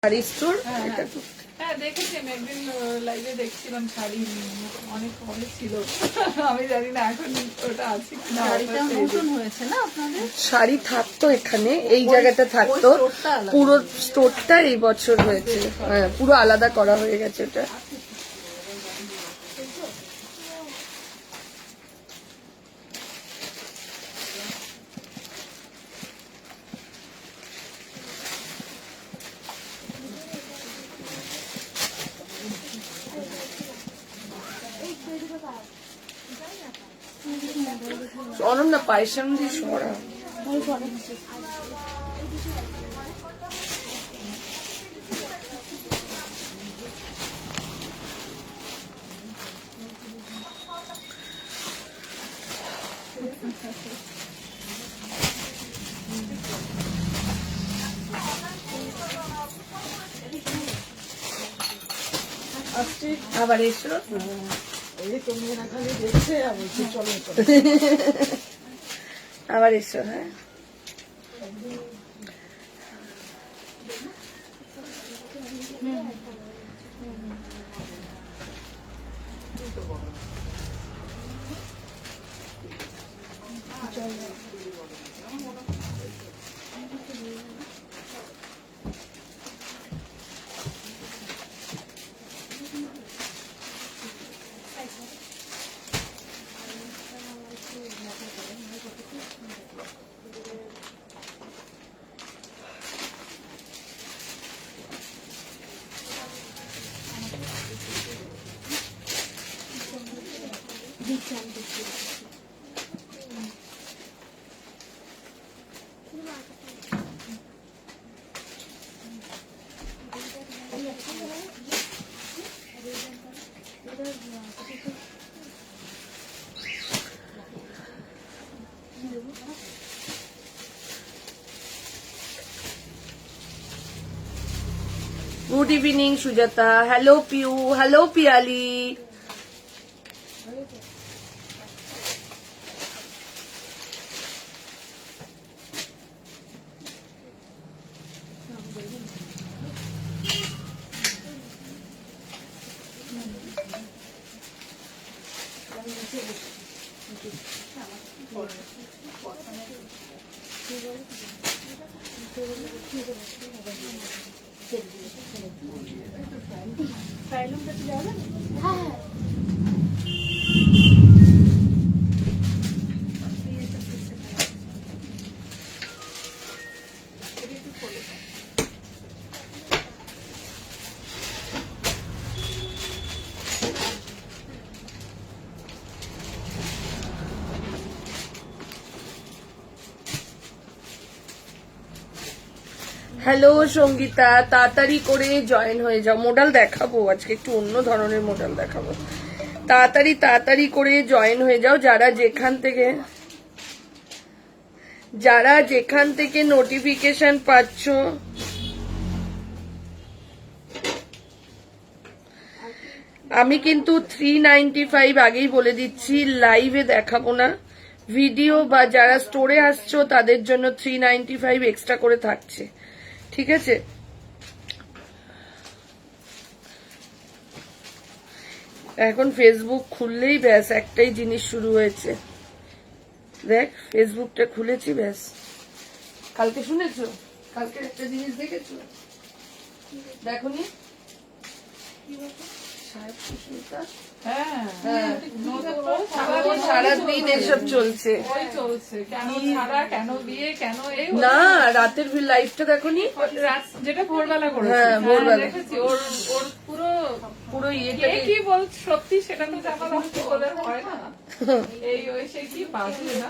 Sari store. হ্যাঁ দেখেছি, আমি একদিন লাইভে দেখছিলাম, শাড়ি অনেক অনেক ছিল। আমি জানি না এখন ওটা আছে কিনা। শাড়িটা নতুন হয়েছে না আপনাদের? শাড়ি থাকতো এখানে, এই জায়গাটা থাকতো, পুরো স্টোরটা এই বছর হয়েছে। হ্যাঁ, পুরো আলাদা করা হয়ে গেছে ওটা। অনন্যা পায়সাম দিয়ে সরা আবার এসো। আবার এসো। হ্যাঁ, good evening Sujata. Hello Piu, hello Piyali. Hello Sangeeta, তাড়াতাড়ি করে জয়েন হয়ে যাও। মডেল দেখাবো আজকে, একটু অন্য ধরনের মডেল দেখাবো। তাড়াতাড়ি করে জয়েন হয়ে যাও, যারা যেখান থেকে নোটিফিকেশন পাচ্ছ। আমি কিন্তু 395 আগেই বলে দিচ্ছি, লাইভে দেখাবো না, ভিডিও বা যারা স্টোরে আসছো তাদের জন্য 395 এক্সট্রা করে থাকছে, ঠিক আছে? এখন ফেসবুক খুললেই ব্যাস একটাই জিনিস শুরু হয়েছে। দেখ, ফেসবুকটা খুলেছি ব্যাস। কালকে শুনেছো? কালকে একটা জিনিস দেখেছো? দেখোনি? সারাদিন এসব চলছে। না, রাতের লাইফটা দেখোনি? যেটা ভোরবেলা করে, হ্যাঁ ভোরবেলা দেখেছি। ওর পুরো পুরো ইয়েটা কি বল, সত্যি সেটা তো আমার হয় না। এই ওই সে কি বাজে না,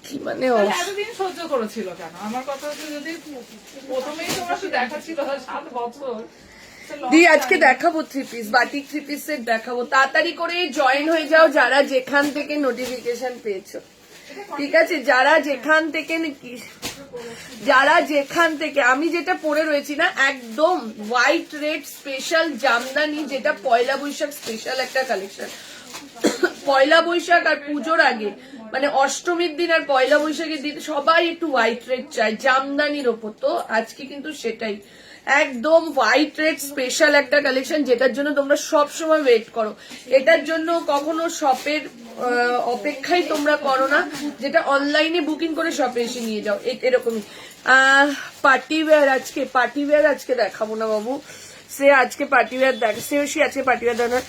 কি মানে এতদিন সহ্য করেছিল কেন? আমার কথা হচ্ছে, যদি প্রথমেই তোমার দেখাচ্ছিল 7 বছর। দি আজকে দেখাবো 3 পিস, বাটিক 3 পিস সেট দেখাবো। তাড়াতাড়ি করে জয়েন হয়ে যাও যারা যেখান থেকে নোটিফিকেশন পেয়েছো, ঠিক আছে? যারা যেখান থেকে আমি যেটা পরে রয়েছি না, একদম হোয়াইট রেড স্পেশাল জামদানি, যেটা পয়লা বৈশাখ স্পেশাল একটা কালেকশন। পয়লা বৈশাখ আর পুজোর আগে, মানে অষ্টমীর দিন আর পয়লা বৈশাখের দিন সবাই একটু হোয়াইট রেড চায় জামদানির ওপর, তো আজকে কিন্তু সেটাই একদম হোয়াইট রেড স্পেশাল একটা কালেকশন, যেটার জন্য তোমরা সব সময় ওয়েট করো। এটার জন্য কখনো শপের অপেক্ষাই তোমরা করো না, যেটা অনলাইনে বুকিং করে শপে এসে নিয়ে যাও, এরকমই। পার্টি ওয়্যার আজকে দেখাবো না বাবু, সে আজকে পার্টি ওয়্যার দেখ, সে আজকে পার্টি ওয়্যার দেওয়ার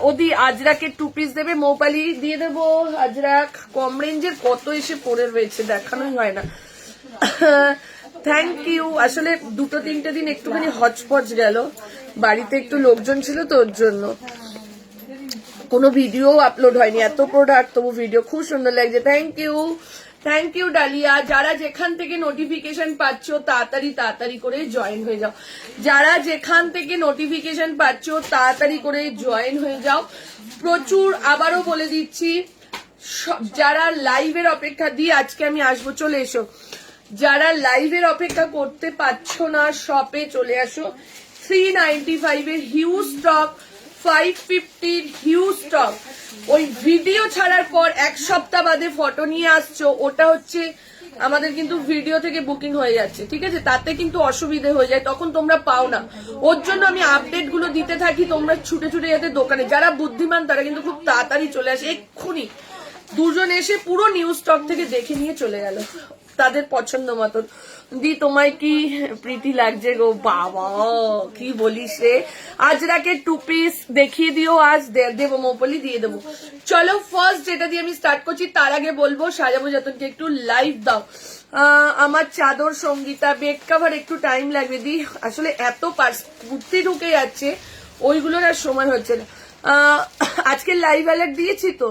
ওদি আজরাকের 2 পিস দেবে, মৌপালি দিয়ে দেবো। আজরাক কম রেঞ্জের কত এসে পড়ে রয়েছে, দেখানোই হয় না। Thank you. আসলে 2-3 দিন একটুখানি হচপচ গেল, বাড়িতে একটু লোকজন ছিল তো, ওর জন্য কোনো ভিডিও আপলোড হয়নি। এত প্রোডাক্ট, তবু ভিডিও খুব সুন্দর লাগছে। Thank you Dalia. যারা যেখান থেকে নোটিফিকেশন পাচ্ছ তাড়াতাড়ি করে জয়েন হয়ে যাও। যারা যেখান থেকে নোটিফিকেশন পাচ্ছ তাড়াতাড়ি করে জয়েন হয়ে যাও। প্রচুর, আবারও বলে দিচ্ছি, যারা লাইভের অপেক্ষা দিয়ে আজকে আমি আসবো, চলে এসো। যারা লাইভের অপেক্ষা করতে পারছো না, শপে চলে আসো। 395 এর হিউজ স্টক, 550 হিউজ স্টক। ওই ভিডিও ছাড়ার পর 1 সপ্তাহ বাদে ফটো নিয়ে আসছো, ওটা হচ্ছে আমাদের কিন্তু ভিডিও থেকে বুকিং হয়ে যাচ্ছে, ঠিক আছে? তাতে কিন্তু অসুবিধে হয়ে যায়, তখন তোমরা পাও না। ওর জন্য আমি আপডেট গুলো দিতে থাকি, তোমরা ছুটে যাতে দোকানে। যারা বুদ্ধিমান তারা কিন্তু খুব তাড়াতাড়ি চলে আসে, এক্ষুনি দুজন এসে পুরো নিউ স্টক থেকে দেখে নিয়ে চলে গেল তাদের পছন্দ মতন। দি তোমায় কি প্রীতি লাগছে গো, বাবা কি বলিস রে। আজরাকের 2 পিস দেখিয়ে দিও, আজ দেবো, মৌপলি দিয়ে দেবো। চলো ফার্স্ট যেটা দিয়ে আমি স্টার্ট করছি, তার আগে বলবো সাজাবো যতনকে একটু লাইভ দাও। আমার চাদর সঙ্গীতা বেড কাভার একটু টাইম লাগবে দি, আসলে এত কুর্তি ঢুকে যাচ্ছে, ওইগুলোর আর সময় হচ্ছে না। আজকে লাইভ অ্যালার্ট দিয়েছি তো,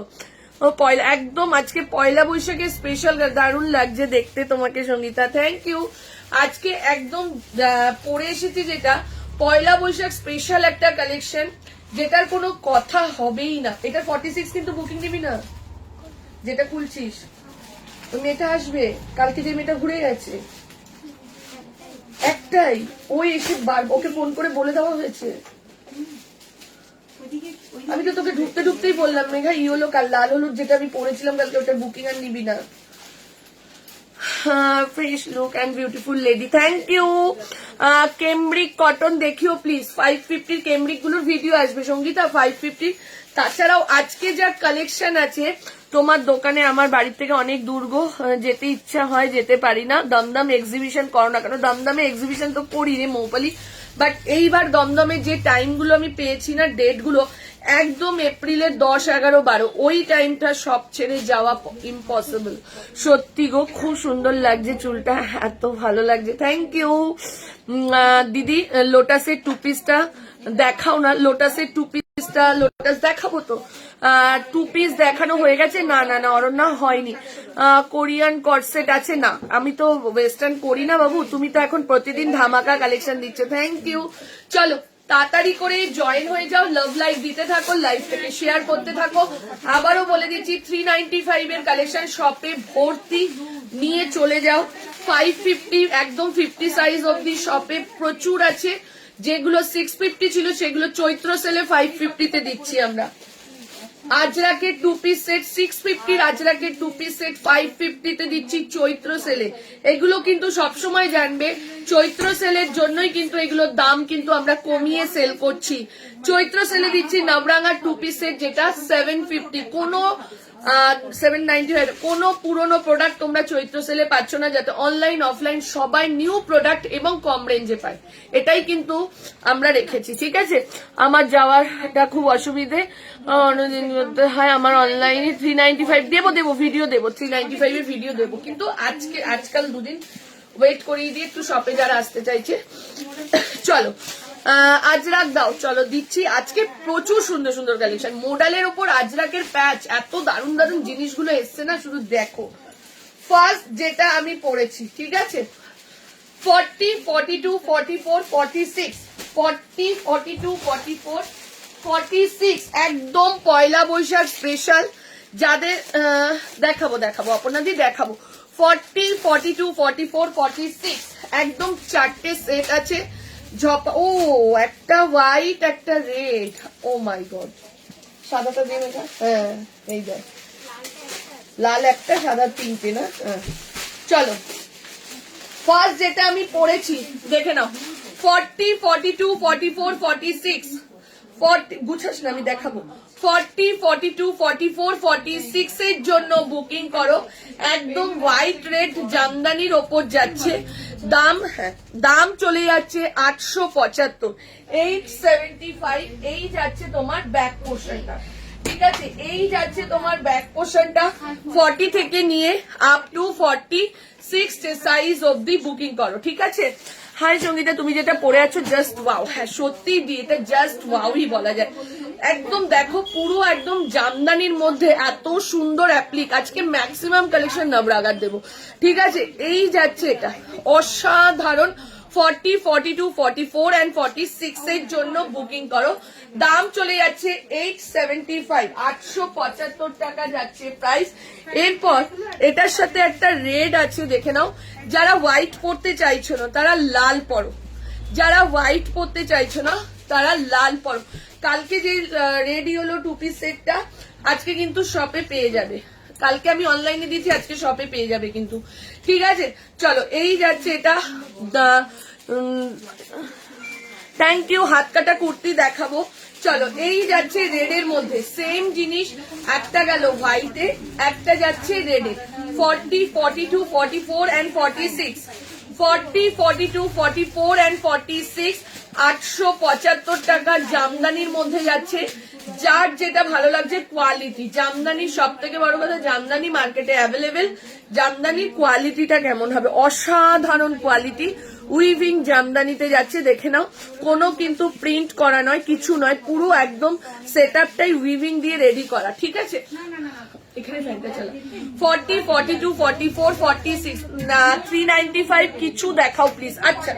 একদম আজকে পয়লা বৈশাখের স্পেশাল, দারুণ লাগছে দেখতে তোমাকে সঙ্গীতা, থ্যাংক ইউ। আজকে একদম পরে এসেছি যেটা পয়লা বৈশাখ স্পেশাল একটা কালেকশন, যেটার কোনো কথা হবেই না। এটা 46 কিন্তু বুকিং নিবি না, যেটা খুলছিস। ওই মেয়েটা আসবে কালকে, যে মেয়েটা ঘুরে গেছে একটাই, ওই এসে ওকে ফোন করে বলে দেওয়া হয়েছে। আমি তো তোকে ঢুকতেই বললাম মেঘা, ইয়েলো কাল লাল হলুদ যেটা আমি পরেছিলাম কালকে, ওটা বুকিং আর নিবি না। Fresh look and beautiful lady, thank you. Cambric cotton দেখিও প্লিজ, 550 কেমব্রিক গুলোর ভিডিও আসবে সঙ্গীতা, 550। তাছাড়াও আজকে যা কালেকশন আছে, তোমার দোকানে আমার বাড়ির থেকে অনেক দূর গো, যেতে ইচ্ছা হয় যেতে পারি না। দমদম এক্সিবিশন করো না কেন? দমদমে এক্সিবিশন তো করি রে মৌপালি, বাট এইবার দমদমে যে টাইমগুলো আমি পেয়েছি না, ডেট গুলো একদম এপ্রিলের 10, 11, 12, ওই টাইমটা সব ছেড়ে যাওয়া ইম্পসিবল। সত্যি গো, খুব সুন্দর লাগছে চুলটা, এত ভালো লাগছে, থ্যাংক ইউ। দিদি লোটাসের 2 পিসটা দেখাও না, লোটাসের 2 পিসটা, লোটাস দেখাবো তো। 2 পিস দেখানো হয়ে গেছে, না অরণ্যা হয়নি। কোরিয়ান কটসেট আছে না, আমি তো ওয়েস্টার্ন করি না বাবু, তুমি তো এখন প্রতিদিন ধামাকা কালেকশন দিচ্ছ, থ্যাংক ইউ। চলো তাড়াতাড়ি করে জয়েন হয়ে যাও, লাভ লাইভ দিতে থাকো, লাইভটাকে শেয়ার করতে থাকো। আবারও বলে দিচ্ছি 395 এর কালেকশন শপে ভর্তি, নিয়ে চলে যাও। 550 একদম 50 সাইজ অবধি শপে প্রচুর আছে, যেগুলো 650 ছিল সেগুলো চৈত্র সেলে 550 তে দিচ্ছি আমরা। আজরাকের 2 পিস সেট 650, আজরাকের 2 পিস সেট 550 তে দিচ্ছি চৈত্র সেলে। এগুলো কিন্তু সবসময় জানবে, চৈত্র সেলের জন্যই কিন্তু এগুলোর দাম কিন্তু আমরা কমিয়ে সেল করছি। চৈত্র সেলে দিচ্ছি নবরাঙা 2 পিস সেট, যেটা 750, কোনো 795, কোনো পুরনো প্রোডাক্ট তোমরা চৈত্র সেলে পাচ্ছ না, যাতে অনলাইন অফলাইন সবাই নিউ প্রোডাক্ট এবং কম রেঞ্জে পায়, এটাই কিন্তু আমরা রেখেছি, ঠিক আছে? আমার যাওয়ারটা খুব অসুবিধে হয়, আমার অনলাইনে 395 দেবো ভিডিও দেবো, 395 এর ভিডিও দেবো, কিন্তু আজকাল 2 দিন ওয়েট করিয়ে দিয়ে একটু শপে যারা আসতে চাইছে। চলো আজরাক দাও, চলো দিচ্ছি। আজকে প্রচুর সুন্দর সুন্দর কালেকশন, মোডালের ওপর আজরাকের প্যাচ, এত দারুণ দারুণ জিনিসগুলো এসছে না, শুধু দেখো। ফার্স্ট যেটা আমি পরেছি, ঠিক আছে, 40, 42, 44, 46, 40, 42, 44, 46, একদম পয়লা বৈশাখ স্পেশাল। যাদের দেখাবো আপনাদের দেখাবো 40, 42, 44, 46, একদম 4টে সেট আছে। ও একটা হোয়াইট, একটা রেড, ও মাই গড, সাদাটা দেবে না? হ্যাঁ এই দেখ, লাল একটা, সাদা 3টে না? হ্যাঁ চলো ফার্স্ট যেটা আমি পরেছি দেখে নাও, 40, 42, 44, 46, 40 গুছাস না আমি দেখাবো। 40, 42, 44, 46 এর জন্য বুকিং করো। একদম হোয়াইট রেড জামদানির ওপর যাচ্ছে, দাম দাম চলে যাচ্ছে 875, 875। এই যাচ্ছে তোমার ব্যাক পোর্শনটা, ঠিক আছে? এই যাচ্ছে তোমার ব্যাক পোর্শনটা 40 থেকে নিয়ে আপ টু 46 সাইজ অবধি বুকিং করো, ঠিক আছে? হাই সঙ্গীতা, তুমি যেটা পরে আছো জাস্ট ওয়াও। হ্যাঁ সত্যি এটা জাস্ট ওয়াওই বলা যায়। একদম দেখো পুরো একদম জামদানির মধ্যে এত সুন্দর অ্যাপ্লিক। আজকে ম্যাক্সিমাম কালেকশন নবরাগার দেবো, ঠিক আছে? এই যাচ্ছে এটা অসাধারণ। 40, 42, 44 and 46 এর জন্য বুকিং করো। দাম চলে যাচ্ছে 875, 875 টাকা যাচ্ছে প্রাইস। এরপর এটার সাথে একটা রেড আছে, দেখে নাও। যারা হোয়াইট পরতে চাইছো না তারা লাল পরো, যারা হোয়াইট পরতে চাইছো না তারা লাল পরো। কালকে যে রেড ইয়েলো টু পিস সেটটা আজকে কিন্তু শপে পেয়ে যাবে। কালকে আমি অনলাইনে দিয়েছি, আজকে শপে পেয়ে যাবে কিন্তু, ঠিক আছে? চলো এই যাচ্ছে এটা। Thank you. হাত কাটা কুর্তি দেখাবো। চলো এই যাচ্ছে রেড এর মধ্যে সেম জিনিস, একটা গেল হোয়াইটে, একটা যাচ্ছে রেডে। 40, 42, 44 and 46, 40, 42, 44 and 46, 875 টাকা জামদানির মধ্যে যাচ্ছে। যার যেটা ভালো লাগছে, কোয়ালিটি জামদানি সব থেকে বড় কথা, জামদানি মার্কেটে অ্যাভেলেবেল। জামদানির কোয়ালিটিটা কেমন হবে? অসাধারণ কোয়ালিটি। উইভিং জামদানিতে যাচ্ছে, দেখে নাও। কোনো কিন্তু প্রিন্ট করা নয়, কিছু নয়, পুরো একদম সেট আপটাই উইভিং দিয়ে রেডি করা, ঠিক আছে? এখানে ফ্যানটা চালা। 40, 42, 44, 46, 395 কিছু দেখাও প্লিজ। আচ্ছা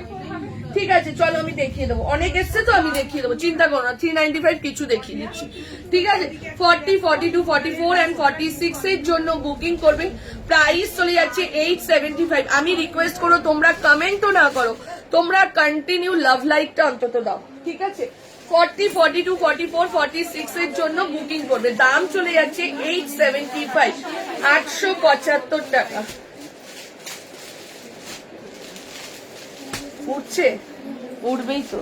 ঠিক আছে, চলো আমি দেখিয়ে দেবো। অনেক এসছে তো আমি দেখিয়ে দেবো, চিন্তা করো না। 395 কিছু দেখিয়ে দিচ্ছি, ঠিক আছে? 40, 42, 44 and 46 এর জন্য বুকিং করবে। প্রাইস চলে যাচ্ছে 875। আমি রিকোয়েস্ট করো তোমরা কমেন্টও না করো, তোমরা কন্টিনিউ লাভ লাইকটা অন্তত দাও, ঠিক আছে? 40, 42, 44, 46 এর জন্য বুকিং করবে। দাম চলে যাচ্ছে 875, 875 টাকা। উঠছে, উঠবেই তো,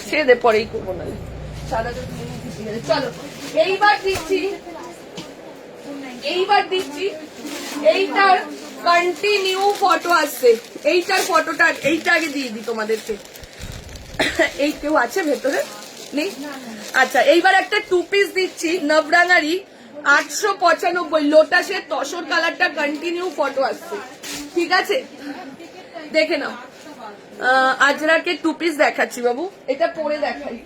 ছেড়ে দে, পরেই করবো না। চলো এইবার দিচ্ছি, এইটার কন্টিনিউ ফটো আসছে। এইটার ফটোটা এইটা আগে দিয়ে দিই তোমাদেরকে। এই কেউ আছে ভেতরে? নেই? আচ্ছা এইবার একটা টু পিস দিচ্ছি নবরাঙারি, 895, লোটাসের তসর কালারটা কন্টিনিউ ফটো আসছে, ঠিক আছে? দেখে নাও। আজরাকে টু পিস দেখাচ্ছি বাবু, এটা পরে দেখাই।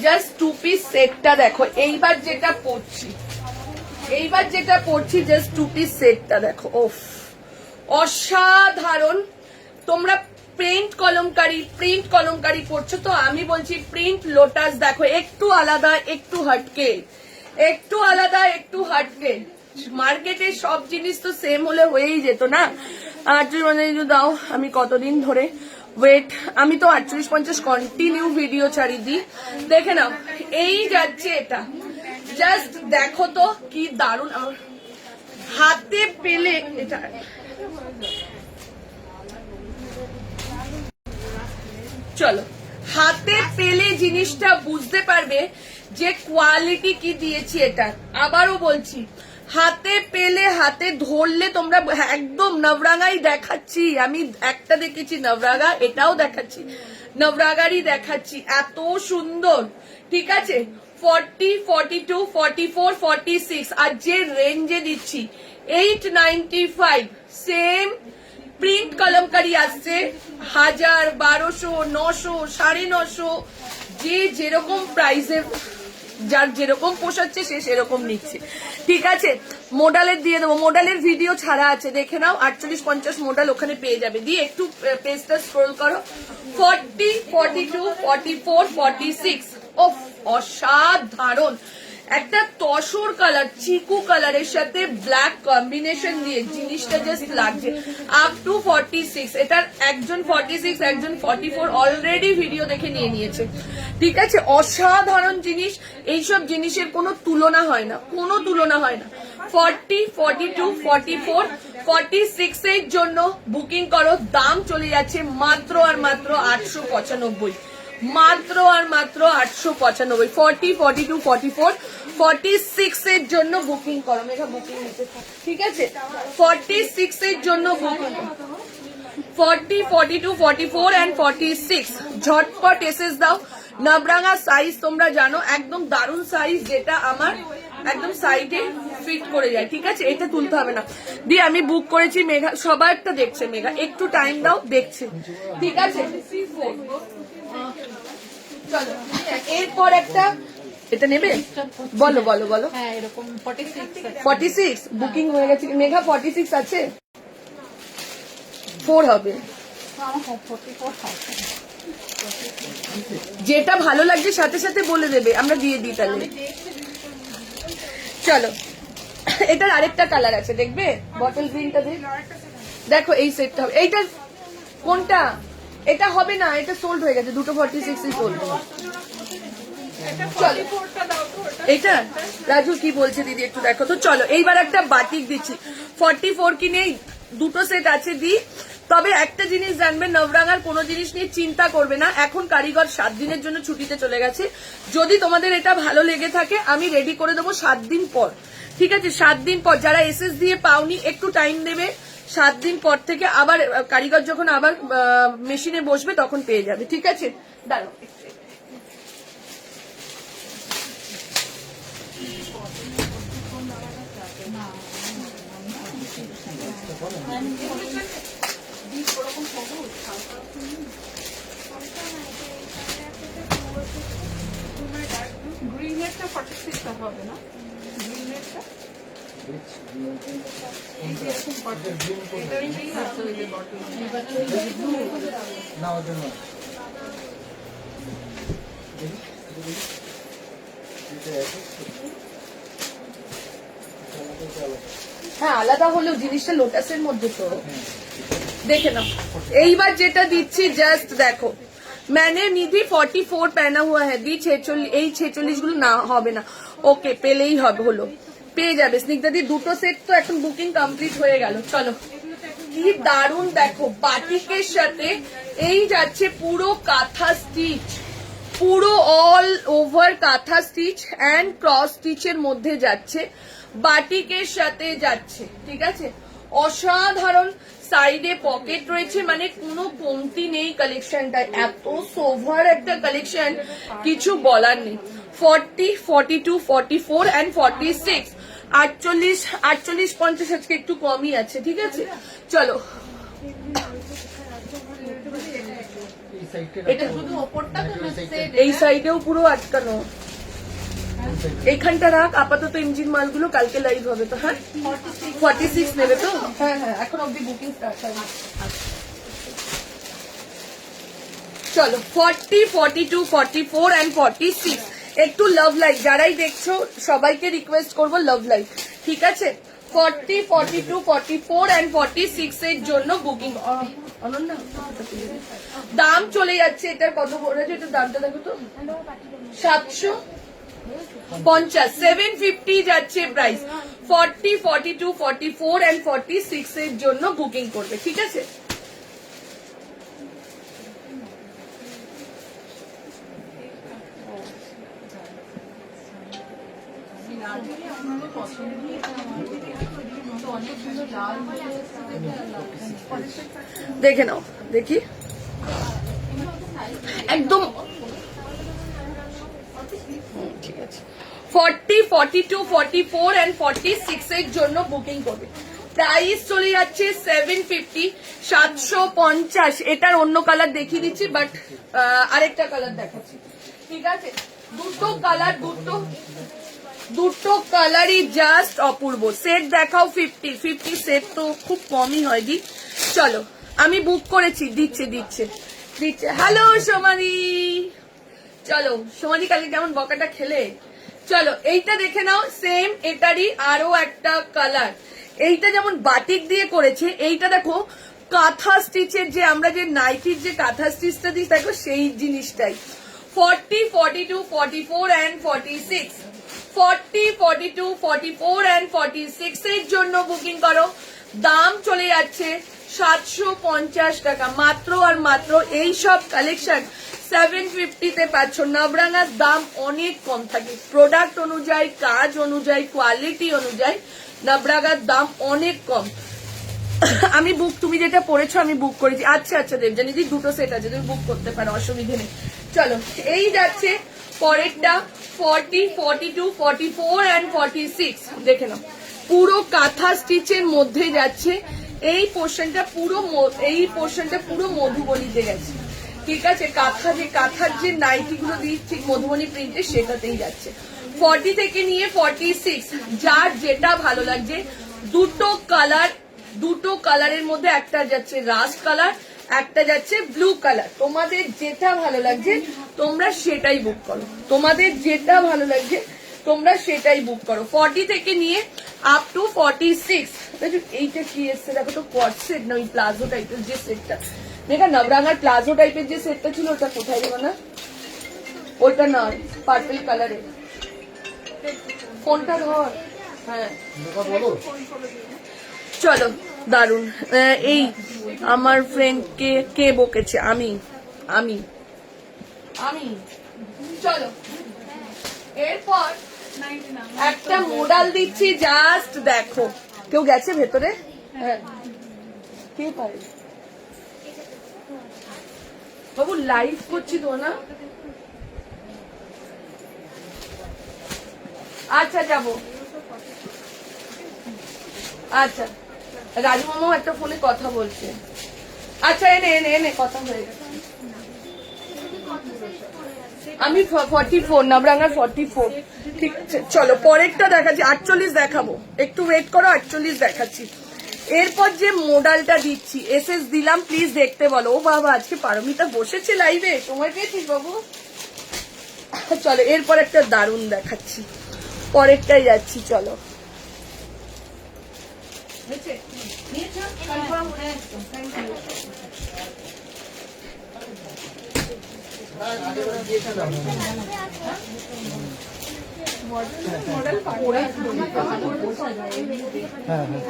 জাস্ট টু পিস সেটটা দেখো। এইবার যেটা পড়ছি জাস্ট টু পিস সেটটা দেখো। ওফ অসাধারণ। তোমরা প্রিন্ট কলমকারি পড়ছো তো, আমি বলছি প্রিন্ট লোটাস দেখো, একটু আলাদা একটু হাটকে। মার্কেটে সব জিনিস তো সেম হলে হয়েই যেত না। 48 দাও, আমি কতদিন ধরে ওয়েট, আমি তো 48-50 কন্টিনিউ ভিডিও ছাড়ি দিই। দেখে নাও এই যাচ্ছে এটা, জাস্ট দেখো তো কি দারুণ। আমার হাতে পেলে এটা, চলো হাতে পেলে জিনিসটা বুঝতে পারবে যে কোয়ালিটি কি দিয়েছি এটা। আবারও বলছি, হাতে পেলে, হাতে ধরলে তোমরা একদম নবরাঙাই দেখাচ্ছি। আমি একটা দেখেছি নবরাঙা, এটাও দেখাচ্ছি, নবরাগারই দেখাচ্ছি, এত সুন্দর, ঠিক আছে? 40, 42, 44, 46 আর যে রেঞ্জে দিচ্ছি 895, সেম প্রিন্ট কলমকারি আসছে 1000, 1200, 900, 950, যে যেরকম প্রাইসের, যার যেরকম পোষাচ্ছে সে সেরকম নিচ্ছে। ঠিক আছে, মোডালের দিয়ে দেবো, মোডালের ভিডিও ছাড়া আছে, দেখে নাও। 48-50 মোডাল ওখানে পেয়ে যাবে। দিয়ে একটু পেজটা স্ক্রোল করো। 40, 42, 44, 46, ও অসাধারণ একটা তসর কালার, চিকু কালারের সাথে ব্ল্যাক কম্বিনেশন দিয়ে জিনিসটা জাস্ট লাগছে। আপ টু 46, এটার একজন 46, একজন 44 অলরেডি ভিডিও দেখে নিয়ে নিয়েছে। ঠিক আছে, অসাধারণ জিনিস। এইসব জিনিসের কোনো তুলনা হয় না, কোনো তুলনা হয় না। 40, 42, 44, 46 এর জন্য বুকিং করো। দাম চলে যাচ্ছে মাত্র আর মাত্র 895, মাত্র আর মাত্র 895। 40, 42, 44, 46 এর জন্য বুকিং করো। মেঘা বুকিং নিতে থাক, ঠিক আছে? 46 এর জন্য বুকিং, 40, 42, 44 and 46 ঝটপট এসএস দাও। নবরাঙা সাইজ তোমরা জানো, একদম দারুণ সাইজ, যেটা আমার একদম সাইডে ফিট করে যায়। ঠিক আছে, এটা তুলতে হবে না। দিয়ে আমি বুক করেছি। মেঘা সবারটা দেখছে, মেঘা একটু টাইম দাও, দেখছে। ঠিক আছে, চলো এরপর একটা, এটা নেবে? বলো বলো বলো। হ্যাঁ এরকম 46 46 বুকিং হয়ে গেছে। মেঘা 46 আছে? 4 হবে। আমার 44 আছে। যেটা ভালো লাগছে সাথে সাথে বলে দেবে, আমরা দিয়ে দিই তাহলে। চলো, এটার আরেকটা কালার আছে, দেখবে? বটল গ্রিনটা দেখো, এই সেটটা হবে। এইটা কোনটা? এটা হবে না, এটা সোল্ড হয়ে গেছে, দুটো 46 সোল্ড। চলো এইটা রাজু কি বলছে দিদি একটু দেখো তো। চলো এইবার একটা বাটিক দিচ্ছি। 44 কিনে দুটো সেট আছে দি। তবে একটা জিনিস জানবে, নবরাঙার কোনো জিনিস নিয়ে চিন্তা করবে না। এখন কারিগর 7 দিনের জন্য ছুটিতে চলে গেছে। যদি তোমাদের এটা ভালো লেগে থাকে আমি রেডি করে দেবো 7 দিন পর। ঠিক আছে, 7 দিন পর। যারা এসএস দিয়ে পাওনি একটু টাইম দেবে, 7 দিন পর থেকে আবার কারিগর যখন আবার মেশিনে বসবে তখন পেয়ে যাবে। ঠিক আছে, দাঁড়াও। গ্রিনেরটা 46 হবে না? গ্রিনেরটা এই যে এরকম বটল, এটারই আছে ওই যে বটল। না ওদের না, হ্যাঁ আলাদা হলেও জিনিসটা লোটাসের মধ্যে তো। দেখে নাও এইবার যেটা দিচ্ছি, জাস্ট দেখো। मैंने निधि 44 पहना हुआ है, दी 46, এই 46 গুলো না হবে না। ওকে, পেলেই হবে, হলো, পেয়ে যাবে। স্নিগ্ধা দি দুটো সেট তো এখন বুকিং কমপ্লিট হয়ে গেল। চলো, কি দারুণ দেখো, বাটিকের সাথে এই যাচ্ছে পুরো কাঁথা স্টিচ, পুরো অল ওভার কাঁথা স্টিচ এন্ড ক্রস স্টিচের মধ্যে যাচ্ছে, বাটিকের সাথে যাচ্ছে। ঠিক আছে, অসাধারণ। সাইডে পকেট রয়েছে, মানে কোনো কমতি নেই কালেকশনটা। এত সোভার একটা কালেকশন, কিছু বলার নেই। 40, 42, 44 and 46, 48, 48, 50 আজকে একটু কমই আছে। ঠিক আছে, চলো এটা শুধু ওপরটা তো সেট, এই সাইডেও পুরো আটকানো। এইখানটা রাখ আপাতত, ইঞ্জিন মালগুলো কালকে লাইভ হবে তো। হ্যাঁ 46 নেবে তো? হ্যাঁ হ্যাঁ, এখন অব্দি বুকিং স্টার্ট হবে। চলো 40, 42, 44 and 46 একটু লাভ লাইক, যারাই দেখছো সবাইকে রিকোয়েস্ট করবো লাভ লাইক। ঠিক আছে, 40, 42, 44 and 46 এর জন্য বুকিং। অনন্যা দাম চলে যাচ্ছে, এটার কত পড়েছে একটু দামটা দেখো তো। 750, 750 যাচ্ছে প্রাইস। 40, 42, 44 and 46 এর জন্য বুকিং করবে। ঠিক আছে, দেখে নাও, দেখি একদম ঠিক আছে। 40, 42, 44 and 46 এর জন্য বুকিং করবে। প্রাইস চলে যাচ্ছে 750, 750। এটার অন্য কালার দেখিয়ে দিচ্ছি, বাট আরেকটা কালার দেখাচ্ছি, ঠিক আছে? দুটো কালার, দুটো কালারই জাস্ট অপূর্ব। সেট দেখাও 50 সেট তো খুব কমই হয় দি। চলো আমি বুক করেছি, দিচ্ছে। হ্যালো সোমাদি, চলো সোমাদি কালকে কেমন বকাটা খেলে। চলো এইটা দেখে নাও, সেম এটারই আরো একটা কালার। এইটা যেমন বাটিক দিয়ে করেছে, এইটা দেখো কাঁথা স্টিচের, যে আমরা যে নাইটির যে কাঁথা স্টিচটা দিই দেখো সেই জিনিসটাই। 40, 42, 44 and 46, 40, 42, 44 and 46 এর জন্য বুকিং করো। দাম চলে যাচ্ছে 750 টাকা মাত্র আর মাত্র। এই সব কালেকশন 750 তে পাচ্ছ। নবরাঙার দাম অনেক কম থাকে, প্রোডাক্ট অনুযায়ী, কাজ অনুযায়ী, কোয়ালিটি অনুযায়ী নবরাঙার দাম অনেক কম। আমি বুক, তুমি যেটা পড়েছো আমি বুক করেছি। আচ্ছা দেবজানিদি, দুটো সেট আছে, তুমি বুক করতে পারো, অসুবিধে নেই। চলো এই যাচ্ছে পরেরটা 40, 42, 44 and 46। দেখে নাও, পুরো কাঁথা স্টিচের মধ্যে যাচ্ছে। এই পোর্শনটা পুরো মধুবনীতে গেছে, ঠিক আছে? কাঁথার যে নাইটি গুলো দিয়ে ঠিক মধুবনী প্রিন্টের সেটাতেই যাচ্ছে। 40 থেকে নিয়ে 46, যার যেটা ভালো লাগছে। দুটো কালারের মধ্যে একটা যাচ্ছে রাস্ট কালার, একটা যাচ্ছে ব্লু কালার। তোমাদের যেটা ভালো লাগছে তোমরা সেটাই বুক করো, 40 থেকে নিয়ে আপ টু 46। এইটা কি এসছে দেখো তো, কোয়াড সেট না ওই প্লাজো টাইপের যে সেটটা, দেখা নবরাঙার প্লাজো টাইপের যে সেটটা ছিল ওটা কোথায় দেবো না, ওটা না, পার্পল কালারের। ফোনটা ধর, হ্যাঁ চলো দারুন। এই আমার ফ্রেন্ড কে বকেছে? আমি চলো এরপর একটা মোডাল দিচ্ছি, জাস্ট দেখো। কেউ গেছে ভেতরে? হ্যাঁ, কে পারে বাবু, লাইভ করছি তো না। আচ্ছা যাবো, আচ্ছা রাজু মামাও একটা ফোনে কথা বলছে। আচ্ছা এনে কথা হয়ে গেছে। আমি 44, নবরাঙার 44, ঠিক আছে? চলো পরেরটা দেখাচ্ছি, 48 দেখাবো, একটু ওয়েট করো, 48 দেখাচ্ছি। এরপর যে মোডালটা দিচ্ছি, এসএস দিলাম, প্লিজ দেখতে বলো। ও বাবা, আজকে পারমিতা বসেছে লাইভে, সময় পেয়েছিস বাবু? চলো এরপর একটা দারুণ দেখাচ্ছি, পরেরটাই যাচ্ছি। চলো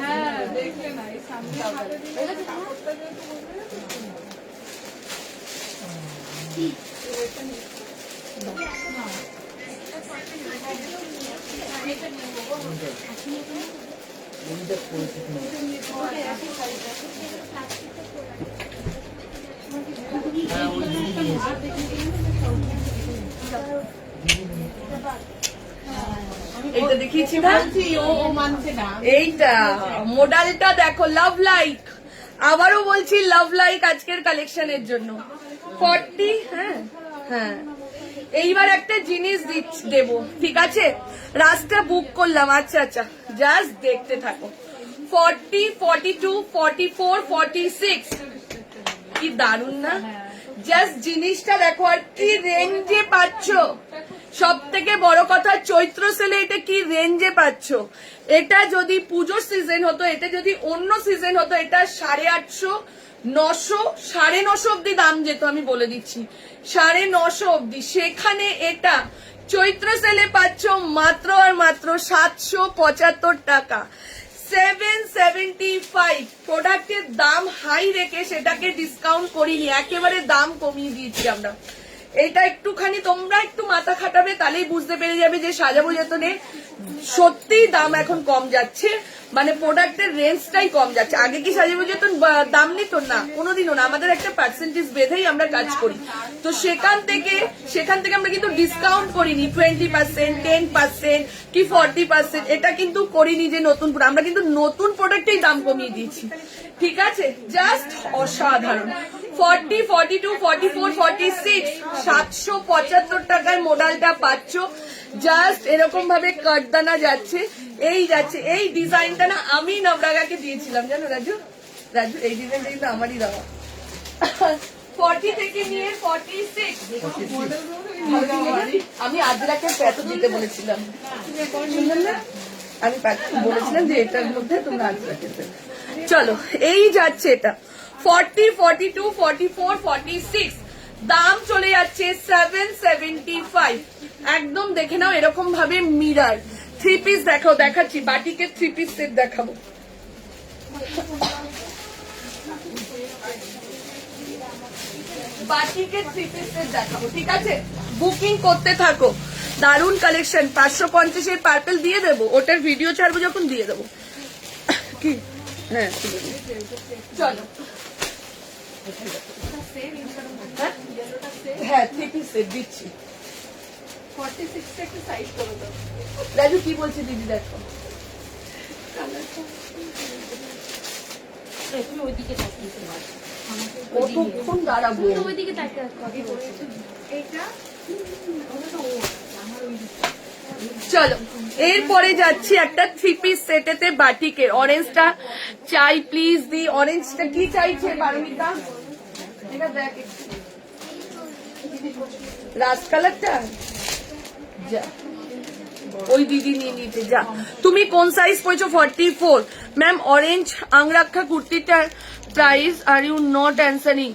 হ্যাঁ দেখলে না এই সামনে এইটা দেখিয়েছি না, এইটা মোডালটা দেখো, লাভ লাইক। আবারও বলছি লাভ লাইক আজকের কালেকশনের জন্য 40। হ্যাঁ এইবার একটা জিনিস দেব, ঠিক আছে? রাস্তা বুক করলাম, আচ্ছা জাস্ট দেখতে থাকো। 40, 42, 44, 46, কি দারুন না? জাস্ট জিনিসটা দেখো, আর কি রেঞ্জে পাচ্ছ। সব থেকে বড় কথা, চৈত্র সেলে এটা কি রেঞ্জে পাচ্ছ। এটা যদি পুজোর সিজন হতো, এটা যদি অন্য সিজন হতো, এটা 850, 900, 950 অব্দি দাম যেত, আমি বলে দিচ্ছি 950 অব্দি। সেখানে এটা চৈত্র সেলে পাচ্ছ মাত্র আর মাত্র 775 টাকা, 775। প্রোডাক্টের দাম হাই রেখে সেটাকে ডিসকাউন্ট করিনি, একেবারে দাম কমিয়ে দিয়েছি আমরা। এটা একটুখানি তোমরা একটু মাথা খাটাবে, তাহলেই বুঝতে পেরে যাবে যে সাজাবো যতনে সত্যি দাম এখন কম যাচ্ছে, মানে প্রোডাক্টের রেঞ্জটাই কম যাচ্ছে। আগে কি সাজে বুঝে তো দাম নিত না কোনোদিনও না, আমাদের একটা পার্সেন্টেজ বেঁধেই আমরা কাজ করি। তো সেখান থেকে আমরা কিন্তু ডিসকাউন্ট করিনি 20%, 10% কি 40%, এটা কিন্তু করিনি যে নতুন আমরা কিন্তু নতুন প্রোডাক্টেই দাম কমিয়ে দিয়েছি, ঠিক আছে? জাস্ট অসাধারণ। 40, 42, 44, 46 775 টাকায় মডেলটা পাচ্ছ। জাস্ট এরকম ভাবে কাটদানা যাচ্ছে, এই যাচ্ছে। এই ডিজাইনটা না আমি নবরাগাকে দিয়েছিলাম, জানো রাজু? এই ডিজাইনটা কিন্তু আমারই দেওয়া। 40 থেকে নিয়ে 46 আমি আজরাকে প্যাচ দিতে বলেছিলাম, শুনলেন না? আমি বলেছিলাম যে এটার মধ্যে তোমরা আজরাকে। চলো এই যাচ্ছে এটা 40, 42, 44, 46, দাম চলে যাচ্ছে 775। একদম দেখে নাও এরকম ভাবে মিরার 3 পিস দেখাচ্ছি, বাটিকের 3 পিস সেট দেখাবো। বাটিকের 3 পিস সেট দেখাবো, ঠিক আছে? বুকিং করতে থাকো, দারুন কালেকশন। 550 এর পার্পল দিয়ে দেবো, ওটার ভিডিও ছাড়বো যখন দিয়ে দেবো। কি হ্যাঁ চলো হ্যাঁ 3 পিস সেট দিচ্ছি। 46 টা একটু সাইজ করে দাও। রাজু কি বলছে দিদি দেখো। কতক্ষণ দাঁড়াবো? চলো এরপরে যাচ্ছি একটা 3 পিস সেটেতে বাটিকের। অরেঞ্জটা চাই প্লিজ দি, অরেঞ্জটা কি চাইছে পারমিতা? এটা দেখ রাস কালারটা, যা ওই দিদি নিয়ে নিতে যা। তুমি কোন সাইজ পড়েছো? 44 ম্যাম। অরেঞ্জ আংরাক্ষা কুর্তিটার price are you not answering?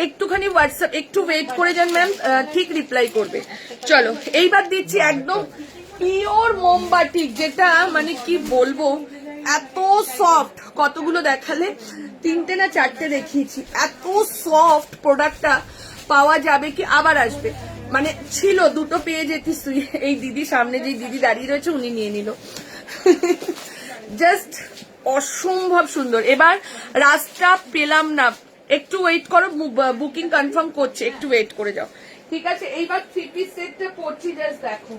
একটুখানি হোয়াটসঅ্যাপ একটু ওয়েট করে যান ম্যাম, ঠিক রিপ্লাই করবে। চলো এইবার দিচ্ছি একদম পিওর মোমবাটি, যেটা মানে কি বলবো এত সফট। কতগুলো দেখালে? 3টে না 4টে দেখিয়েছি। এত সফট প্রোডাক্টটা পাওয়া যাবে কি? আবার আসবে, মানে ছিল 2টো পেয়ে যেতিস তুই। এই দিদি সামনে যে দিদি দাঁড়িয়ে রয়েছে উনি নিয়ে নিল। জাস্ট অসম্ভব সুন্দর। এবার রাস্তা পেলাম না, একটু ওয়েট করো, বুকিং কনফার্ম করছে, একটু ওয়েট করে যাও, ঠিক আছে? এইবার 3 পিস সেটটা পড়ছি, জাস্ট দেখো।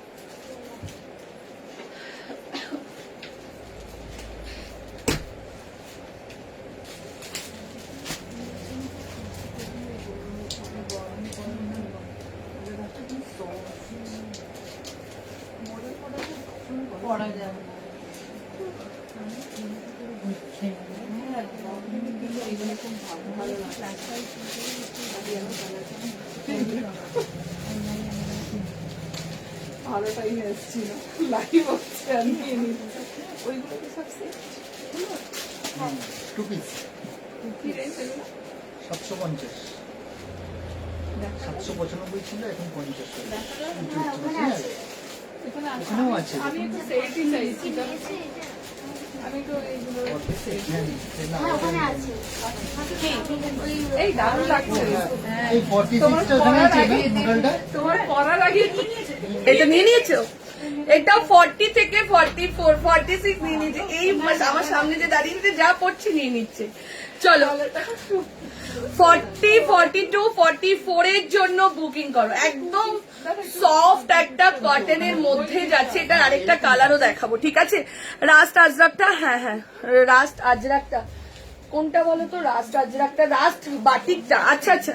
পড়া যাবে ভালো টাইম এসেছিল, লাইভ হচ্ছে আমি নিয়ে নিচ্ছি। ওইগুলো তো সব সেট 2 পিস কি রেঞ্জ এগুলো? 750, 795 ছিল, এখন 50 হয়ে গেছে। এখানে আছে। এখানেও আছে। আমি একটু সেটই চাইছি, জানো তো? আমি তো এইগুলো একটু সেট। এই দারুণ লাগছে। এই 46 টা ওখানে আছে না মডেলটা? তোমার পরার আগে এটা নিয়ে নিয়েছো? এটা 40 থেকে 44, 46 নিয়ে নিচ্ছে। এই আমার সামনে যে দাঁড়িয়ে নিচ্ছে, যা পড়ছে নিয়ে নিচ্ছে। চলো 40, 42, 44 এর জন্য বুকিং করো। একদম সফট একটা কটনের মধ্যে যাচ্ছে। এটা আরেকটা কালারও দেখাবো, ঠিক আছে? রাস্ট আজরাকটা, হ্যাঁ হ্যাঁ রাস্ট আজরাকটা কোনটা বলো তো? রাস্ট আজরাকটা, রাস্ট বাটিকটা। আচ্ছা আচ্ছা,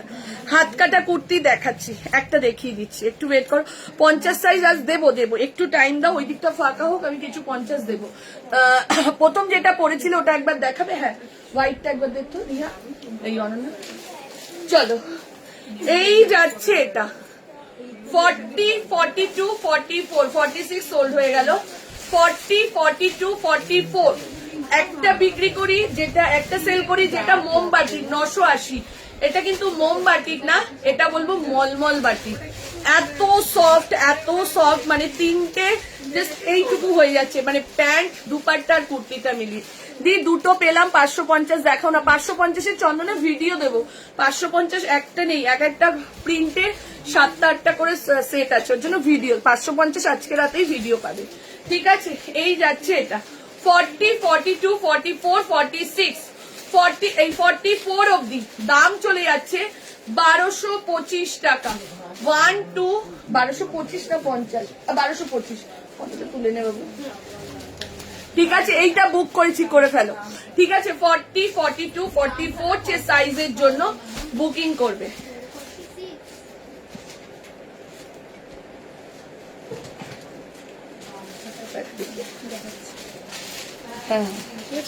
হাত কাটা কুর্তি দেখাচ্ছি, একটা দেখিয়ে দিচ্ছি, একটু ওয়েট করো। 50 সাইজ আজ দেবো, একটু টাইম দাও, ওই দিকটা ফাঁকা হোক, আমি কিছু 50 দেবো। প্রথম যেটা পড়েছিল ওটা একবার দেখাবে? হ্যাঁ হোয়াইটটা একবার দেখতো রিয়া, এই অনন্যা। চলো এই যাচ্ছে এটা 40, 42, 44, 46 সোল্ড হয়ে গেল। 40, 42, 44 একটা বিক্রি করি, যেটা একটা সেল করি, যেটা মোমবাটি 980। এটা কিন্তু মোমবাটিক না, এটা বলবো মলমল বাটি। এত সফট, মানে 3টে জাস্ট এইটুকু হয়ে যাচ্ছে, মানে প্যান্ট দুপাট্টা আর কুর্তিটা মিলিয়ে দি দুটো পেলাম 550, দেখাও না 550-এর চন্দনের ভিডিও দেবো। 550 একটা নেই, এক একটা প্রিন্টে 7-8টা করে সেট আছে, ওর জন্য ভিডিও 550 আজকে রাতেই ভিডিও পাবে। ঠিক আছে, এই যাচ্ছে এটা 40, 42, 44, 46, 40, এই 44 অব্দি দাম চলে যাচ্ছে 1225 টাকা। 1 2 1225 না 50, 1225 কতটা তুলে নেব। ঠিক আছে, এইটা বুক করেছি, করে ফেলো। ঠিক আছে, 40, 42, 44 যে সাইজের জন্য বুকিং করবে। হ্যাঁ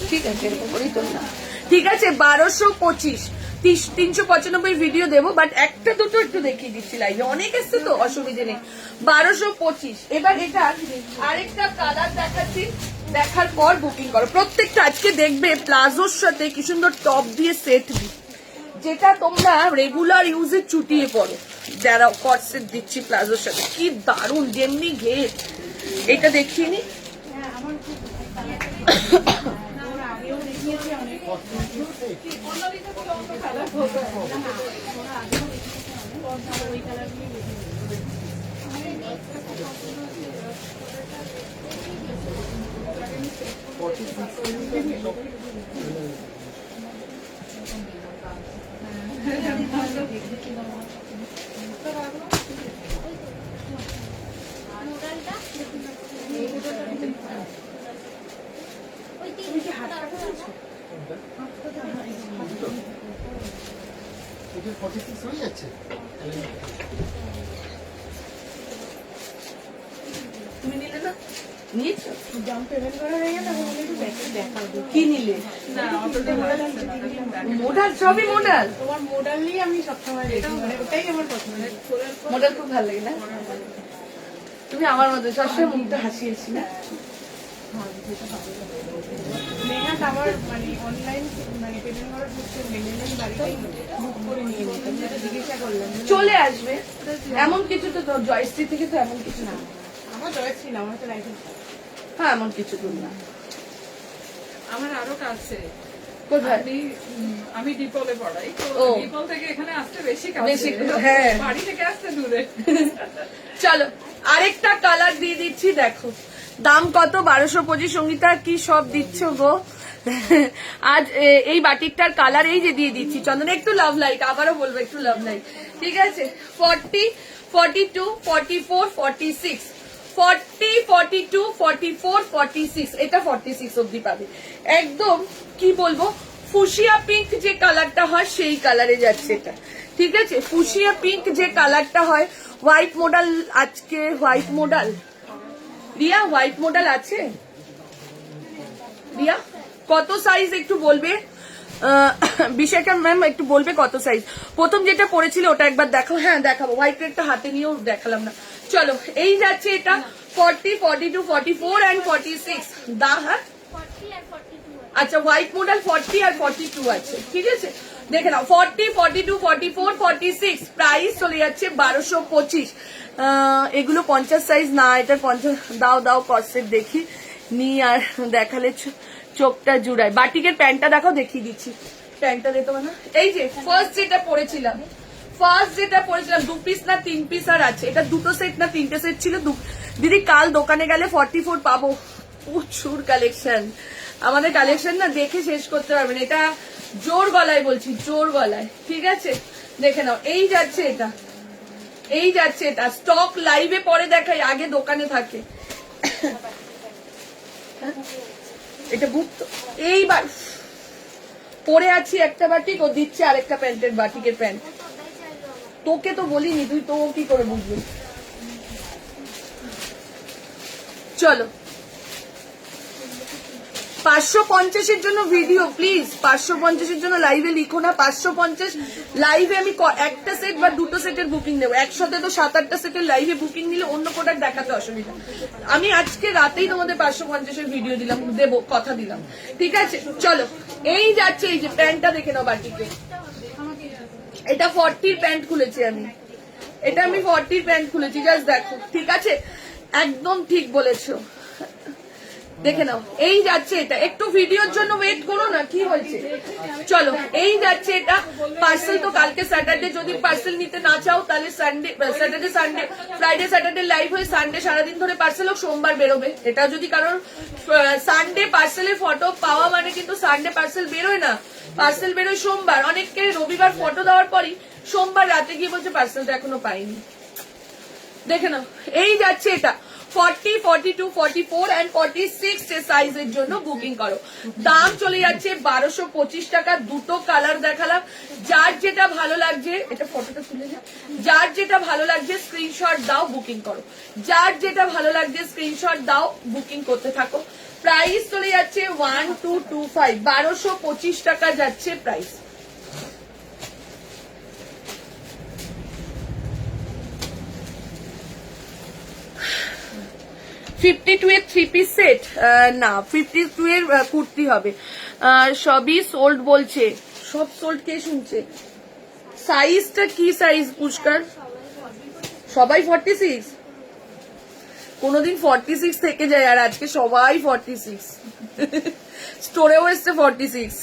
ঠিক আছে, এরকম করেই তো না। ঠিক আছে, 1225, 395 ভিডিও দেবো, বাট একটা দুটো একটু দেখিয়ে দিচ্ছি লাইভে, অনেক এসছে তো অসুবিধে নেই। 1225। এবার এটা আরেকটা কালার দেখাচ্ছি, দেখার পর বুকিং করো। প্রত্যেকটা আজকে দেখবে প্লাজোর সাথে কি সুন্দর টপ দিয়ে সেট দিই, যেটা তোমরা রেগুলার ইউজে চুটিয়ে পড়ো। যারা কট সেট দিচ্ছি প্লাজোর সাথে, কি দারুণ, যেমনি ঘের। এটা দেখিয়ে নি, এটার 46 হয়ে যাচ্ছে। তুমি নিলে না, নিয়েছো? জাম পেমেন্ট করা হয়ে গেল, এখন একটু দেখাও। কি নিলে? না অতটা ভালো লাগছে না। মোডাল, সবই মোডাল। তোমার মোডাল নিয়ে আমি সবসময় দেখি, মানে ওটাই আমার পছন্দ। মোডাল খুব ভালো লাগে না? তুমি আমার মতো সবসময় মুখটা হাসিয়েছি না? নেহাত আমার মানে অনলাইন মানে পেমেন্ট করার ক্ষেত্রে মেনে নেই, বাড়িতেই বুক করে নিয়ে নিতাম, যেটা জিজ্ঞাসা করলাম। চলে আসবে, এমন কিছু তো জয়শ্রী থেকে তো এমন কিছু না। আমার জয়শ্রী না, আমার তো লাইসেন্স। হ্যাঁ, এমন কিছু তো না। আমার আরো কাছে কোথায়? আমি ডিপলে পড়াই, তো ও। ডিপল থেকে এখানে আসতে বেশি বেশি, কাছে, হ্যাঁ। বাড়ি থেকে আসতে দূরে। চলো আরেকটা কালার দিয়ে দিচ্ছি, দেখো দাম কত, 1225। সঙ্গীতা কি সব দিচ্ছ গো আজ। এই বাটিকটার কালার এই যে দিয়ে দিচ্ছি চন্দন, একটু লাভ লাইক, আবারও বলবো একটু লাভ লাইক। ঠিক আছে, 40, 42, 44, 46, 40, 42, 44, 46, এটা 46 অব্দি পাবে। একদম কি বলবো, ফুশিয়া পিঙ্ক যে কালারটা হয় সেই কালারে যাচ্ছে এটা। ঠিক আছে, ফুশিয়া পিঙ্ক যে কালারটা হয়, হোয়াইট মডেল আজকে, white model Riya, white model আছে রিয়া? কত সাইজ একটু বলবে, বিশাখা ম্যাম একটু বলবে কত সাইজ। প্রথম যেটা পড়েছিল ওটা একবার দেখো। হ্যাঁ দেখাবো, হোয়াইট রেডটা হাতে নিয়েও দেখালাম না। চলো এই যাচ্ছে এটা 40, 42, 44 and 46 দা। হ্যাঁ আচ্ছা, হোয়াইট মডেল 40 আর 42 আছে। ঠিক আছে, দেখে নাও 40, 42, 44, 46, প্রাইস চলে যাচ্ছে 1225। এগুলো 50 সাইজ না, এটা 50। দাও দাও কর্সেট দেখি নি, আর দেখালে চোখটা জুড়ায়। বাটিকের প্যান্টটা দেখাও, দেখিয়ে দিচ্ছি প্যান্টটা দিতে না। এই যে ফার্স্ট যেটা পরেছিলাম, 2 পিস না 3 পিস আর আছে। এটা দুটো সেট না 3টে সেট ছিল। দিদি কাল দোকানে গেলে 44 পাবো। প্রচুর কালেকশন, আমাদের কালেকশন না দেখে শেষ করতে পারবেন। এটা জোর গলায় বলছি, জোর গলায়। ঠিক আছে, দেখে নাও। এই যাচ্ছে এটা, এই যাচ্ছে এটা। স্টক লাইভে পরে দেখাই, আগে দোকানে থাকে। এটা বুক তো এইবার পরে আছি একটা বাটিক, ও দিচ্ছে আরেকটা প্যান্টের, বাটিকের প্যান্ট। তোকে তো বলিনি, তুই তো কি করে বুঝবি। চলো 550-এর জন্য ভিডিও প্লিজ, 550-এর জন্য লাইভে লিখো না। 550 লাইভে আমি একটা সেট বা দুটো সেটের বুকিং দেবো, একসাথে তো 7-8টা সেটের লাইভে বুকিং নিলে অন্য প্রোডাক্ট দেখাতে অসুবিধা। আমি আজকে রাতেই তোমাদের 550-এর ভিডিও দিলাম, দেবো, কথা দিলাম। ঠিক আছে, চলো এই যাচ্ছে। এই যে প্যান্টটা দেখে নাও বাটিকে, এটা 40-র প্যান্ট খুলেছি আমি, এটা আমি 40-র প্যান্ট খুলেছি, জাস্ট দেখো। ঠিক আছে, একদম ঠিক বলেছো। দেখে নাও, এই যাচ্ছে এটা। একটু ভিডিওর জন্য ওয়েট করো না, কি হয়েছে? চলো, এই যাচ্ছে এটা। পার্সেল তো কালকে স্যাটারডে, যদি পার্সেল নিতে না চাও তাহলে Sunday, Saturday Sunday, Friday Saturday live হয়ে সানডে সারাদিন ধরে পার্সেল হোক, সোমবার বেরোবে। এটা যদি কারোর সানডে পার্সেলের ফটো পাওয়া মানে কিন্তু সানডে পার্সেল বেরোয় না, পার্সেল বেরোয় সোমবার। অনেককে রবিবার ফটো দেওয়ার পরই সোমবার রাতে গিয়ে বলছে পার্সেলটা এখনো পাইনি। দেখে নাও, এই যাচ্ছে এটা। 40, 42, 44 and 46 সাইজের জন্য বুকিং করো। দাম চলে যাচ্ছে 1225 টাকা। দুটো কালার দেখালাম, যার যেটা ভালো লাগছে, এটা ফটোটা তুলে যা, যার যেটা ভালো লাগছে স্ক্রিনশট দাও, বুকিং করো। যার যেটা ভালো লাগছে স্ক্রিনশট দাও, বুকিং করতে থাকো। প্রাইস চলে যাচ্ছে 1225, 1225 টাকা যাচ্ছে প্রাইস। $52 এর 3 পিস সেট, না 52 এর কুর্তি হবে। সবই সোল্ড বলছে, সব সোল্ড। কে শুনছে? সাইজটা কি সাইজ পুষ্কার? সবাই 46? কোনোদিন 46 থেকে যায়, আর আজকে সবাই 46। স্টোরেও এসছে 46।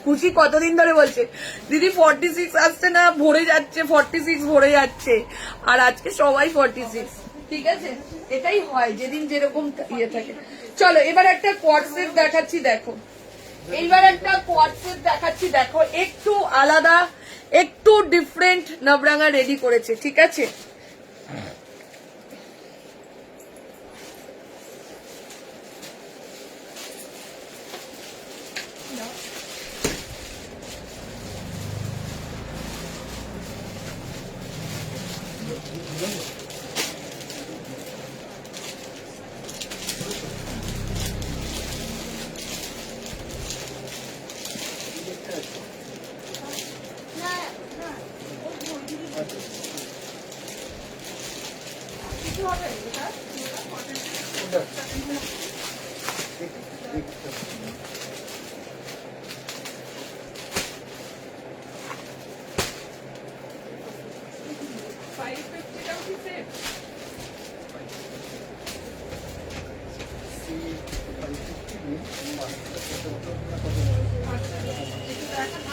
খুশি কতদিন ধরে বলছে দিদি 46 আসছে না, ভরে যাচ্ছে, 46 ভরে যাচ্ছে, আর আজকে সবাই 46। ঠিক আছে, এটাই হয় যেদিন যেরকম ইয়ে থাকে। চলো এবার একটা কোয়াড সেট দেখাচ্ছি, দেখো। এইবার একটা কোয়াড সেট দেখাচ্ছি, দেখো। একটু আলাদা, একটু ডিফারেন্ট নবরাঙা রেডি করেছে, ঠিক আছে।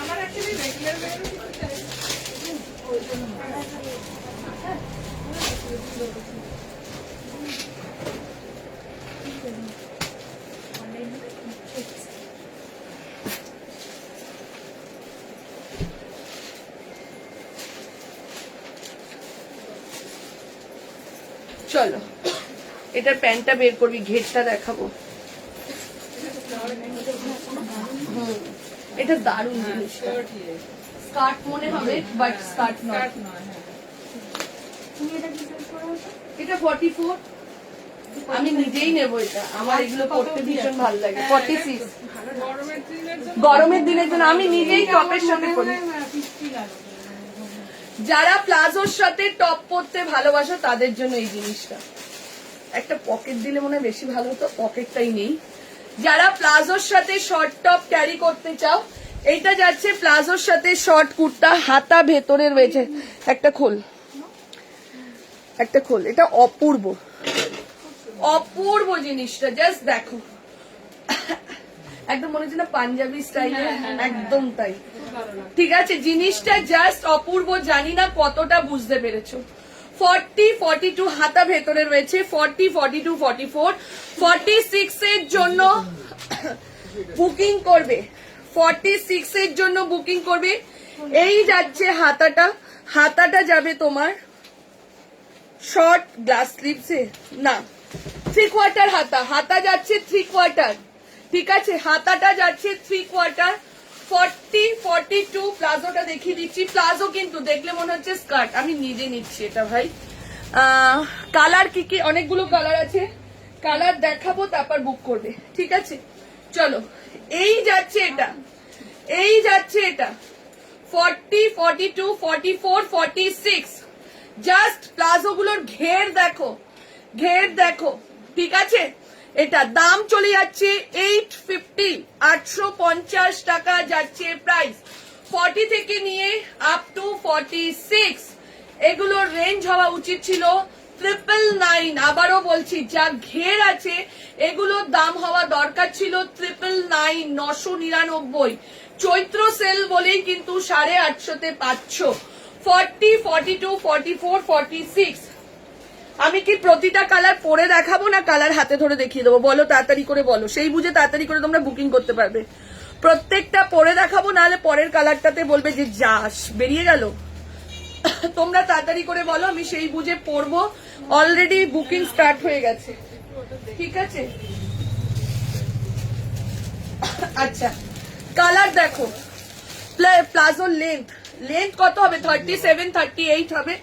আমার অ্যাকচুয়ালি রেগুলার বেরোনো কিছু চাই, ওই জন্য চলো এটার প্যান্টটা বের করবি, ঘেরটা দেখাবো। এটা দারুণ জিনিস, স্কার্ট মনে হবে বাট স্কার্ট নয়। এটা 44, আমি নিজেই নেবো এটা, আমার এগুলো পড়তে ভীষণ ভালো লাগে। 46 গরমের দিনের জন্য, আমি নিজেই টপের সাথে পরি। যারা প্লাজোর সাথে টপ পরতে ভালোবাসো তাদের জন্য এই জিনিসটা। একটা পকেট দিলে মনে হয় বেশি ভালো হতো, পকেটটাই নেই। যারা প্লাজোর সাথে শর্ট টপ ক্যারি করতে চাও, এইটা যাচ্ছে প্লাজোর সাথে শর্ট কুর্তা, হাতা ভেতরে রয়েছে। একটা খোল, একটা খোল। এটা অপূর্ব, অপূর্ব জিনিসটা, জাস্ট দেখো। একদম মনে হচ্ছে না পাঞ্জাবি স্টাইলে, একদম তাই। ঠিক আছে, জিনিসটা জাস্ট অপূর্ব। জানি না কতটা বুঝতে পেরেছো। 40, 42 হাতা ভেতরে রয়েছে। 40, 42, 44, 46 এর জন্য বুকিং করবে। 46 এর জন্য বুকিং করবে। এই যাচ্ছে হাতাটা, হাতাটা যাবে তোমার শর্ট গ্লাস স্লিভসে, না 3/4 হাতা, হাতা যাচ্ছে 3/4। ঠিক আছে, হাতাটা যাচ্ছে 3/4। 40, 42 প্লাজোটা দেখিয়ে দিচ্ছি। প্লাজো কিন্তু দেখলে মনে হচ্ছে স্কার্ট। আমি নিজে নিচ্ছি এটা ভাই। কালার কি কি, অনেকগুলো কালার আছে, কালার দেখাবো তারপর বুক করবে। ঠিক আছে, চলো এই যাচ্ছে এটা, এই যাচ্ছে এটা 40, 42, 44, 46। জাস্ট প্লাজো গুলোর ঘের দেখো, ঘের দেখো। ঠিক আছে, এটা দাম চলে যাচ্ছে 850, 850 টাকা যাচ্ছে প্রাইস। 40 থেকে নিয়ে আপ টু 46 এগুলোর রেঞ্জ হওয়া উচিত ছিল 999, আবারও বলছি যা ঘের আছে এগুলোর দাম হওয়া দরকার ছিল 999, 999। চৈত্র সেল বলেই কিন্তু 850 পাচ্ছ। 40, 42, 44, 46। আমি কি প্রতিটা কালার পরে দেখাবো না কালার হাতে ধরে দেখিয়ে দেবো? বলো তাড়াতাড়ি করে বলো, সেই বুঝে তাড়াতাড়ি করে তোমরা বুকিং করতে পারবে। প্রত্যেকটা পরে দেখাবো, নাহলে পরের কালারটাতে বলবে যে যাস বেরিয়ে গেল। তোমরা তাড়াতাড়ি করে বলো, আমি সেই বুঝে পরবো। অলরেডি বুকিং স্টার্ট হয়ে গেছে, ঠিক আছে? আচ্ছা, কালার দেখো। প্লাজোর লেন্থ কত হবে? 37, 38 হবে।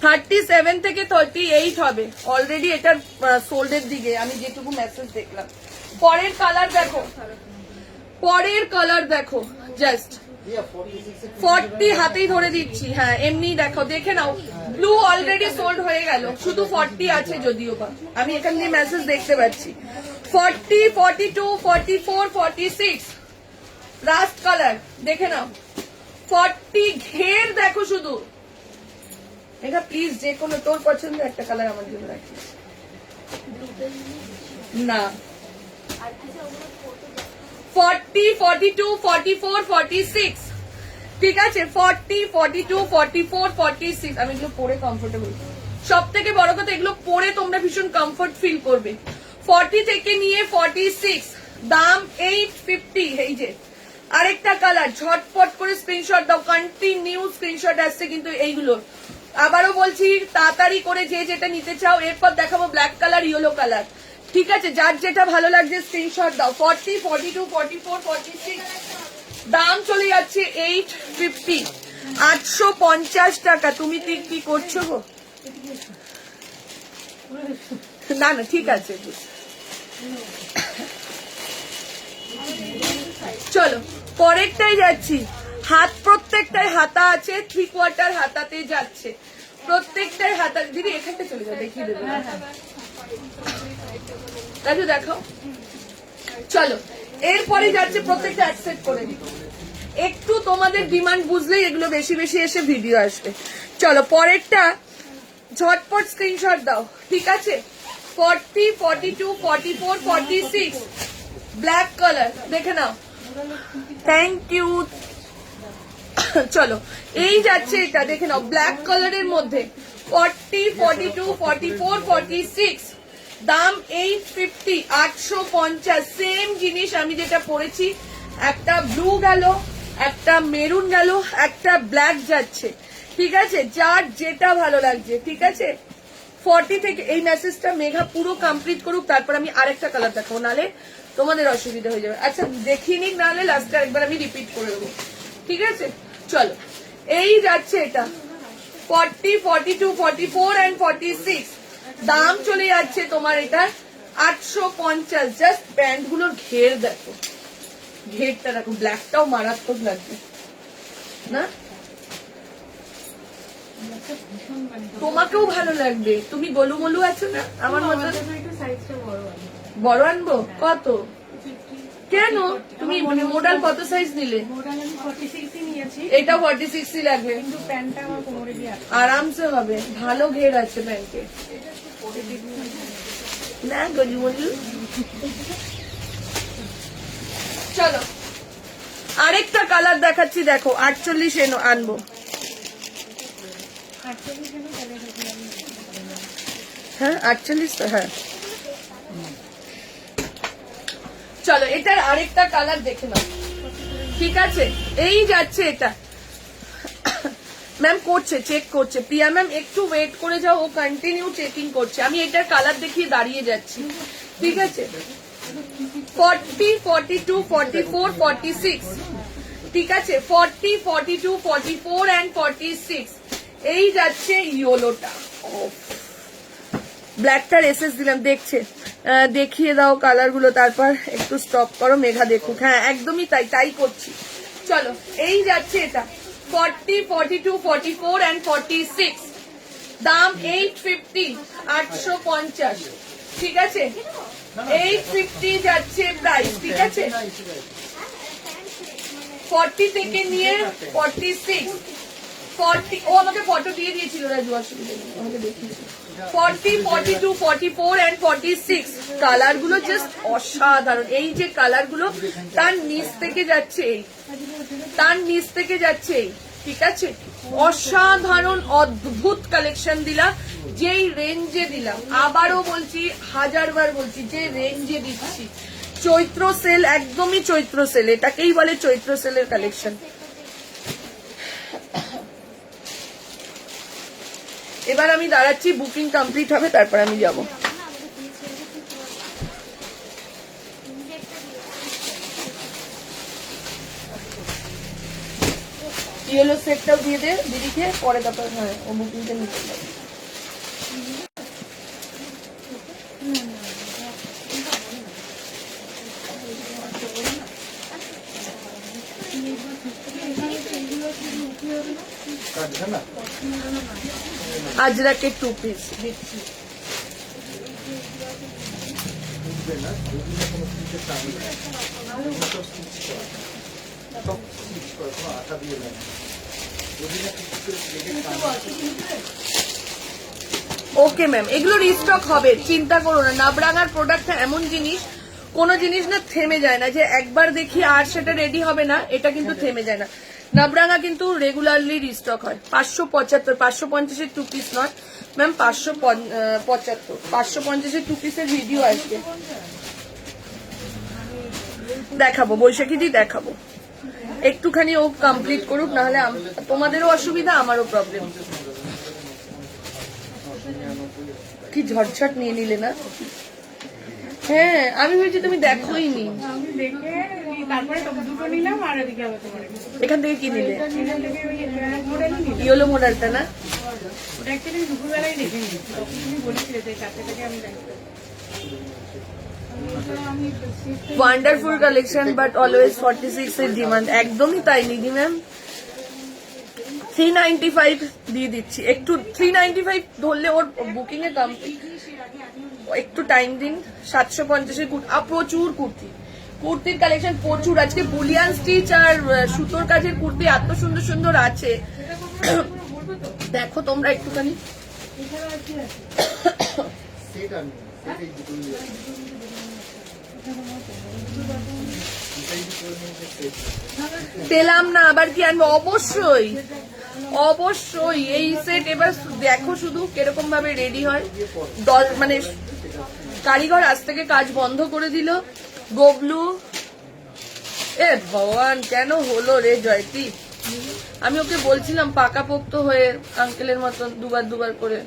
37 থেকে 38 হবে। অলরেডি এটার সোল্ডের দিকে আমি যেটুকু মেসেজ দেখলাম। পরের কালার দেখো, জাস্ট 40 হাতেই ধরে দিচ্ছি। হ্যাঁ, এমনি দেখো, দেখে নাও। ব্লু অলরেডি সোল্ড হয়ে গেল, শুধু 40 আছে যদিও বা, আমি এখান দিয়ে মেসেজ দেখতে পাচ্ছি। 40, 42, 44, 46 লাস্ট কালার দেখে নাও। 40 ঘের দেখো শুধু। এটা প্লিজ যে কোনো তোর পছন্দের একটা কালার আমার জন্য রাখিস না। 40, 42, 44, 46, ঠিক আছে? 40, 42, 44, 46। আমি এগুলো পরে কমফোর্টেবল। সব থেকে বড় কথা, এগুলো পরে তোমরা ভীষণ কমফোর্ট ফিল করবে। 40 থেকে নিয়ে 46, দাম 850। এই যে আরেকটা কালার, ঝটপট করে স্ক্রিনশট দাও, কন্টিনিউ স্ক্রিনশট আসছে কিন্তু এইগুলোর। আবারও বলছি তাড়াতাড়ি করে যে যেটা নিতে চাও। এরপর দেখাবো ব্ল্যাক কালার, ইয়েলো কালার, ঠিক আছে? যার যেটা ভালো লাগছে স্ক্রিনশট দাও। 40, 42, 44, 46, দাম চলে যাচ্ছে 850, 850 টাকা। তুমি কি করছো গো? না না, ঠিক আছে, চলো পরেরটাই যাচ্ছি। হাত প্রত্যেকটাই হাতা আছে, 3/4 হাতাতে যাচ্ছে, প্রত্যেকটাই হাতা। দিদি এখানটা চলে যাও, দেখিয়ে দেবো। রাজু দেখো, চলো এরপরে যাচ্ছে। প্রত্যেকটা অ্যাকসেপ্ট করে একটু তোমাদের ডিমান্ড বুঝলেই এগুলো বেশি বেশি এসে ভিডিও আসবে। চলো পরেরটা ঝটপট স্ক্রিনশট দাও, ঠিক আছে? 40, 42, 44, 46 ব্ল্যাক কালার দেখে নাও। Thank you. চলো এই যাচ্ছে, এটা দেখে নাও ব্ল্যাক কালারের মধ্যে। 40, 42, 44, 46, দাম 850, 850। সেম জিনিস আমি যেটা পরেছি, একটা ব্লু গেল, একটা মেরুন গেল, একটা ব্ল্যাক যাচ্ছে, ঠিক আছে? যার যেটা ভালো লাগছে, ঠিক আছে? 40 থেকে এই মেসেজটা মেঘা পুরো কমপ্লিট করুক, তারপর আমি আরেকটা কালার দেখাবো, নালে তোমাদের অসুবিধা হয়ে যাবে। আচ্ছা দেখিয়ে নিক, নাহলে লাস্টে একবার আমি রিপিট করে দেবো, ঠিক আছে? চলো এই যাচ্ছে এটা 40, 42, 44 and 46, দাম চলে যাচ্ছে তোমার এটা 850। জাস্ট প্যান্ট গুলোর ঘের দেখো, ঘেরটা দেখো, ব্ল্যাকটাও মারাত্মক লাগবে না? তোমাকেও ভালো লাগবে, তুমি গোলু মোলু আছো না আমার মতো। বড় আনবো? কত? কেন তুমি মোডাল কত সাইজ নিলে? এটা 46 লাগবে, কিন্তু প্যান্টটা আমার কোমরে দিয়ে আরামসে হবে, ভালো ঘের আছে প্যান্টে না গোলু মোলু। চলো আরেকটা কালার দেখাচ্ছি, দেখো 48 আনবো। হ্যাঁ 48 তো, হ্যাঁ। চলো এটার আরেকটা কালার দেখে নাও, ঠিক আছে? এই যাচ্ছে এটা। ম্যাম করছে, চেক করছে, প্রিয়া ম্যাম একটু ওয়েট করে যাও, ও কন্টিনিউ চেকিং করছে। আমি এটার কালার দেখিয়ে দাঁড়িয়ে যাচ্ছি, ঠিক আছে? 40, 42, 44, 46, ঠিক আছে? 40, 42, 44 and 46, এই যাচ্ছে ইয়েলোটা। ব্ল্যাকটার এসএস দিলাম, দেখছে, দেখিয়ে দাও কালার গুলো, তারপর একটু স্টপ করো, মেঘা দেখুক। হ্যাঁ একদমই তাই করছি। চলো এই যাচ্ছে এটা 40, 42, 44 and 46, দাম 850, 850, ঠিক আছে? 850 যাচ্ছে প্রাইস, ঠিক আছে? 40 থেকে নিয়ে 46, 40 ও আমাকে ফটো দিয়ে দিয়েছিল রাজু, অসুবিধা নেই, আমাকে দেখিয়েছিল। 40, 42, 44 and 46 কালার গুলো জাস্ট অসাধারণ। এই যে কালার গুলো তার নিচ থেকে যাচ্ছে এই, তার নিচ থেকে যাচ্ছে এই, ঠিক আছে? অসাধারণ অদ্ভুত কালেকশন দিলাম, যেই রেঞ্জে দিলাম, আবারও বলছি, হাজারবার বলছি, যে রেঞ্জে দিচ্ছি। চৈত্র সেল, একদমই চৈত্র সেল, এটাকেই বলে চৈত্র সেলের কালেকশন। এবার আমি দাঁড়াচ্ছি, বুকিং কমপ্লিট হবে, তারপর আমি যাব। ইয়েলো সেটটাও দিয়ে দে দিদিকে, পরে তারপর হ্যাঁ ও বুকিংটা নিতে পারবে। আজরাকে 2 পিস দিচ্ছি। ওকে ম্যাম, এগুলো রিস্টক হবে, চিন্তা করো না। নাবরাঙার প্রোডাক্ট এমন জিনিস, কোনো জিনিস না থেমে যায় না, যে একবার দেখি আর সেটা রেডি হবে না, এটা কিন্তু থেমে যায় না। নাবরাঙা কিন্তু রেগুলারলি রিস্টক হয়। 575, 550-এর 2 পিস নয় ম্যাম, 575, 550-এর 2 পিসের ভিডিও আসবে, দেখাবো বৈশাখীদি, দেখাবো। একটুখানি ও কমপ্লিট করুক, নাহলে তোমাদেরও অসুবিধা, আমারও প্রবলেম। কি ঝটঝট নিয়ে নিলে না? হ্যাঁ, আমি ভেবেছি তুমি দেখোই নি। আমি দেখে তারপরে দুটো নিলাম, আর এদিকে আবার তোমার এখান থেকে কি নিলে? এখান থেকে ওই মডেলই নিলাম। ইয়েলো মডেলটা না? ওটা অ্যাকচুয়ালি দুপুরবেলায় দেখে নিয়েছি, তখন তুমি বলেছিলে যে 4টে থেকে আমি দেখতে। ওয়ান্ডারফুল কালেকশন, বাট অলওয়েজ 46 এর ডিমান্ড। একদমই তাই নিধি ম্যাম। 395 দিয়ে দিচ্ছি, একটু 395 ধরলে ওর বুকিং এ কমপ্লিট, একটু টাইম দিন। 750-এর প্রচুর কুর্তি, কুর্তির কালেকশন প্রচুর। আজকে বুলিয়ান স্টিচ আর সুতোর কাজের কুর্তি এত সুন্দর সুন্দর আছে, দেখো তোমরা একটুখানি। পেলাম না, আবার কি আনবো? অবশ্যই অবশ্যই এই সেট। এবার দেখো শুধু কিরকম ভাবে রেডি হয়। মানে কারিগর আজ থেকে কাজ বন্ধ করে দিল। গবলু, এ ভগবান, কেন হলো রে জয়তি? আমি ওকে বলছিলাম পাকাপোক্ত হয়ে আঙ্কেলের মতন দুবার করে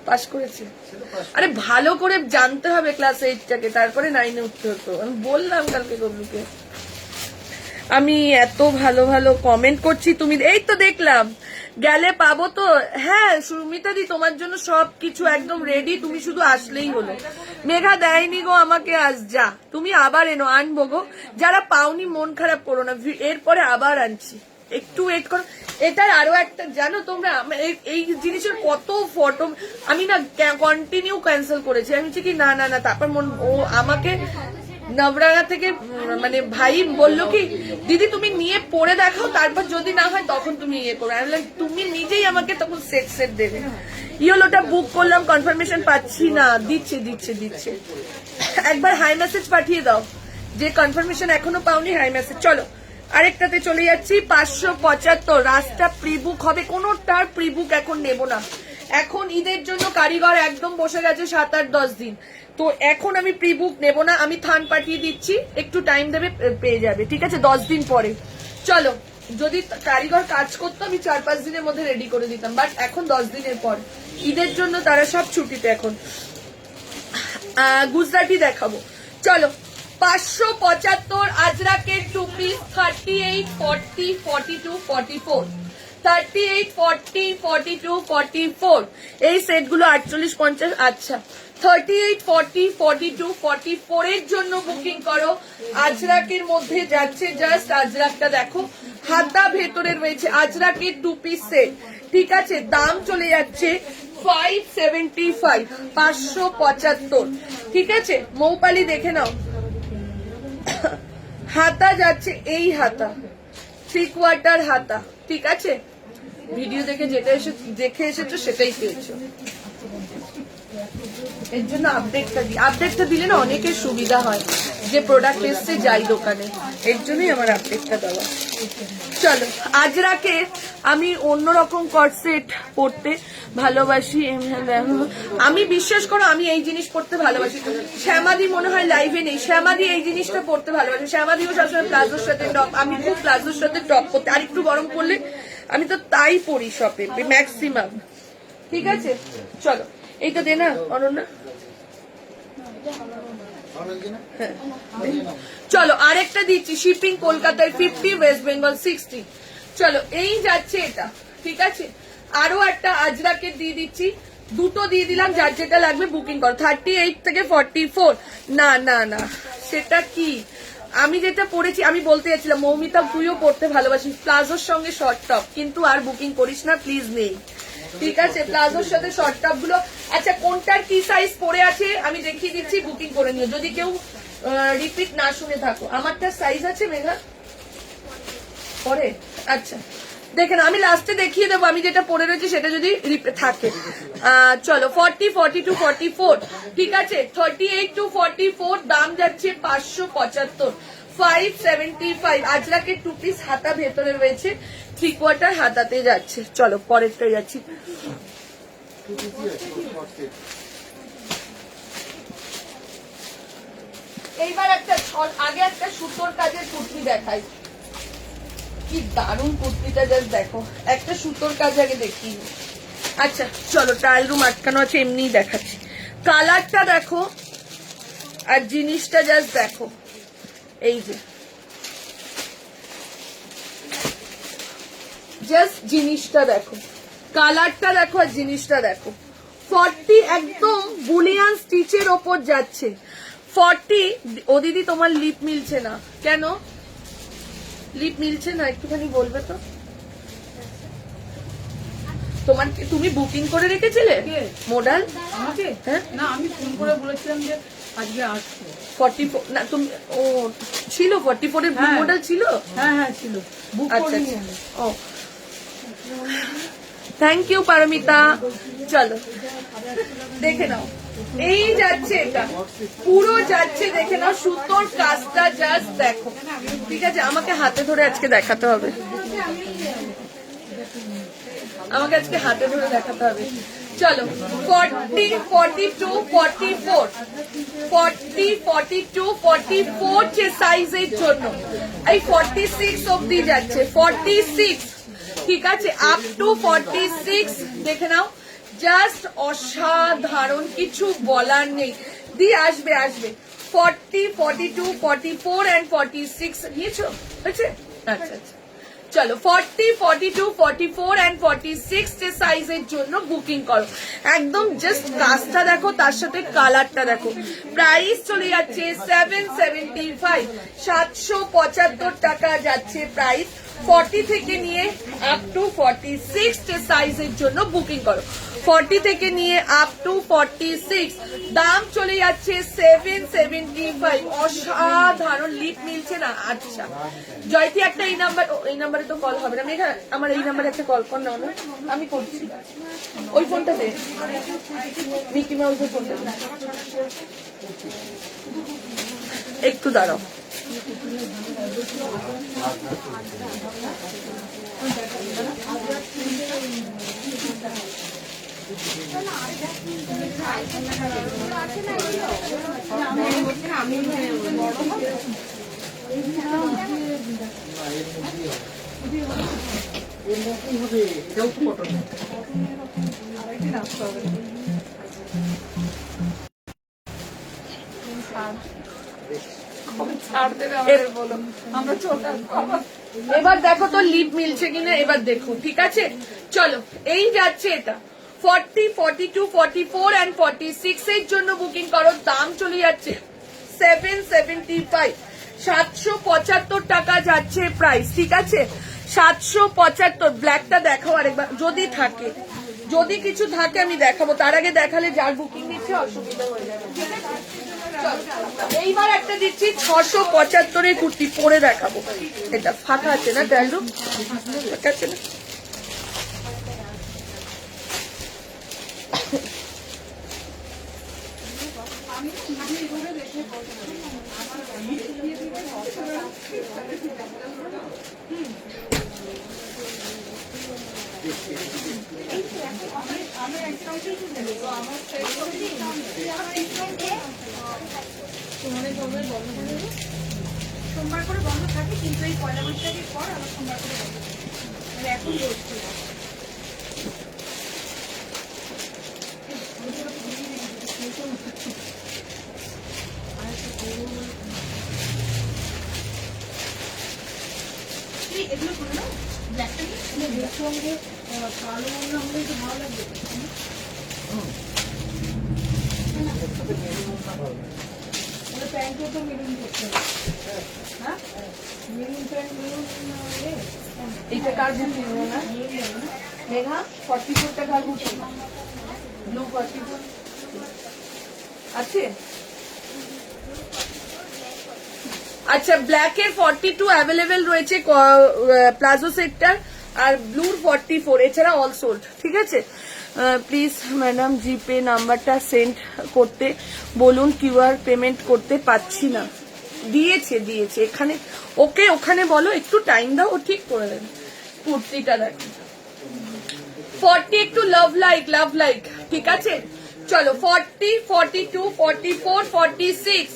পাস করেছে। আরে ভালো করে জানতে হবে ক্লাস 8টাকে, তারপরে 9-এ উঠতে হতো। আমি বললাম কালকে গবলুকে, আমি এত ভালো ভালো কমেন্ট করছি, তুমি এই তো দেখলাম, গেলে পাবো তো। হ্যাঁ সুমিতা দি, তোমার জন্য সবকিছু একদম রেডি, তুমি শুধু আসলেই হলো। মেঘা দেয়নি গো আমাকে আজ, যা তুমি আবার এনো, আনবো গো। যারা পাওনি মন খারাপ করো না, এরপরে আবার আনছি, একটু ওয়েট করো। এটার আরো একটা জানো তোমরা, এই জিনিসের কত ফটো আমি না কন্টিনিউ ক্যান্সেল করেছি। আমি বলছি কি না না না, তারপর ও আমাকে নবরাঙা থেকে মানে ভাই বললো কি, দিদি তুমি নিয়ে পরে দেখাও, তারপর যদি না হয় তখন তুমি ইয়ে করো। আমি বললাম তুমি নিজেই আমাকে তখন সেট দেবে। ইয়েলোটা বুক করলাম, কনফার্মেশন পাচ্ছি না। দিচ্ছে একবার হাই মেসেজ পাঠিয়ে দাও, যে কনফার্মেশন এখনো পাওনি, হাই মেসেজ। চলো আরেকটাতে চলে যাচ্ছি। 575 রাস্তা প্রিবুক হবে, কোনোটার প্রিবুক এখন নেব না। এখন ঈদের জন্য কারিগর একদম বসে গেছে 7-8-10 দিন, তো এখন আমি প্রিবুক নেব না। আমি থান পাঠিয়ে দিচ্ছি, একটু টাইম দেবে, পেয়ে যাবে, ঠিক আছে, 10 দিন পরে। চলো, যদি কারিগর কাজ করতো আমি 4-5 দিনের মধ্যে রেডি করে দিতাম, বাট এখন 10 দিনের পর, ঈদের জন্য তারা সব ছুটিতে। এখন গুজরাটি দেখাবো, চলো। 575 আজরাকের 2 পিস, 38, 40, 42, 44, 38, 40, 42, 44। এই সেটগুলো 48-50। আচ্ছা, 38, 40, 42, 44 এর জন্য বুকিং করো। আজরাকের মধ্যে যাচ্ছে, জাস্ট আজরাকটা দেখো, হাতা ভেতরে রয়েছে। আজরাকের 2 পিস সেট, ঠিক আছে, দাম চলে যাচ্ছে 575, 575, ঠিক আছে। মৌপালি দেখে নাও, হাতা যাচ্ছে এই হাতা, 3/4 হাতা, ঠিক আছে, ভিডিও দেখে যেটা দেখে এসেছো সেটাই পেয়েছো। এর জন্য আপডেটটা দিলে না অনেকের সুবিধা হয়, যে প্রোডাক্ট এসছে যাই দোকানে, এর জন্যই আমার আপডেটটা দেওয়া। চলো, আজরাকে আমি অন্যরকম কর্সেট পরতে ভালোবাসি। আমি বিশ্বাস করো আমি এই জিনিস পরতে ভালোবাসি। শ্যামাদি মনে হয় লাইভে নেই, শ্যামাদি এই জিনিসটা পরতে ভালোবাসি। শ্যামাদিও সবসময় প্লাজোর সাথে টপ, আমি খুব প্লাজোর সাথে টপ পরতে, আর একটু গরম পড়লে আমি তো তাই পরি শপে ম্যাক্সিমাম। ঠিক আছে, চলো এইটা দে না অনন্যা। হ্যাঁ, চলো আরেকটা দিচ্ছি, শিপিং কলকাতায় 50, ওয়েস্ট বেঙ্গল 60। চলো এই যাচ্ছে এটা, ঠিক আছে। আরো একটা আজরাকে দিয়ে দিচ্ছি, দুটো দিয়ে দিলাম, যার যেটা লাগবে বুকিং করো। 38 থেকে 44। না না না, সেটা কি আমি যেটা পড়েছি, আমি বলতে যাচ্ছিলাম মৌমিতা তুইও পড়তে ভালোবাসিস প্লাজোর সঙ্গে শর্ট টপ, কিন্তু আর বুকিং করিস না প্লিজ, নেই। ঠিক আছে, প্লাজোর সাথে শর্ট টপ গুলো। আচ্ছা, কোনটার কি সাইজ পড়ে আছে আমি দেখিয়ে দিচ্ছি, বুকিং করে নিও যদি কেউ রিপিট না শুনে থাকো। আমারটা সাইজ আছে মেঘা পরে, আচ্ছা দেখে না, আমি লাস্টে দেখিয়ে দেবো আমি যেটা পরে রয়েছে সেটা যদি থাকে। চলো 40, 42, 44, ঠিক আছে। 38 to 44 দাম যাচ্ছে 575, 575। আজরাকে 2 পিস হাতা ভেতরে রয়েছে, 3/4 হাতাতে যাচ্ছে। চলো পরেরটা যাচ্ছি। এইবার আগে একটা সুতোর কাজের কুর্তি দেখাই, কি দারুণ কুর্তিটা, জাস্ট দেখো। একটা সুতোর কাজ আগে দেখি। আচ্ছা চলো, ট্রায়াল রুম আটকানো আছে, এমনিই দেখাচ্ছি। কালারটা দেখো আর জিনিসটা জাস্ট দেখো, এই যে জাস্ট জিনিসটা দেখো, কালারটা দেখো আর জিনিসটা দেখো। 40 একদম বুলিয়ান স্টিচের ওপর যাচ্ছে। 40। ও দিদি তোমার লিপ মিলছে না কেন? লিপ মিলছে না একটুখানি বলবে তো। তোমার তুমি বুকিং করে রেখেছিলে মডেল আমাকে? হ্যাঁ না, আমি ফোন করে বলেছিলাম যে আজকে আসছে। 44 না তুমি ও ছিল 44 এর হ্যাঁ। মডেল ছিল। হ্যাঁ হ্যাঁ ছিল, বুক আচ্ছা করে আচ্ছা, নিয়ে ও থ্যাংক ইউ পারমিতা। চলো দেখে নাও, এই যাচ্ছে এটা পুরো যাচ্ছে, দেখে নাও সুতোর কাজটা জাস্ট দেখো। ঠিক আছে, আমাকে হাতে ধরে আজকে দেখাতে হবে, আমাকে আজকে হাতে ধরে দেখাতে হবে। চলো 40, 42, 44, 40, 42, 44 যে সাইজের জন্য এই 46 অব্দি যাচ্ছে, 46। ঠিক আছে, আপ টু 46 দেখে নাও, জাস্ট অসাধারণ, কিছু বলার নেই। দিয়ে আসবে 40, 42, 44 and 46 নিয়েছো? আচ্ছা আচ্ছা, চলো 40, 42, 44 and 46 যে সাইজের জন্য বুকিং করো। একদম জাস্ট কাজটা দেখো, তার সাথে কালারটা দেখো। প্রাইস চলে যাচ্ছে 775, 775 টাকা যাচ্ছে প্রাইস। 40 থেকে নিয়ে আপ টু 46 যে সাইজের জন্য বুকিং করো। 40 থেকে নিয়ে আপ টু 46 দাম চলে যাচ্ছে 775। অসাধারণ, লিপ মিলছে না। আচ্ছা জয়তি একটা এই নাম্বারে তো কল হবে না মেঘা, আমার এই নাম্বারে একটা কল কর না, আমি করছি। ওই ফোনটা দে, মিকি মাউসের ফোনটা দে। একটু দাঁড়াও, এবার দেখো তো লিপ মিলছে কিনা, এবার দেখো। ঠিক আছে, চলো এই যাচ্ছে এটা 40, 42, 44 and 46 এর জন্য বুকিং করো। দাম চলে যাচ্ছে 775, 775 টাকা যাচ্ছে প্রাইস। ঠিক আছে, 775। ব্ল্যাকটা দেখাও আরেকবার যদি থাকে, যদি কিছু থাকে আমি দেখাবো, তার আগে দেখালে যার বুকিং নিচ্ছে অসুবিধা হয়ে যাবে। এইবার একটা দিচ্ছি 675 কুর্তি পরে দেখাবো। এটা ফাঁকা আছে না ট্রায়াল রুম? ফাঁকা আছে না? সোমবার করে বন্ধ থাকে, কিন্তু এই পয়লা বৈশাখের পর আবার সোমবার করে বন্ধ থাকে, মানে এখন রোজ খোলা। এগুলো করে নাও, ব্ল্যাকটা নিয়ে সঙ্গে কালো মনে হলে একটু ভালো লাগবে। প্যান্টও তো মেরুন করতে হবে, হ্যাঁ মেরুন প্যান্ট মেরুন। এইটা কার বুকিং না মেঘা? 44টা কার বুকিং? ব্লু 44 আছে। আচ্ছা, ব্ল্যাকের 42 অ্যাভেলেবেল রয়েছে প্লাজো সেটটার, আর ব্লুর 44, এছাড়া অল সোল্ড। ঠিক আছে, প্লিজ ম্যাডাম জিপে নাম্বারটা সেন্ড করতে বলুন, কিউআর পেমেন্ট করতে পাচ্ছি না। দিয়েছে এখানে, ওকে ওখানে বলো, একটু টাইম দাও, ও ঠিক করে দেন। কুর্তিটা দেখো 40, একটু লাভ লাইক। ঠিক আছে, চলো 40, 42, 44, 46,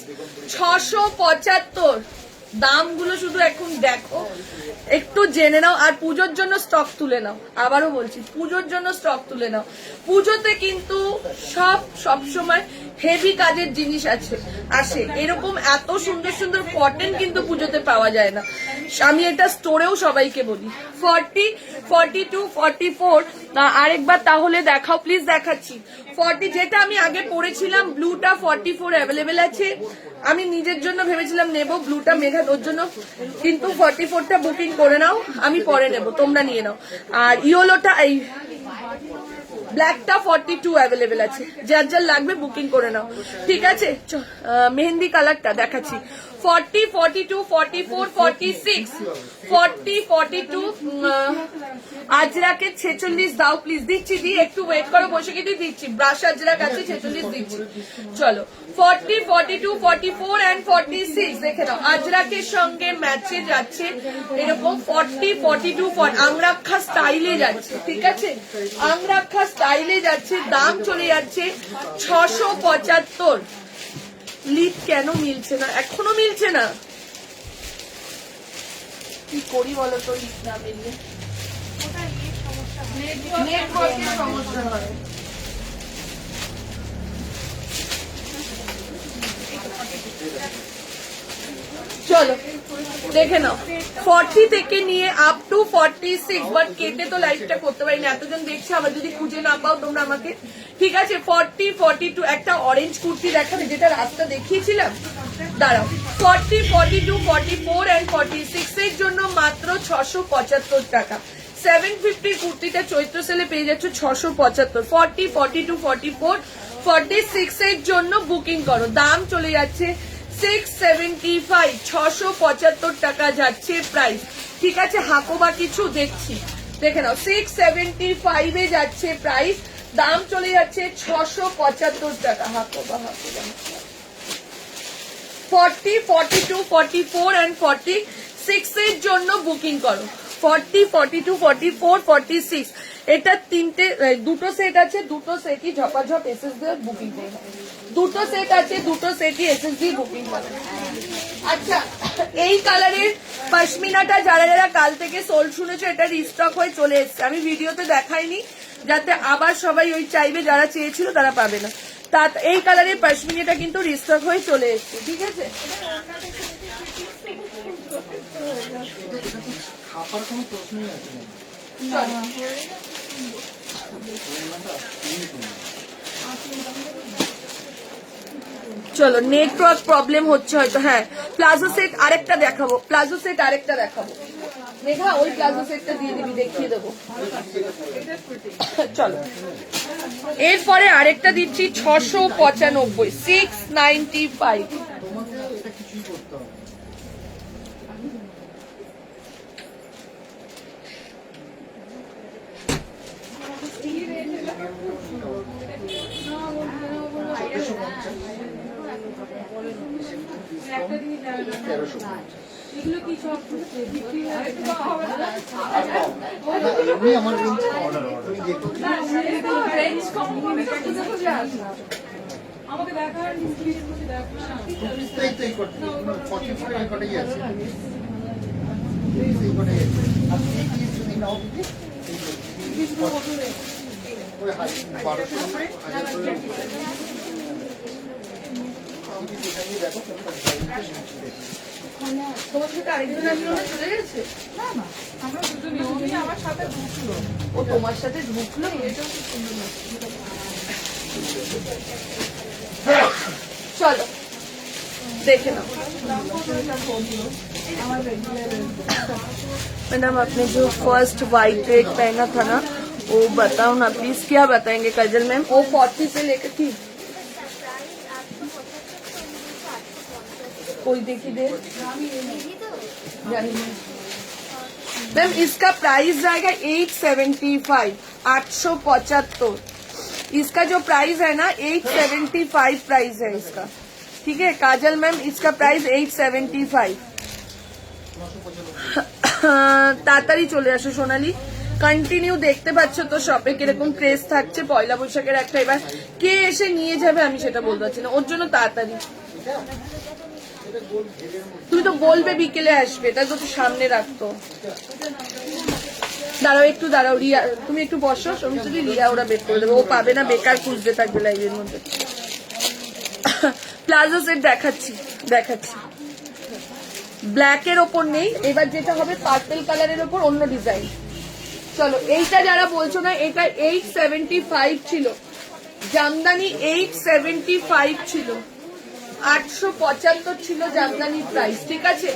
675। দামগুলো শুধু এখন দেখো, একটু জেনে নাও, আর পুজোর জন্য স্টক তুলে নাও। আবারও বলছি, পুজোর জন্য স্টক তুলে নাও। পুজোতে কিন্তু সব সময় হেভি কাজের জিনিস আসে, এরকম এত সুন্দর সুন্দর কটন কিন্তু পুজোতে পাওয়া যায় না। আমি এটা স্টোরেও সবাইকে বলি। 40, 42, 44 আরেকবার তাহলে দেখাও প্লিজ। দেখাচ্ছি 40, যেটা আমি আগে পরেছিলাম ব্লুটা 44 অ্যাভেলেবেল আছে। আমি নিজের জন্য ভেবেছিলাম নেব ব্লুটা, মেঘা ওর জন্য, কিন্তু 44টা বুকিং করে নাও, আমি পরে নেব, তোমরা নিয়ে নাও। আর ইয়েলোটা, এই ব্ল্যাকটা 42 অ্যাভেলেবেল আছে, যার লাগবে বুকিং করে নাও। ঠিক আছে, মেহেন্দি কালারটা দেখাচ্ছি 40, 42, 44, 46, 40, 42, আজরাকে 46 দাও প্লিজ। দিচ্ছি, একটু ওয়েট করো, বসে কিন্তু দিচ্ছি। ব্রাশ আজরাক আছে 46 দিচ্ছি। চলো 40, 42, 44 and 46 দেখে নাও, আজরাকের সঙ্গে ম্যাচে যাচ্ছে এরকম 40, 42, আংরাক্ষা স্টাইলে যাচ্ছে। ঠিক আছে, আংরাক্ষা স্টাইলে যাচ্ছে, দাম চলে যাচ্ছে 675। লিড কেন মিলছে না? এখনো মিলছে না, কি করি বলো তো? লিড না মিললে নেটওয়ার্কের সমস্যা হয়। চলো দেখে নাও, 40 থেকে নিয়ে আপ টু 46, বাট কেটে তো লাইভটা করতে পারি না, এতজন দেখছে, আবার যদি খুঁজে না পাও তোমরা আমাকে। ঠিক আছে, 40, 42, একটা অরেঞ্জ কুর্তি দেখাবে, যেটা রাস্তা দেখিয়েছিলাম, দাঁড়াও। 40, 42, 44 and 46 এর জন্য মাত্র 675 টাকা। 750 কুর্তিটা চৈত্র সেলে পেয়ে যাচ্ছ 675। 40, 42, 44, 46 এর জন্য বুকিং করো, দাম চলে যাচ্ছে 675, 675 টাকা যাচ্ছে প্রাইস। ঠিক আছে, হাঁকো বা কিছু দেখছি, দেখে নাও 675 এ যাচ্ছে প্রাইস, দাম চলে যাচ্ছে 675 টাকা। হাঁকো বা 40, 42, 44 and 46 এর জন্য বুকিং করো। 40, 42, 44, 46 এটা দুটো সেট আছে, দুটো সেটই ঝপাঝপ এসএস দিয়ে বুকিং করো। দুটো সেট আছে, দুটো সেটই এসএস দিয়ে বুকিং করো। আচ্ছা, এই কালারের পশমিনাটা যারা কাল থেকে সোল শুনেছো, এটা রিস্টক হয়ে চলে এসছে, আমি ভিডিওতে দেখাইনি, যাতে আবার সবাই ওই চাইবে, যারা চেয়েছিল তারা পাবে না। তা এই কালারের পশমিনাটা কিন্তু রিস্টক হয়ে চলে এসছে। ঠিক আছে, খাবার কোনো প্রশ্নই আছে না। চলো, নেটওয়ার্ক প্রবলেম হচ্ছে হয়তো। হ্যাঁ, প্লাজো সেট আরেকটা দেখাবো, প্লাজো সেট আরেকটা দেখাবো। মেঘা ওই প্লাজো সেটটা দিয়ে দিবি, দেখিয়ে দেবো। চলো এরপরে আরেকটা দিচ্ছি 695, 695। তোমাকে এটা কিছুই করতে হবে। এগুলো কি সব বিক্রি হয়? এমনি আমার রেঞ্জ অর্ডার তুমি দেখো আমাকে দেখা হয় স্ক্রিনের মধ্যে দেখা এই তো এই কটা 44 এই কটাই আছে এই কটাই আছে আর এই কি যদি নাও দিদি ওই 1200 1000 করে আমি ডিজাইন দেখো তোমার সাথে আরেকজন আসলো না, চলে গেছে? না না আমরা দুজনই উনি আমার সাথে ঢুকলো ও তোমার সাথে ঢুকলো? এটাও খুব সুন্দর লাগছে চলো देखे ना। मैडम आपने जो फर्स्ट वाइट रेड पहना था ना, वो बताओ ना प्लीज, क्या बताएंगे काजल मैम? वो 40 से लेकर थी, कोई देखी दे मैम। इसका प्राइस जाएगा 875, 875। इसका जो प्राइस है ना 875 प्राइस है इसका, ठीक है काजल मैम। इसका प्राइस 875। তাড়াতাড়ি চলে আসো সোনালি, কন্টিনিউ দেখতে পাচ্ছ তো শপে কিরকম ক্রেজ থাকছে পয়লা বৈশাখের একটা। এবার কে এসে নিয়ে যাবে আমি সেটা বলতে পারছি না, ওর জন্য তাড়াতাড়ি। তুমি তো বলবে বিকেলে আসবে, তাই তো সামনে রাখতো। দাঁড়াও একটু দাঁড়াও, রিয়া তুমি একটু বসো, সমিতি রিয়া ওরা বের করে দেবে, ও পাবে না, বেকার খুঁজতে থাকবে লাইভের মধ্যে। প্লাজো সেট দেখাচ্ছি দেখাচ্ছি, ব্ল্যাকের ওপর নেই, এবার যেটা হবে পার্পল কালারের ওপর অন্য ডিজাইন। চলো এইটা যারা বলছো না, এটা 875 ছিল, জামদানি 875 ছিল, 875 ছিল জামদানি প্রাইস, ঠিক আছে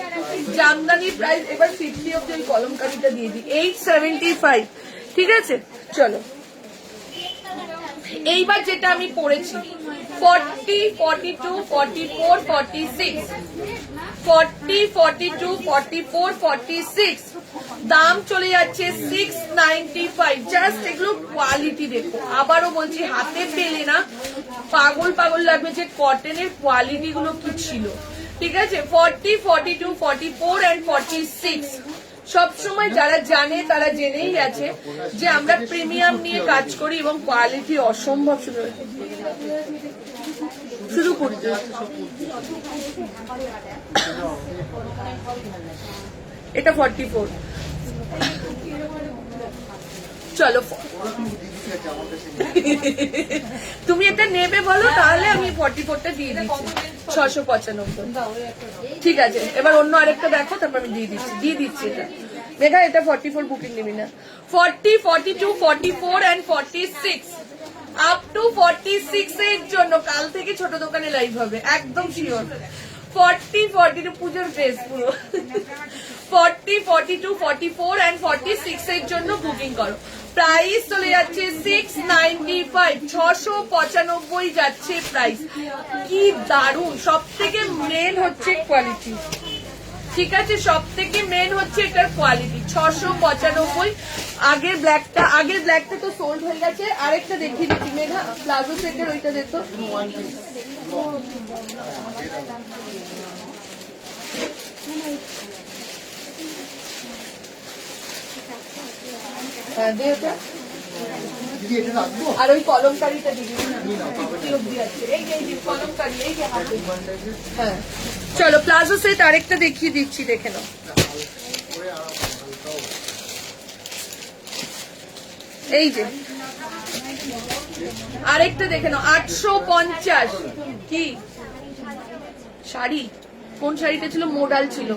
জামদানি প্রাইস। এবার 50 অব্দি ওই কলমকারিটা দিয়ে দিই, 875, ঠিক আছে। চলো এইবার যেটা আমি পড়েছি 40, 42, 44, 46, 40, 42, 44, 46, দাম চলে যাচ্ছে 695। জাস্ট এগুলো কোয়ালিটি দেখো, আবারও বলছি হাতে পেলে না পাগল পাগল লাগবে যে কটনের কোয়ালিটি গুলো কি ছিল, ঠিক আছে। 40, 42, 44 and 46 সবসময় যারা জানে তারা জেনেই আছে যে আমরা প্রিমিয়াম নিয়ে কাজ করি এবং কোয়ালিটি অসম্ভব সুন্দর। শুরু করতে এটা 44। চলো তুমি এটা নেবে বলো, তাহলে আমি 44টা দিয়ে দিচ্ছি 695। ঠিক আছে, এবার অন্য আরেকটা দেখো, তারপর আমি দিয়ে দিচ্ছি এটা দেখা। এটা 44 বুকিং নিবি না, 40, 42, 44 and 46 আপ টু 46 এর জন্য কাল থেকে ছোট দোকানে লাইভ হবে, একদম শিওর। 40, 42 পুজোর ড্রেস পুরো 40, 42, 44 and 46 এর জন্য বুকিং করো। প্রাইস চলে যাচ্ছে 695, 695 যাচ্ছে প্রাইস। কি দারুণ, সব থেকে মেন হচ্ছে কোয়ালিটি, ঠিক আছে সব থেকে মেন হচ্ছে এটার কোয়ালিটি। 695। আগের ব্ল্যাকটা তো সোল্ড হয়ে গেছে, আরেকটা দেখিয়ে দিচ্ছি মেঘা, প্লাজো সেটের ওইটা দেখো। হ্যাঁ দে ওটা, আর ওই কলমকারিটা দিবি না, এই যে কলমকারি, এই যে হাতে। হ্যাঁ চলো প্লাজো সেট আরেকটা দেখিয়ে দিচ্ছি, দেখে নাও। এই যে আরেকটা দেখে নাও, 850। কি শাড়ি, কোন শাড়িটা ছিল? মোডাল ছিল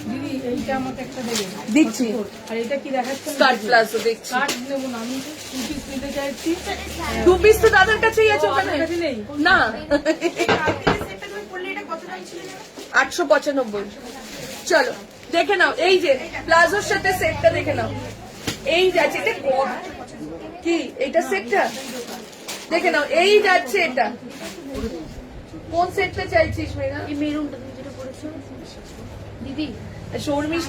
দিদি এইটা আমাকে একটা দেবে, দিচ্ছি। আর এটা কি দেখাচ্ছে? স্কার্ট প্লাজো দেখছি। কাট নেবো না, আমি 2 পিস নিতে চাইছি। 2 পিস তো দাদার কাছেই আছে, ওখানে কাছে নেই। না 895। চলো দেখে নাও, এই যে প্লাজোর সাথে সেটটা দেখে নাও, এই যাচ্ছে এটা কি, এইটা সেটটা দেখে নাও, এই যাচ্ছে এটা। কোন সেটটা চাইছিস মেঘা? এই মেরুনটা তুমি যেটা পরেছো দিদি, শর্মি,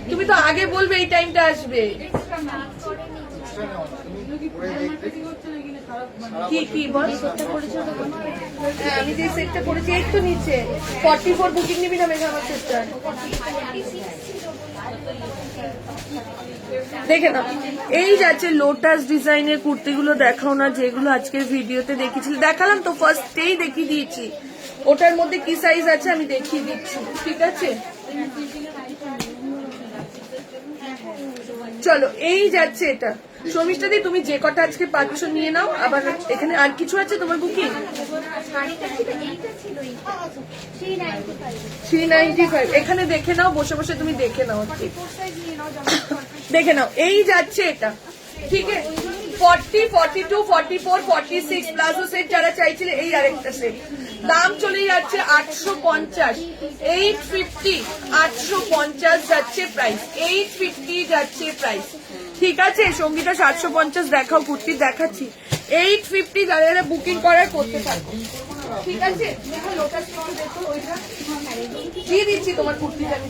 তুমি তো আগে বলবে এই টাইমটা আসবে। কি কি বল? হ্যাঁ, আমি যে সেটটা পড়েছি এই তো নিচে 44 বুকিং নিবি না মেঘা আমার সেটটা? দেখে নাও, এই যাচ্ছে লোটাস ডিজাইনের কুর্তিগুলো দেখাও না, যেগুলো আজকের ভিডিওতে দেখিয়েছিল। দেখালাম তো, ফার্স্টেই দেখিয়ে দিয়েছি। ওটার মধ্যে কি সাইজ আছে আমি দেখিয়ে দিচ্ছি, ঠিক আছে? চলো এই যাচ্ছে এটা। শর্মিষ্ঠা দি, তুমি যে কটা আজকে পাচ্ছ নিয়ে নাও। আবার এখানে আর কিছু আছে তোমার বুকিং? 395। এখানে দেখে নাও, বসে বসে তুমি দেখে নাও, দেখে নাও। এই যাচ্ছে এটা, ঠিক আছে? 40, 42, 44, 46 প্লাজো সেট যারা চাইছিলে, এই আরেকটা সেট। দাম চলে যাচ্ছে 850, 850, 850 যাচ্ছে প্রাইস, 850 যাচ্ছে প্রাইস, ঠিক আছে? সঙ্গীতা 750 দেখাও, কুর্তি দেখাচ্ছি 850। যারা যারা বুকিং করার করতে থাকো, ঠিক আছে? দিয়ে দিচ্ছি তোমার কুর্তিটা আমি।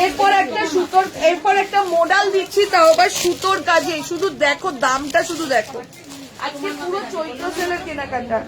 এরপর একটা সুতোর, এরপর একটা মডেল দিচ্ছি, তাও আবার সুতোর কাজে। শুধু দেখো দামটা, শুধু দেখো। আজকে পুরো চৈত্র সেলের কেনাকাটা।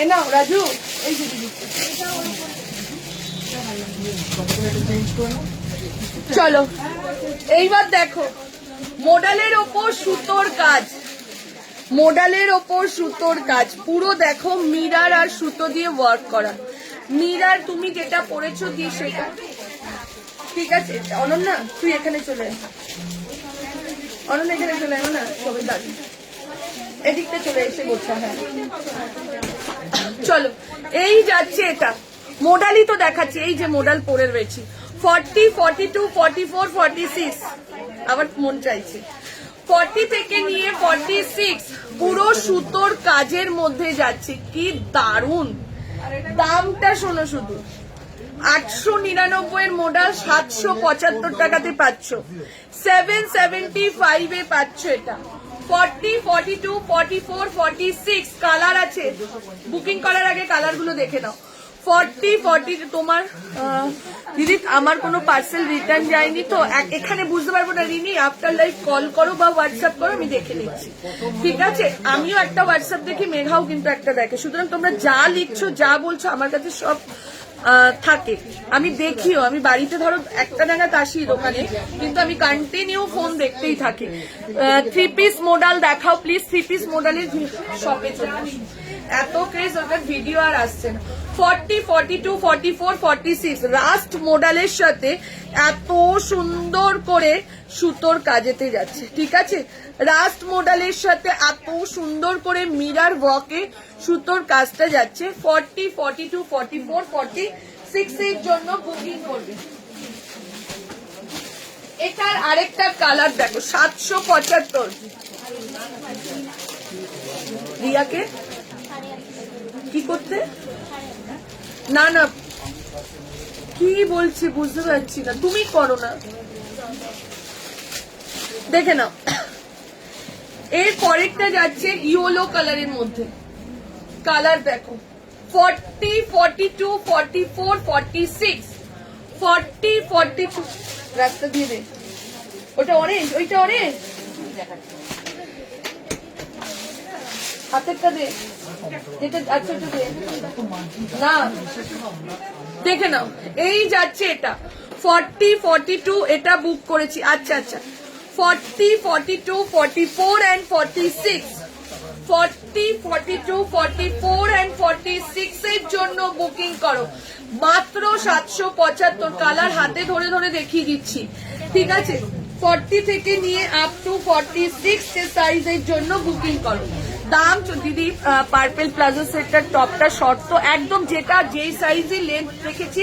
এ নাও রাজু, এই যে চলো এইবার দেখো মডেলের ওপর সুতোর কাজ, মডেলের ওপর সুতোর কাজ পুরো দেখো, মিরার আর সুতো দিয়ে ওয়ার্ক করা। মিরার তুমি যেটা পরেছো দিয়ে সেটা, ঠিক আছে? অনন্যা তুই এখানে চলে আয়, অনন্যা এখানে চলে আয় না, সবাই দাঁড়িয়ে এদিকটা চলে এসে বলছে। হ্যাঁ চলো এই যাচ্ছে এটা, মডেলই তো দেখাচ্ছি। এই যে মডেল পরে রয়েছি 40, 42, 44, 46, আবার মন চাইছে 40 থেকে নিয়ে 46 পুরো সুতোর কাজের মধ্যে যাচ্ছে। কি দারুন! দামটা শোনো শুধু, 899 এর মডেল 775 টাকাতে পাচ্ছ, 775 এ পাচ্ছ এটা। 40, 42, 44, 46 কালার আছে, বুকিং করার আগে কালার গুলো দেখে নাও। 40, 40 তোমার দিদি আমার কোনো পার্সেল রিটার্ন যায়নি তো, এখানে বুঝতে পারবো না রিনি, আফটার লাইভ কল করো বা হোয়াটসঅ্যাপ করো, আমি দেখে নিচ্ছি, ঠিক আছে? আমিও একটা হোয়াটসঅ্যাপ দেখি, মেঘাও কিন্তু একটা দেখে, সুতরাং তোমরা যা লিখছো যা বলছো আমার কাছে সব থাকে, আমি দেখিও। আমি বাড়িতে ধরো একটা নাগাদ আসি দোকানে, কিন্তু আমি কন্টিনিউ ফোন দেখতেই থাকি। 3 পিস মডেল দেখাও প্লিজ, 3 পিস মডেলের শপে চলে আসি, এত ক্রেজ, ওটার ভিডিও আর আসছে না। 40, 42, 44, 46 রাস্ট মডেলের সাথে এত সুন্দর করে সুতোর কাজেতে যাচ্ছে, ঠিক আছে? রাস্ট মডেলের সাথে এত সুন্দর করে মিরার ওয়ার্কে সুতোর কাজটা যাচ্ছে। 40, 42, 44, 46 এর জন্য বুকিং করবে। এটার আরেকটা কালার দেখো 775। রিয়াকে কি করতে? না না কি বলছি বুঝতে পারছি না, তুমি করো না, দেখে নাও। এর পরেরটা যাচ্ছে ইয়েলো কালারের মধ্যে, কালার দেখো 40, 42, 44, 46, 40, 42 রাস্তা দিয়ে দে, ওটা অরেঞ্জ, ওইটা অরেঞ্জ, হাতেরটা দে, যেটা আচ্ছা দে না, দেখে নাও। এই যাচ্ছে এটা 40, 42 এটা বুক করেছি, আচ্ছা আচ্ছা 40, 42, 44 and 46, 40, 42, 44 and 46 এর জন্য বুকিং করো। মাত্র 775 কালার হাতে ধরে ধরে দেখিয়ে দিচ্ছি, ঠিক আছে? 40 থেকে নিয়ে আপ টু 46 এর সাইজের জন্য বুকিং করো। দাম দিদি পার্পেল প্লাজো সেটটার টপটা শর্ট তো একদম যেটা যেই সাইজে লেন্থ রেখেছি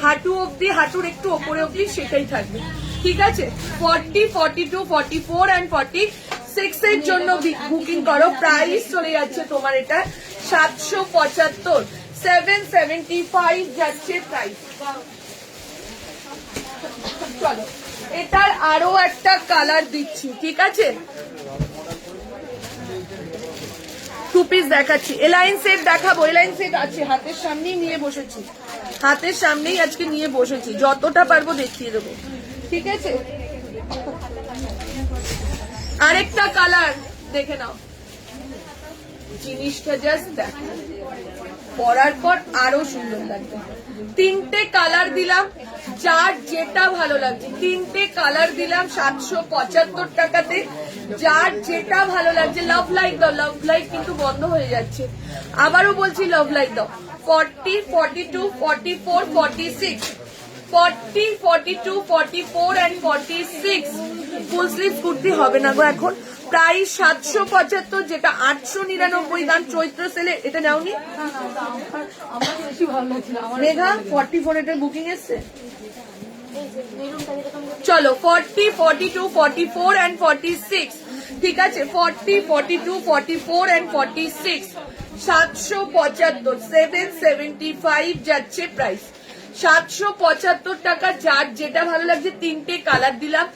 হাঁটু অব্দি, হাঁটুর একটু ওপরে অব্দি সেটাই থাকবে, ঠিক আছে? 40, 42, 44 and 46 এর জন্য বুকিং করো। প্রাইস চলে যাচ্ছে তোমার এটা 775, 775 যাচ্ছে প্রাইস। চলো এটার আরো একটা কালার দিচ্ছি, ঠিক আছে? 2 পিস দেখাচ্ছি। এলাইন সেট দেখাবো, এলাইন সেট আছে হাতের সামনেই নিয়ে বসেছি, হাতের সামনেই আজকে নিয়ে বসেছি, যতটা পারবো দেখিয়ে দেবো, ঠিক আছে? আরেকটা কালার দেখে নাও, জিনিসটা জাস্ট দেখো, পরার পর আরো সুন্দর লাগবে। 3টে কালার দিলাম, যার যেটা ভালো লাগছে 3টে কালার দিলাম 775 টাকাতে, যার যেটা ভালো লাগছে। লাভ লাইক দাও, লাভ লাইক কিন্তু বন্ধ হয়ে যাচ্ছে, আবারও বলছি লাভ লাইক দাও। 40, 42, 44, 46, 40, 42, 44 and 46 ফুল স্লিভ কুর্তি হবে না গো এখন। প্রাইস 775, যেটা 899 দাম চৈত্র সেলে। এটা নাওনি মেঘা? 44 এটার বুকিং এসছে। চলো 40, 42, 44 and 46, ঠিক আছে? 40, 42, 44 and 46, 775, 775 যাচ্ছে প্রাইস। 775 টাকা, যার যেটা ভালো লাগছে। 3টে কালার দিলাম,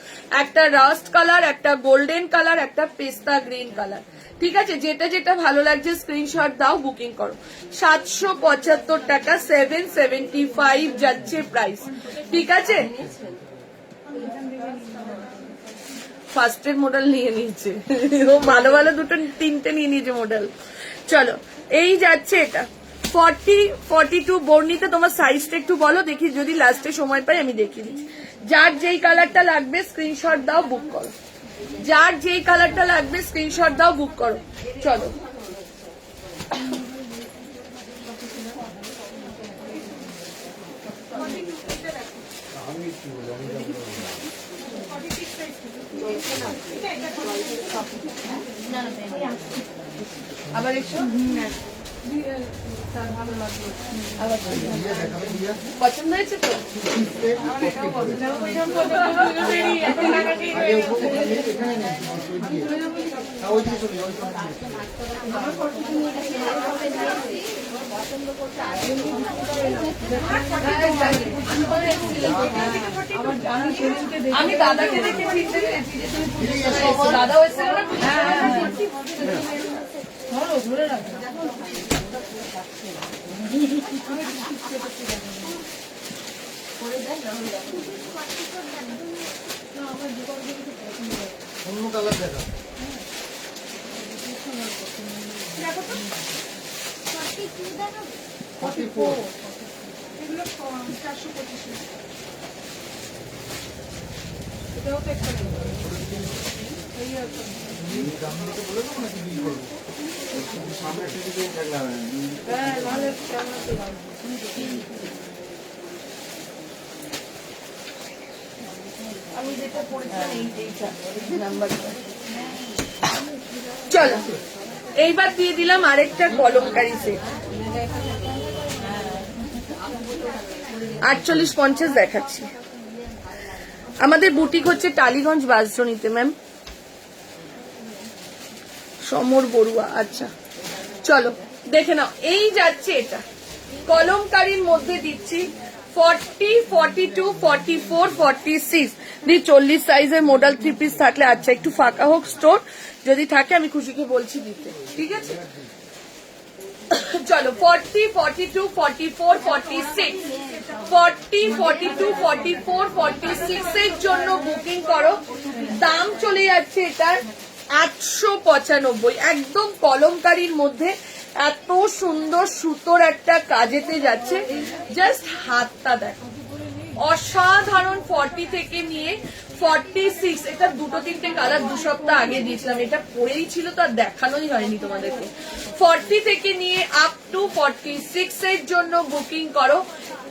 একটা রাস্ট কালার, একটা গোল্ডেন কালার, একটা পেস্তা গ্রিন কালার, ঠিক আছে? যেটা যেটা ভালো লাগছে স্ক্রিনশট দাও, বুকিং করো। 775 টাকা, 775 যাচ্ছে প্রাইস, ঠিক আছে? ফার্স্টের মডেল নিয়ে নিয়েছে ও, ভালো ভালো দুটো 3টে নিয়ে নিয়েছে মডেল। চলো এই যাচ্ছে এটা 40, 42। বর্ণিতে তোমার সাইজটা একটু বলো দেখি, যদি লাস্টে সময় পাই আমি দেখিয়ে দিচ্ছি। যার যেই কালারটা লাগবে স্ক্রিনশট দাও, বুক করো। যার যেই কালারটা লাগবে স্ক্রিনশট দাও, বুক করো। চলো আবার একটু পছন্দ হয়েছে তো? আমি দাদাকে দেখে চিনতে পেরেছি, দাদা হয়েছিল না? ধরে রাখো। অন্য কালার দেখা। আমি যেটা পড়েছিলাম এই নাম্বারটা। চলো এইবার দিয়ে দিলাম আরেকটা কলমকারি সেট। 48-50 দেখাচ্ছি। আমাদের বুটিক হচ্ছে টালিগঞ্জ বাসজনিতে ম্যাম, সমর বড়ুয়া। আচ্ছা চলো দেখে নাও, এই যাচ্ছে এটা কলমকারির মধ্যে দিচ্ছি 40, 42, 44, 46 দি 40 সাইজের মডেল 3 পিস থাকলে। আচ্ছা একটু ফাঁকা হোক স্টোর, যদি থাকে আমি খুশিকে বলছি দিতে, ঠিক আছে? চলো 40, 42, 44, 46, 40, 42, 44, 46 এর জন্য বুকিং করো। দাম চলে যাচ্ছে এটার 895, একদম কলমকারির মধ্যে এত সুন্দর সুতোর একটা কাজেতে যাচ্ছে। জাস্ট হাতটা দেখো, অসাধারণ 40 থেকে নিয়ে 46, এটা দুটো তিনটে কালার 2 সপ্তাহ আগে দিয়েছিলাম, এটা পরেই ছিল তো আর দেখানোই হয়নি তোমাদেরকে। 40 থেকে নিয়ে আপ টু 46 এর জন্য বুকিং করো।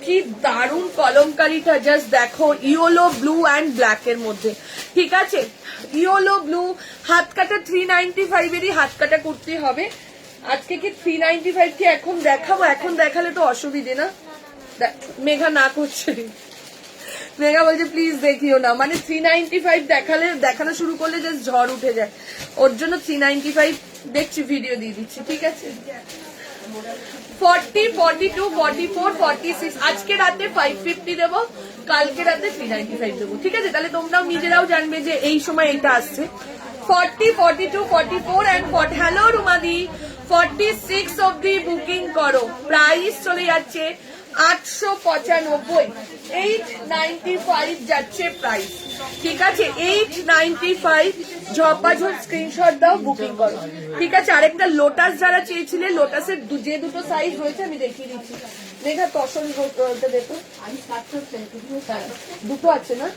কি দারুণ কলমকারিটা, জাস্ট দেখো, ইয়েলো ব্লু অ্যান্ড ব্ল্যাক এর মধ্যে, ঠিক আছে? ইয়েলো ব্লু, হাত কাটা 395 এরই হাত কাটা কুর্তি হবে। আজকে কি 395 কি এখন দেখাবো? এখন দেখালে তো অসুবিধে না। মেঘা না করছে, মেঘা বলছে প্লিজ দেখিও না, মানে 395 দেখানো শুরু করলে জাস্ট ঝড় উঠে যায়, ওর জন্য 395 দেখছি, ভিডিও দিয়ে দিচ্ছি, ঠিক আছে? 40, 42, 44, 46 আজকে রাতে 550 দেবো, কালকে রাতে 395 দেবো, ঠিক আছে? তাহলে তোমরাও নিজেরাও জানবে যে এই সময় এটা আসছে। 40, 42, 44 and 40, হ্যালো রুমাদি, 46 অব্দি বুকিং করো। প্রাইস চলে যাচ্ছে 895, 895 যাচ্ছে প্রাইস, ঠিক আছে? 895, ঝপাঝপ স্ক্রিনশট দাও, বুকিং করো, ঠিক আছে? আরেকটা লোটাস যারা চেয়েছিলে, লোটাসের যে দুটো সাইজ রয়েছে আমি দেখিয়ে দিচ্ছি। দেখা তসন দেখো, দুটো আছে না?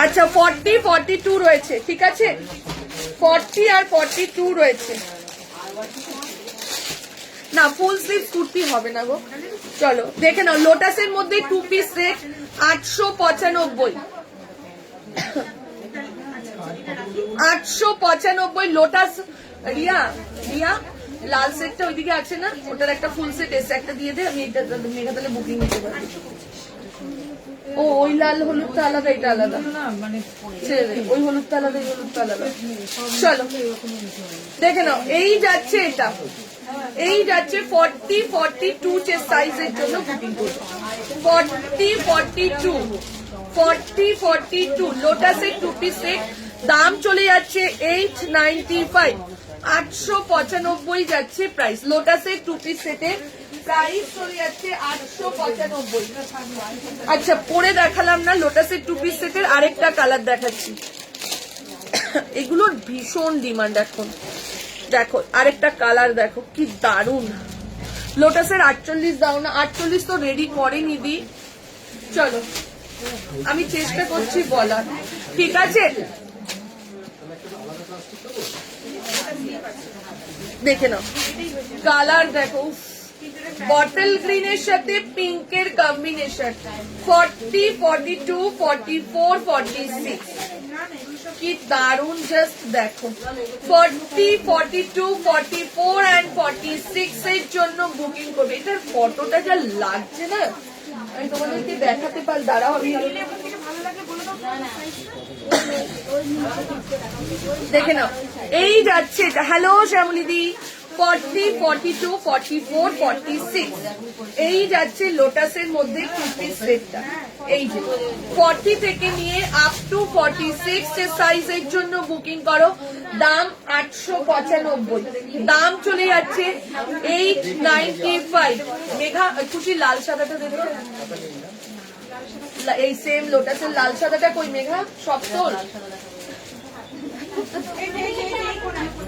আচ্ছা 40, 42 রয়েছে, ঠিক আছে? 40 আর 42 রয়েছে না, ফুল স্লিভ কুর্তি হবে না গো। চলো দেখে নাও, লোটাসের মধ্যে 2 piece set 895, 895 lotus. Riya, Riya লাল সেটটা ওইদিকে আছে না, ওটার একটা ফুল সেট এসে একটা দিয়ে দে, আমি এটা মেঘা তাহলে বুকিং নিতে পারবো। ও ওই লাল হলুদটা আলাদা, এটা আলাদা, ওই হলুদটা আলাদা, এই হলুদটা আলাদা। চলো দেখে নাও, এই যাচ্ছে এটা, এই যাচ্ছে 40, 42 সাইজের জন্য বুকিং করবো। 40, 42, 40, 42 লোটাসের 2 পিস সেট, দাম চলে যাচ্ছে 895, 895 যাচ্ছে প্রাইস। লোটাসের 2 পিস সেটের প্রাইস চলে যাচ্ছে 895। আচ্ছা পরে দেখালাম না, লোটাসের 2 পিস সেটের আরেকটা কালার দেখাচ্ছি। এগুলোর ভীষণ ডিমান্ড এখন, দেখো আরেকটা কালার দেখো, কি দারুন। লোটাসের 48 দাও না, 48 তো রেডি করেনি দি। চলো আমি চেষ্টা করছি বলার, ঠিক আছে? দেখে নাও কালার দেখো, বটল গ্রিনের সাথে পিঙ্কের কম্বিনেশন। 40, 42, 44, 46 কি দারুন, জাস্ট দেখো। 40, 42, 44 and 46 এর জন্য বুকিং করবে। এটার ফটোটা যা লাগছে না, আমি তোমাদেরকে দেখাতে পারি, দাঁড়াও আমি দেখে নাও। এই যাচ্ছে এটা, হ্যালো শ্যামলিদি, 40, 42, 44, 46 এই যাচ্ছে লোটাসের মধ্যে 2 পিস সেটটা। এই যে 40 থেকে নিয়ে আপ টু 46 এর সাইজের জন্য বুকিং করো। দাম 895, দাম চলে যাচ্ছে 895। মেঘা খুশি লাল সাদাটা দেবে, এই সেম লোটাসের লাল সাদাটা কই মেঘা? সব তোর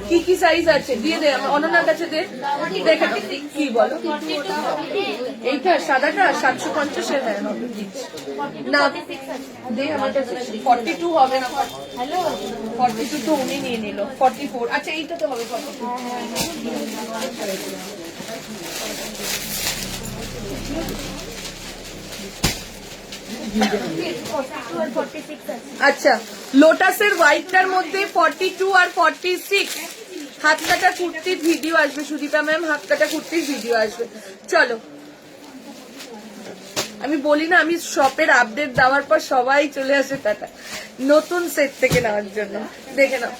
কি কি সাইজ আছে দিয়ে দে, অনন্যার কাছে দে, দেখে কি বলো। এইটা সাদাটা 750 এর, হ্যাঁ হবে না, দে আমার কাছে। 42 হবে না, 42 তো উনি নিয়ে নিল, 44। আচ্ছা এইটা তো হবে 42। আচ্ছা লোটাসের হোয়াইটটার মধ্যে 42 আর 46 হাত কাটা কুর্তির ভিডিও আসবে, সুদীপা ম্যাম হাত কাটা কুর্তির ভিডিও আসবে। চলো আমি বলি না, আমি শপের আপডেট দেওয়ার পর সবাই চলে আসে টাটা নতুন সেট থেকে নেওয়ার জন্য। দেখে নাও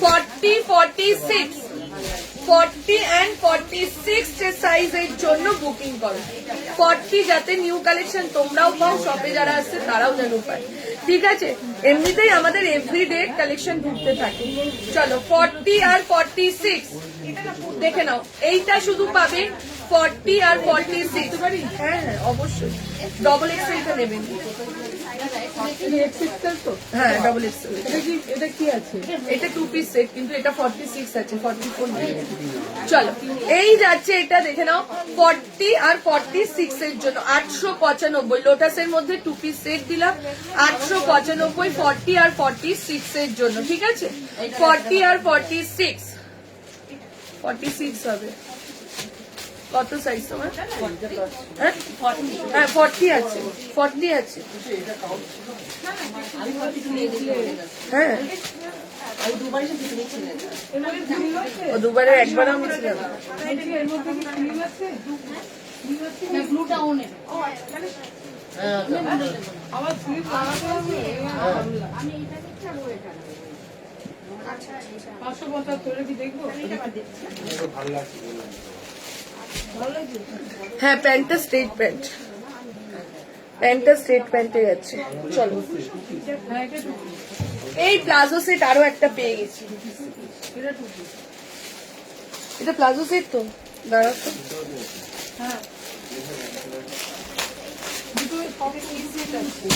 40, 46, 40 and 46 সাইজের জন্য বুকিং করো। 40 যাতে নিউ কালেকশন তোমরাও পাও, শপে যারা আসছে তারাও যেন পায়, ঠিক আছে? এমনিতেই আমাদের এভরিডে কালেকশন ঢুকতে থাকে। চলো 40 আর 46 দেখে নাও। এইটা শুধু পাবে 40 আর 46 হ্যাঁ হ্যাঁ অবশ্যই ডবল এক্সেলটা নেবেন হ্যাঁ ডবল এক্সেল এটা কি আছে? এটা 2 পিস সেট কিন্তু এটা 46 আছে 44 নেই চলো এই যাচ্ছে এটা দেখে নাও 40 আর 46 এর জন্য 895 লোটাসের মধ্যে 2 পিস সেট দিলাম 895 40 আর 46 এর জন্য ঠিক আছে 40 আর 46 হবে কত সাইজ তোমার হ্যাঁ 40 আছে 40 আছে হ্যাঁ ও দুবারে একবারও মিছিল না আমার স্লিপ লাগাতে হবে। 575 কি দেখবো? হ্যাঁ প্যান্টটা স্ট্রেট প্যান্টটা স্ট্রেট প্যান্টে যাচ্ছে চলো হ্যাঁ এটা এই প্লাজো সেট আরো একটা পেয়ে গেছি এটা প্লাজো সেট তো দাঁড়াও তো হ্যাঁ দুটো সব পিস সেট আছে।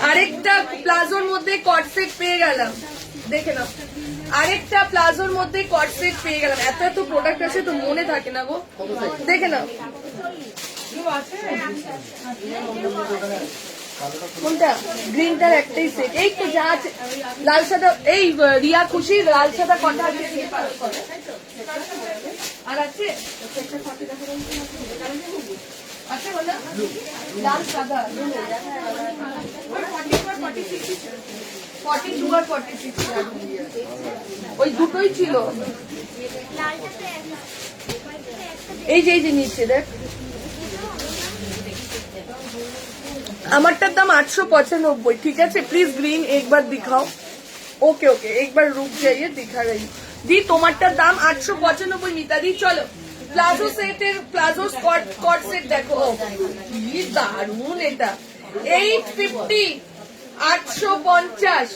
আরেকটা প্লাজোর মধ্যে কট সেট পেয়ে গেলাম দেখে নাও আরেকটা প্লাজোর মধ্যে কট সেট পেয়ে গেলাম এত এত প্রোডাক্ট আছে তো মনে থাকে না গো দেখে নাও কোনটা গ্রিনটার একটাই সেট এই তো যা আছে লাল সাদা এই রিয়া খুশি লাল সাদা কটা আছে আর আছে আচ্ছা বলো লাল সাদা 42 আর 46 ওই দুটোই ছিল এই যে নিচে দেখ আমারটার দাম 895 ठीक है प्लीज ग्रीन एक बार दिखाओ ओके ओके एक बार रुक जाइए दिखा रही दी তোমারটার দাম 895 মিতা দি চলো প্লাজো সেটের প্লাজো স্কট সেট দেখো কি দারুন এটা 850 850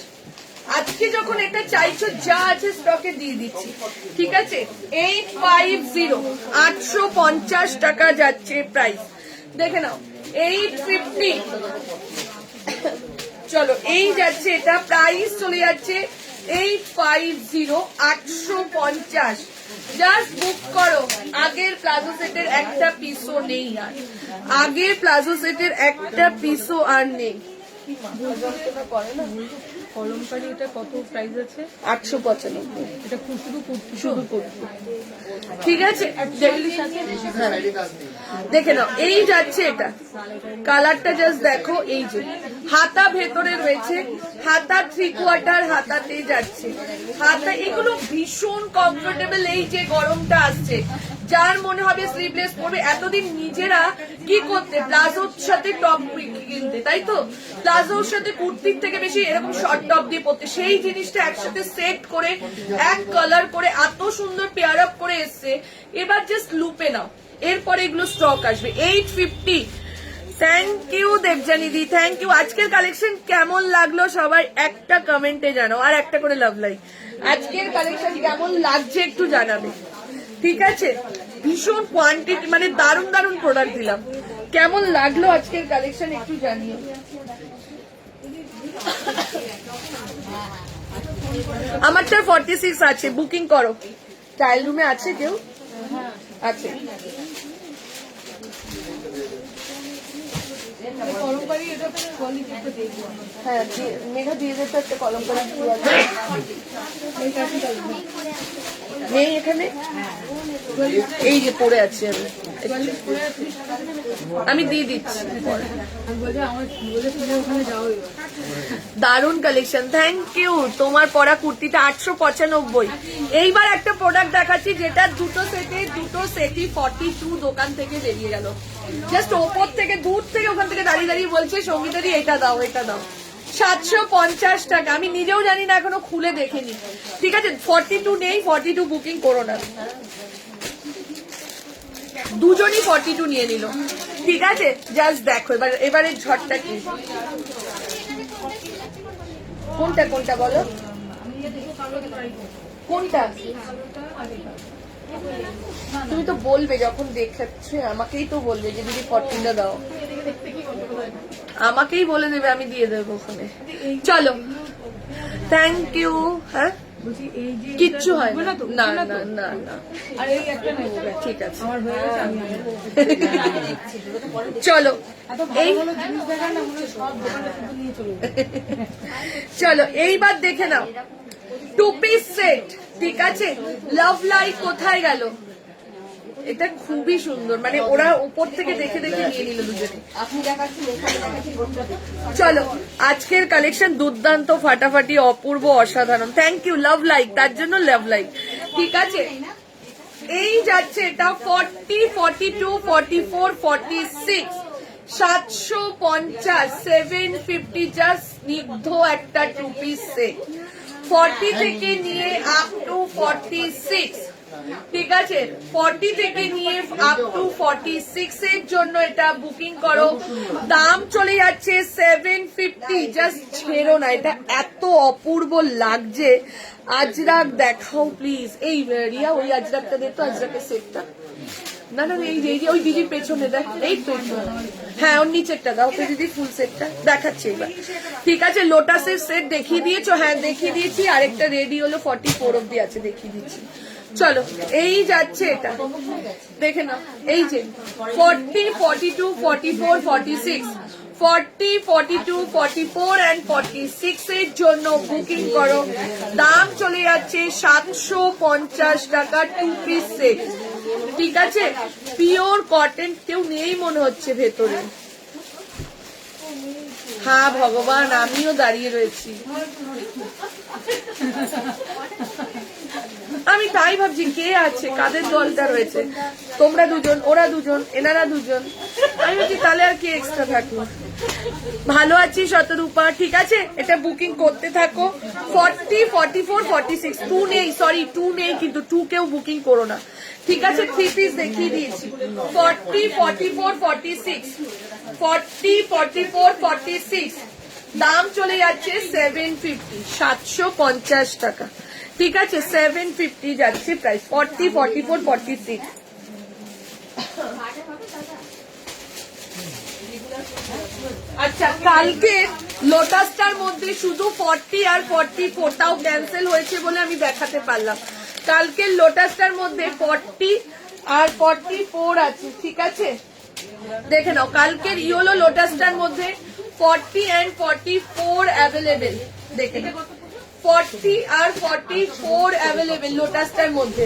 আজকে যখন এটা চাইছো যা আছে স্টকে দিয়ে দিচ্ছি ঠিক আছে 850 850 টাকা যাচ্ছে প্রাইস দেখে নাও 850 চলো এই যাচ্ছে এটা প্রাইস চলে যাচ্ছে 850 850 জাস্ট বুক করো আগের প্লাজো সেটের একটা পিসও নেই আর আগের প্লাজো সেটের একটা পিসও আর নেই কলমকারি এটা কত প্রাইস আছে? 895 এটা শুধু কুর্তি শুধু করতে ঠিক আছে দেখে নাও এই যাচ্ছে এটা কালারটা জাস্ট দেখো এই যে হাতা ভেতরে রয়েছে হাতা 3/4 হাতাতে যাচ্ছে হাতা এগুলো ভীষণ কমফোর্টেবল এই যে গরমটা আসছে যার মনে হবে স্লিভলেস পরবে এতদিন নিজেরা কি করতে প্লাজোর সাথে টপ কিনতে তাই তো প্লাজোর সাথে কুর্তির থেকে বেশি এরকম শর্ট টপ দিয়ে পরতে সেই জিনিসটা একসাথে সেট করে এক কালার করে এত সুন্দর পেয়ার আপ করে এসছে এবার জাস্ট লুপে নাও এরপরে এগুলো স্টক আসবে 850 thank you Debjani di thank you আজকের কালেকশন কেমন লাগলো সবাই একটা কমেন্টে জানাও আর একটা করে লাভ লাইক আজকের কালেকশন কেমন লাগছে একটু জানাবে ঠিক আছে ভীষণ কোয়ান্টিটি মানে দারুণ দারুণ প্রোডাক্ট দিলাম কেমন লাগলো আজকের কালেকশন একটু জানিও আমারটা 46 আছে বুকিং করো ট্রায়াল রুমে আছে কেউ আছে কলমকারি এটা কোয়ালিটিটা দেখবো হ্যাঁ মেঘা দিয়ে যেতে একটা কলমকারি নেই এখানে এই যে পড়ে আছে আমি দিয়ে দিচ্ছি দারুন কালেকশন থ্যাংক ইউ তোমার পরা কুর্তিটা 895 এইবার একটা প্রোডাক্ট দেখাচ্ছি যেটা দুটো সেটই 42 দোকান থেকে বেরিয়ে গেল জাস্ট ওপর থেকে দূর থেকে ওখান থেকে দাঁড়িয়ে দাঁড়িয়ে বলছে সঙ্গীতাদি এটা দাও 750 টাকা। আমি নিজেও জানি না, এখনো খুলে দেখিনি। ঠিক আছে, 42 নেই, 42 বুকিং করো না। দুজনই 42 নিয়ে নিল। ঠিক আছে, জাস্ট দেখো এবারে ঝড়টা কি। কোনটা কোনটা বলো, কোনটা? তুমি তো বলবে যখন দেখাচ্ছে, আমাকেই তো বলবে যে দিদি 40টা দাও, আমাকেই বলে দেবে, আমি দিয়ে দেবো ওখানে। চলো, থ্যাংক ইউ। হ্যাঁ, কিচ্ছু হয় না, না না না না, আর এই একটা নেবো, ঠিক আছে। আমার হয়ে গেছে, আমি আনবো। চলো এত ভালো ভালো জিনিস দেখায় না, মনে হয় সব দোকানে শুধু নিয়ে চলে যাবে। চলো এইবার দেখে নাও, 2 পিস সেট। ঠিক আছে, লাভ লাইফ কোথায় গেল? এটা খুবই সুন্দর, মানে ওরা উপর থেকে দেখে দেখে নিয়ে নিল দুজনে। চলো, আজকের কালেকশন দুর্দান্ত, ফাটাফাটি, অপূর্ব, অসাধারণ। থ্যাংক ইউ লাভ লাইক, তার জন্য লাভ লাইক। ঠিক আছে, এই যাচ্ছে এটা 40, 42, 44, 46, 750, 750, জাস্ট স্নিগ্ধ একটা 2 পিস সেট। 40 থেকে নিয়ে আপ টু 46। ঠিক আছে, 40 থেকে নিয়ে আপ টু 46 এর জন্য এটা বুকিং করো। দাম চলে যাচ্ছে 750। জাস্ট ছেড়ো না, এটা এত অপূর্ব লাগছে। আজরাক দেখাও প্লিজ। এই রিয়া, ওই আজরাকটা দে তো, আজরাকের সেটটা। না না, এই ওই দিদির পেছনে দেখ, এই পেছনে। হ্যাঁ, ওর নিচেরটা দাও তো দিদি, ফুল সেটটা দেখাচ্ছে এবার। ঠিক আছে, লোটাসের সেট দেখিয়ে দিয়েছো? হ্যাঁ দেখিয়ে দিয়েছি। আরেকটা রেডি হলো, 44 অব্দি আছে, দেখিয়ে দিচ্ছি। চলো, এই যাচ্ছে এটা, দেখে নাও। এই যে 40, 42, 44, 46, 40, 42, 44 and 46 এর জন্য বুকিং করো। দাম চলে যাচ্ছে 750 টাকা 2 পিস সেট। ঠিক আছে, পিওর কটন, কেউ নেই মনে হচ্ছে ভেতরে। হ্যাঁ ভগবান, আমিও দাঁড়িয়ে রয়েছি। আমি তাই ভাবছি কে আছে, কাদের দলটা রয়েছে। তোমরা দুজন, ওরা দুজন, এনারা দুজন। আমি ভাবছি তাহলে আর কি এক্সট্রা থাকলো। ভালো আছি শতরূপা। ঠিক আছে, এটা বুকিং করতে থাকো। 40, 44, 46, 2 নেই, সরি 2 নেই, কিন্তু 2 কেউ বুকিং করো না। ঠিক আছে, 3 পিস দেখিয়ে দিয়েছি। 40, 44, 46, 40, 44, 46, দাম চলে যাচ্ছে 750, 750 টাকা। ঠিক আছে, 750 যাচ্ছে প্রাইস। 40, 44, 46। আচ্ছা, কালকে লোটাসটার মধ্যে শুধু 40 আর 44, তাও ক্যান্সেল হয়েছে বলে আমি দেখাতে পারলাম। কালকের লোটাসটার মধ্যে 40 আর 44 আছে। ঠিক আছে, দেখে নাও, কালকের ইয়েলো লোটাসটার মধ্যে 40 and 44 অ্যাভেলেবেল। দেখে নাও, 40 আর 44 অ্যাভেলেবেল লোটাসটার মধ্যে।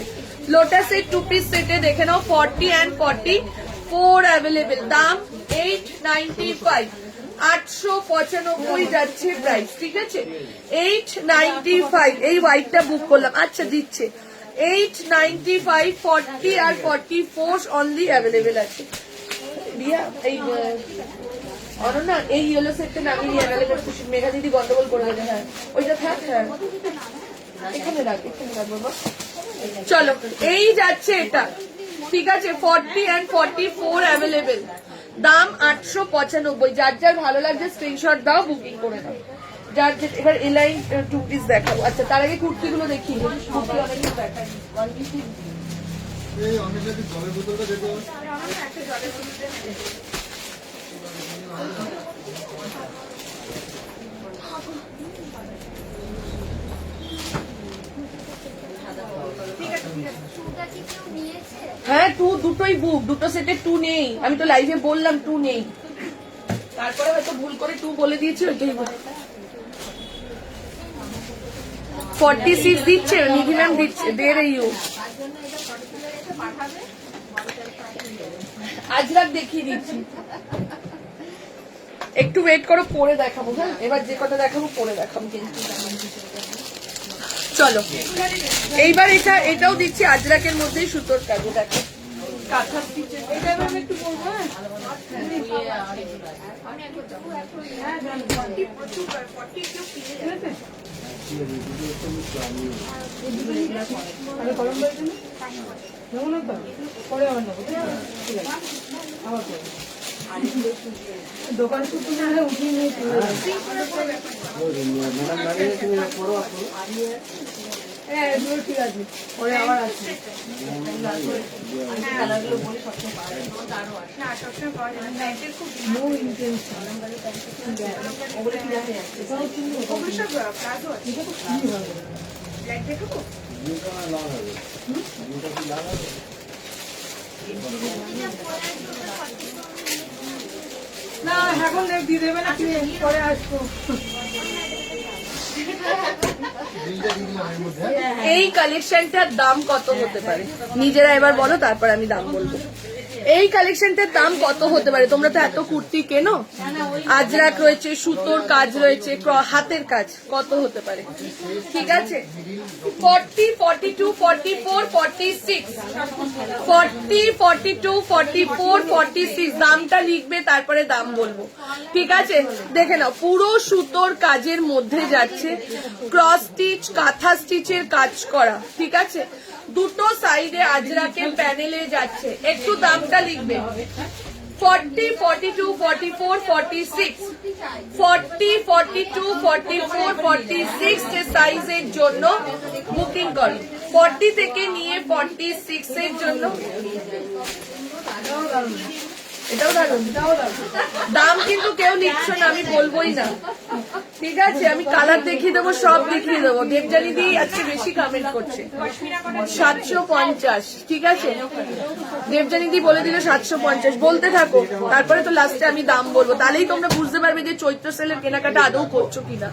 লোটাসের 2 পিস সেটে দেখে নাও, 40 and 44 অ্যাভেলেবেল। দাম 895, 895 যাচ্ছে প্রাইস। ঠিক আছে, 895। এই হোয়াইটটা বুক করলাম, আচ্ছা দিচ্ছে 895, 40 আর 44 অনলি অ্যাভেলেবেল আছে। রিয়া, এই অনন্যা, এই ইয়েলো সেটটা নামিয়ে নিয়ে গেলে মেঘা দিদি গন্ডগোল করে দেবে। হ্যাঁ, ওইটা থাক। হ্যাঁ, এখানে রাখ, এখানে রাখ বাবা। চলো, এই যাচ্ছে এটা। ঠিক আছে, 40 and 44 অ্যাভেলেবেল। দাম 895। যার যার ভালো লাগছে স্ক্রিনশট দাও, বুকিং করে দাও। যার এবার এলাইন 2 পিস দেখাবো। আচ্ছা, তার আগে কুর্তিগুলো দেখি। কুর্তি অনেকগুলো দেখাই। এই অনেক জলের বোতলটা দেখো। হ্যাঁ, 2 দুটোই বুক, দুটো সেটে 2 নেই। আমি তো লাইভে বললাম 2 নেই, তারপরে হয়তো ভুল করে 2 বলে দিয়েছি। ওইটাই 46 দিচ্ছে, নিধি ম্যাম দিচ্ছে, দে রে ইউ। আজরাক দেখিয়ে দিচ্ছি, একটু ওয়েট করো, পরে দেখাবো। হ্যাঁ, এবার যে কথা দেখাবো পরে দেখাবো কিন্তু। চলো, এইবার এটাও দিচ্ছি আজরাকের মধ্যেই সুতোর কাজে। দেখো কাঁথা স্টিচের, এটা এবার আমি একটু বলবো। হ্যাঁ ঠিক আছে। আমি কলম বলছি নেবো না তো, পরে আবার নেবো, ঠিক আছে? ঠিক আছে, আবার করবো। দোকান শুধু না হয় উঠিয়ে নিয়ে চলে যাবে। হ্যাঁ এগুলো ঠিক আছে, পরে আবার আছে। নো ইন্টেনশন ওগুলো কি দেখা যাচ্ছে, এটাও কিন্তু এটা তো খুবই ভালো। না এখন দিয়ে দেবে না, পরে আসবো। বিলটা দিয়ে দিলাম এর মধ্যে। এই কালেকশনটার দাম কত হতে পারে নিজেরা এবার বলো, তারপর আমি দাম বলবো। এই কালেকশনটার দাম কত হতে পারে? তোমরা তো এত কুর্তি কেনো, আজরাক রয়েছে, সুতোর কাজ রয়েছে, হাতের কাজ, কত হতে পারে? ঠিক আছে, 40, 42, 44, 46, 40, 42, 44, 46 দামটা লিখবে, তারপরে দাম বলবো। ঠিক আছে, দেখে নাও, পুরো সুতোর কাজের মধ্যে যাচ্ছে, ক্রস স্টিচ, কাঁথা স্টিচের কাজ করা। ঠিক আছে, দুটো সাইডে আজরাকের প্যানেলে যাচ্ছে। একটু দামটা লিখবে। 40, 42, 44, 46, 40, 42, 44, 46 যে সাইজের জন্য বুকিং করো। 40 থেকে নিয়ে 46 এর জন্য এটাও দারুন। দাম কিন্তু কেউ লিখছো না, আমি বলবোই না। ঠিক আছে, আমি কালার দেখিয়ে দেবো, সব দেখিয়ে দেবো। দেবজানি দি আজকে বেশি কমেন্ট করছে। 750। ঠিক আছে, দেবজানি দি বলে দিল 750। বলতে থাকো, তারপরে তো লাস্টে আমি দাম বলবো, তাহলেই তোমরা বুঝতে পারবে যে চৈত্র সেলের কেনাকাটা আদৌ করছো কিনা।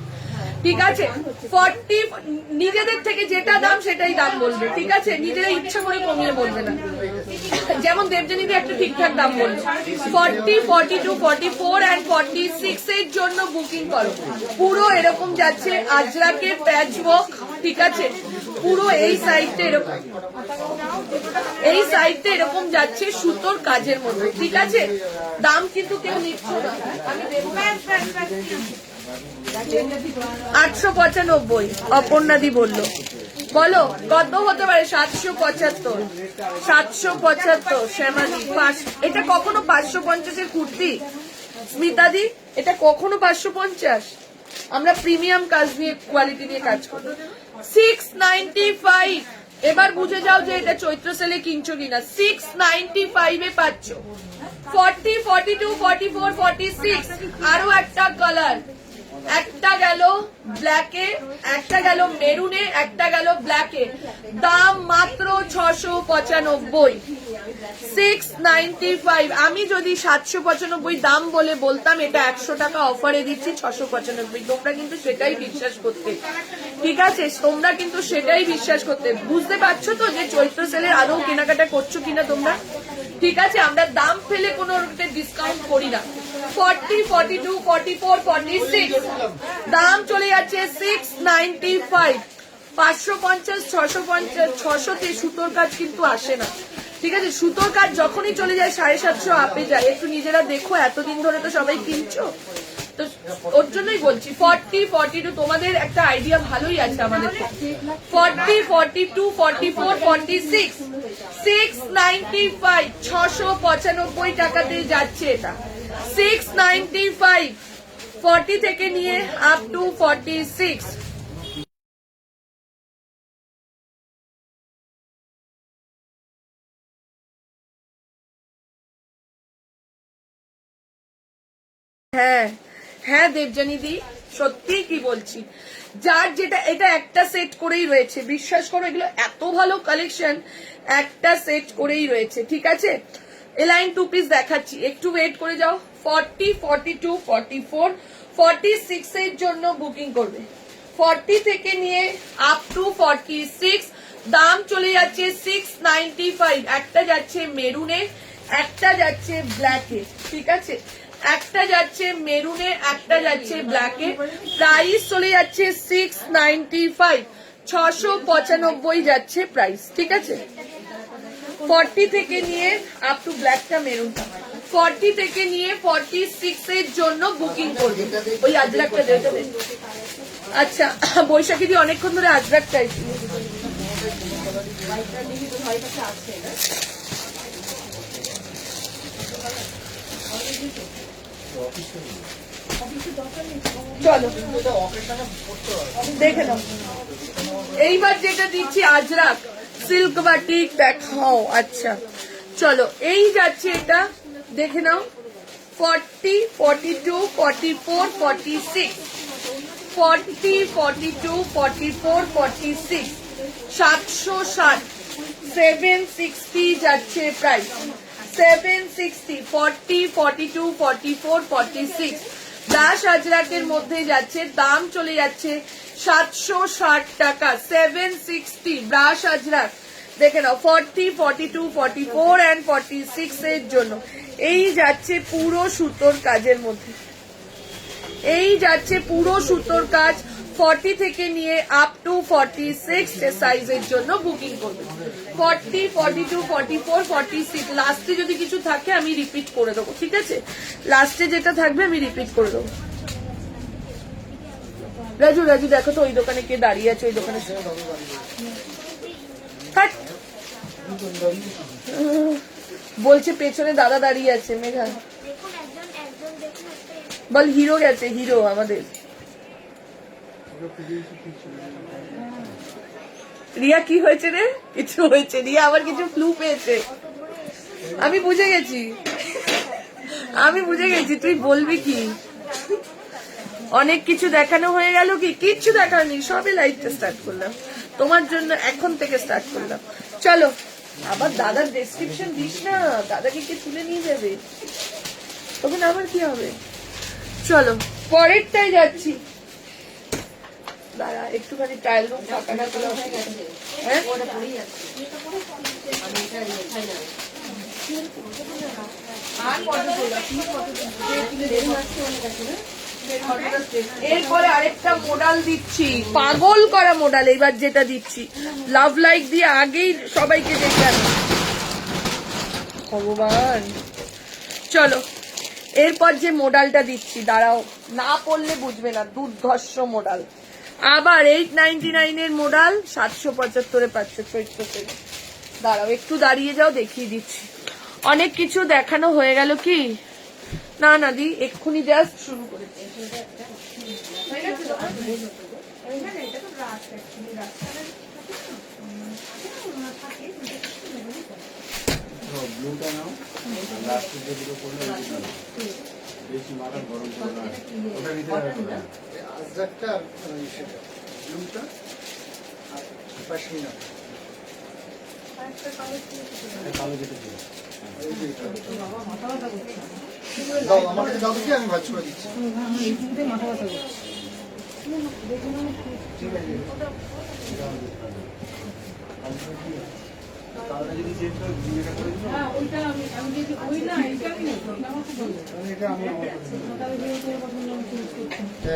ঠিক আছে, 40 নিজেদের থেকে যেটা দাম সেটাই দাম বলবে। ঠিক আছে, নিজেরা ইচ্ছা করে কমিয়ে বলবে না। যেমন দেবজানিদি একটা ঠিকঠাক দাম বললো, 40, 42, 44 and 46 এর জন্য বুকিং করো। পুরো এরকম যাচ্ছে আজরাকের প্যাচ ওয়ার্ক। ঠিক আছে, পুরো এই সাইডটা এরকম, এই সাইডটা এরকম যাচ্ছে সুতোর কাজের মধ্যে। ঠিক আছে, দাম কিন্তু কেউ নিচ্ছে না, আমি দেবো। 895 অপর্ণাদি বললো। বলো কত হতে পারে? 775, 775 শ্যামাদি। এটা কখনো 550 এর কুর্তি স্মিতাদি, এটা কখনো 550। আমরা প্রিমিয়াম কাজ নিয়ে, কোয়ালিটি নিয়ে কাজ করি। 695। এবার বুঝে যাও যে এটা চৈত্র সেলে কিনছো কিনা। 695 এ পাচ্ছ। 40, 42, 44, 46 আরো একটা কালার, একটা গেল ব্ল্যাকে, একটা গেল মেরুনে, একটা গেল ব্ল্যাকে। দাম মাত্র 695, 695। আমি যদি 795 দাম বলে বলতাম এটা 100 টাকা অফারে দিচ্ছি 695, তোমরা কিন্তু সেটাই বিশ্বাস করতে। ঠিক আছে, তোমরা কিন্তু সেটাই বিশ্বাস করতে। বুঝতে পারছো তো যে চৈত্র সেলের আদৌ কেনাকাটা করছো কিনা তোমরা। ঠিক আছে, আমরা দাম ফেলে কোনো ডিসকাউন্ট করি না। 40, 42, 44, 46 দাম চলে যাচ্ছে 695। 550, 650, 600-তে সুতোর কাজ কিন্তু আসে না। ঠিক আছে, সুতোর কাজ যখনই চলে যায় 750 আপে যায়। একটু নিজেরা দেখো, এতদিন ধরে তো সবাই কিনছো, তো ওর জন্যই বলছি। 40, 42 তোমাদের একটা আইডিয়া ভালোই আছে আমাদের। 40, 42, 44, 46 695, 695 টাকাতে যাচ্ছে এটা। 695, 40 থেকে নিয়ে আপ টু 46। হ্যাঁ হ্যাঁ দেবজানি দি, সত্যি কি বলছি, যার যেটা, এটা একটা সেট করেই রয়েছে, বিশ্বাস করো এগুলো এত ভালো কালেকশন, একটা সেট করেই রয়েছে। ঠিক আছে, এলাইন 2 পিস দেখাচ্ছি, একটু ওয়েট করে যাও। 40, 42, 44, 46 এর জন্য বুকিং করবে। 40 থেকে নিয়ে আপ টু 46 দাম চলে যাচ্ছে 695। একটা যাচ্ছে মেরুনে, একটা যাচ্ছে ব্ল্যাকে। ঠিক আছে, একটা যাচ্ছে মেরুনে, একটা যাচ্ছে ব্ল্যাকে। প্রাইস চলে যাচ্ছে 695, 695 যাচ্ছে প্রাইস। ঠিক আছে, 40 থেকে নিয়ে আপ টু ব্ল্যাকটা মেরুনটা 40 থেকে নিয়ে 46 এর জন্য বুকিং করবে। ওই আজরাকটা যেটা দেন। আচ্ছা বৈশাখী দি অনেকক্ষণ ধরে আজরাক চাইছি। চলো দেখে নাও। এইবার যেটা দিচ্ছি আজরাক সিল্ক বাটিক দেখাও। আচ্ছা চলো এই যাচ্ছে এটা দেখে নাও 40, 42, 44, 46, 40, 42, 44, 46, 760, 760 যাচ্ছে প্রাইস 760, 40, 42, 44, 46 দাস আজরাকের মধ্যে যাচ্ছে, দাম চলে যাচ্ছে 760 টাকা 760 ব্রাশ আজরাক দেখে নাও 40, 42, 44 and 46 এর জন্য। এই যাচ্ছে পুরো সুতোর কাজের মধ্যে, এই যাচ্ছে পুরো সুতোর কাজ 40 থেকে নিয়ে আপ টু 46 সাইজের জন্য বুকিং করবে। 40, 42, 44, 46 লাস্টে যদি কিছু থাকে আমি রিপিট করে দেবো, ঠিক আছে? লাস্টে যেটা থাকবে আমি রিপিট করে দেবো। রাজু রাজু দেখো তো ওই দোকানে কে দাঁড়িয়ে আছে, ওই দোকানে বলছে পেছনে দাদা দাঁড়িয়ে আছে। মেঘা বল হিরো গেছে, হিরো আমাদের। রিয়া কি হয়েছে রে? কিছু হয়েছে, রিয়া আবার কিছু ফ্লু পেয়েছে। আমি বুঝে গেছি, আমি বুঝে গেছি তুই বলবি কি। অনেক কিছু দেখানো হয়ে গেল কি? কিচ্ছু দেখানি, সবে লাইভটা স্টার্ট করলাম তোমার জন্য, এখন থেকে স্টার্ট করলাম। চলো আবার দাদার ডেসক্রিপশন দিস না, দাদাকে কে তুলে নিয়ে যাবে তখন আবার কি হবে। চলো পরেরটাই যাচ্ছি, দাঁড়া একটুখানি ট্রায়াল রুম ফাঁকা না করে। হ্যাঁ এরপরে আরেকটা মডেল দিচ্ছি, পাগল করা মডেল। এবার যেটা দিচ্ছি লাভ লাইক দিয়ে আগেই সবাইকে দেখে ভগবান। চলো এরপর যে মডেলটা দিচ্ছি, দাঁড়াও না পড়লে বুঝবে না, দুর্ধর্ষ মডেল। আবার 899 এর মডেল 775 পাচ্ছে চৈত্র থেকে। দাঁড়াও একটু দাঁড়িয়ে যাও, দেখিয়ে দিচ্ছি। অনেক কিছু দেখানো হয়ে গেল কি না না দি, এক্ষুনি জাস্ট শুরু করেছি। আজরাকটা সেটা ব্লুটা পাশমিনা দাও আমাকে দাও কি আমি ভাজ করে দিচ্ছি।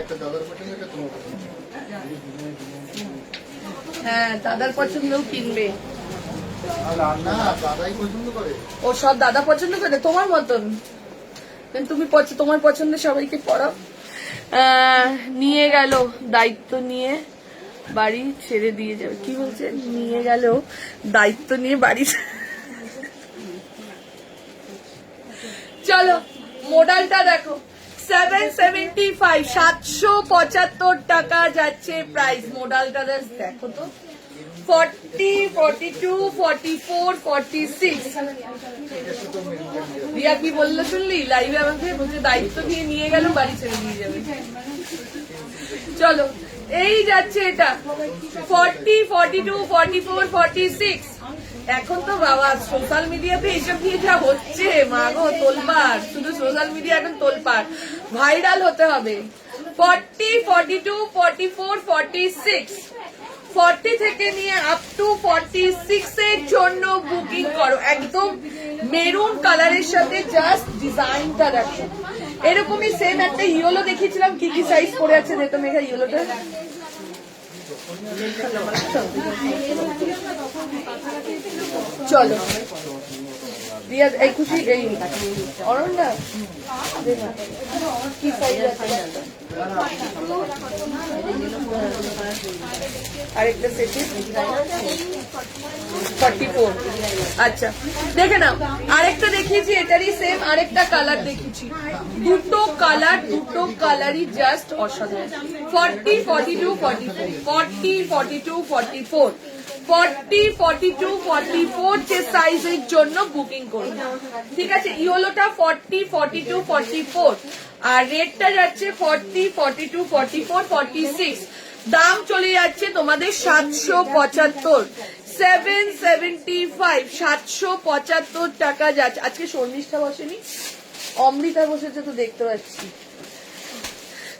একটা দাদার পছন্দ, এটা তোমার পছন্দ। হ্যাঁ দাদার পছন্দও কিনবে, না দাদাই পছন্দ করে। ও সব দাদা পছন্দ করে তোমার মতন। তুমি তোমার পছন্দে সবাইকে পড়াও। নিয়ে গেল দায়িত্ব নিয়ে বাড়ি ছেড়ে দিয়ে যাবে, কি বলছে? নিয়ে গেল দায়িত্ব নিয়ে বাড়ি। চলো মডেলটা দেখো 775, 775 টাকা যাচ্ছে প্রাইস। মডেলটা দেখো তো 40, 42, 44, 46। রিয়া কি বললো শুনলি লাইভে? আমাকে বলছে দায়িত্ব নিয়ে গেল বাড়ি ছেড়ে দিয়ে যাবে। চলো এই যাচ্ছে এটা 40, 42, 44, 46। এখন তো বাবা সোশ্যাল মিডিয়াতে এইসব নিয়ে যা হচ্ছে, মা গো তোলপাড়, শুধু সোশ্যাল মিডিয়া এখন তোলপাড়, ভাইরাল হতে হবে। 40, 42, 44, 46, 40 থেকে নিয়ে আপ টু 46 এর জন্য বুকিং করো। একদম মেরুন কালারের সাথে জাস্ট ডিজাইনটা দেখো। এরকমই সেম একটা ইয়েলো দেখিয়েছিলাম, কি কি সাইজ পড়ে আছে দেখো মেঘা ইয়েলোটা। চলো দিয়া এই খুশি এই অরণ্যা দেখা কি সাইজ আছে আরেকটা সেটি 44। আচ্ছা দেখে নাও আরেকটা দেখিয়েছি এটারই সেম আরেকটা কালার দেখিয়েছি দুটো কালারই জাস্ট অসাধারণ 40 42 44 40 42 44 40 42 44 যে সাইজের জন্য বুকিং করুন ঠিক আছে ইয়েলোটা 40 42 44 আর রেডটা যাচ্ছে 40 42 44 46 দাম চলে যাচ্ছে তোমাদের 775 775 775 টাকা যাচ্ছে আজকে শর্মিষ্ঠা বসেনি অমৃতা বসেছে তো দেখতে পাচ্ছি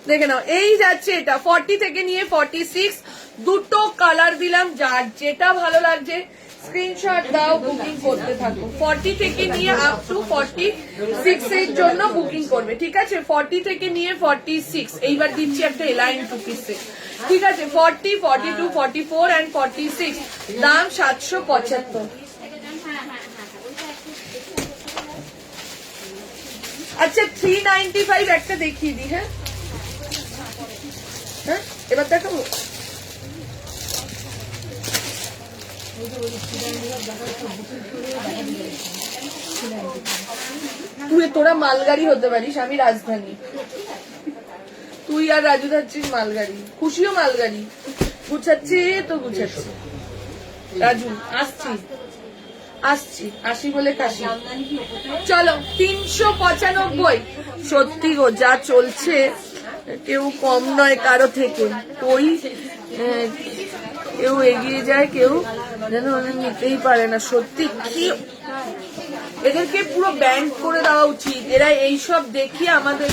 দেখে নাও এই যাচ্ছে এটা 40 থেকে নিয়ে 46 দুটো কালার দিলাম যার যেটা ভালো লাগছে স্ক্রিনশট দাও বুকিং করতে থাকো 40 থেকে নিয়ে আপ টু 46 এর জন্য বুকিং করবে ঠিক আছে 40 থেকে নিয়ে 46 এইবার দিচ্ছি একটা এলাইন টু পিসে ঠিক আছে 40 42 44 এন্ড 46 দাম 775 আচ্ছা 395 একটা দেখিয়ে দিই হ্যাঁ হ্যাঁ এবার দেখাবো তুই তোরা মালগাড়ি হতে পারিস আমি রাজধানী তুই আর রাজু যাচ্ছিস মালগাড়ি খুশিও মালগাড়ি গুছাচ্ছে তো গুছাচ্ছে রাজু আসছি আসি বলে কাশি চলো 395 সত্যি গো যা চলছে কেউ কম নয় কারো থেকে ওই কেউ এগিয়ে যায় কেউ যেন নিতেই পারে না সত্যি কি এদেরকে পুরো ব্যান করে দেওয়া উচিত এরা এইসব দেখিয়ে আমাদের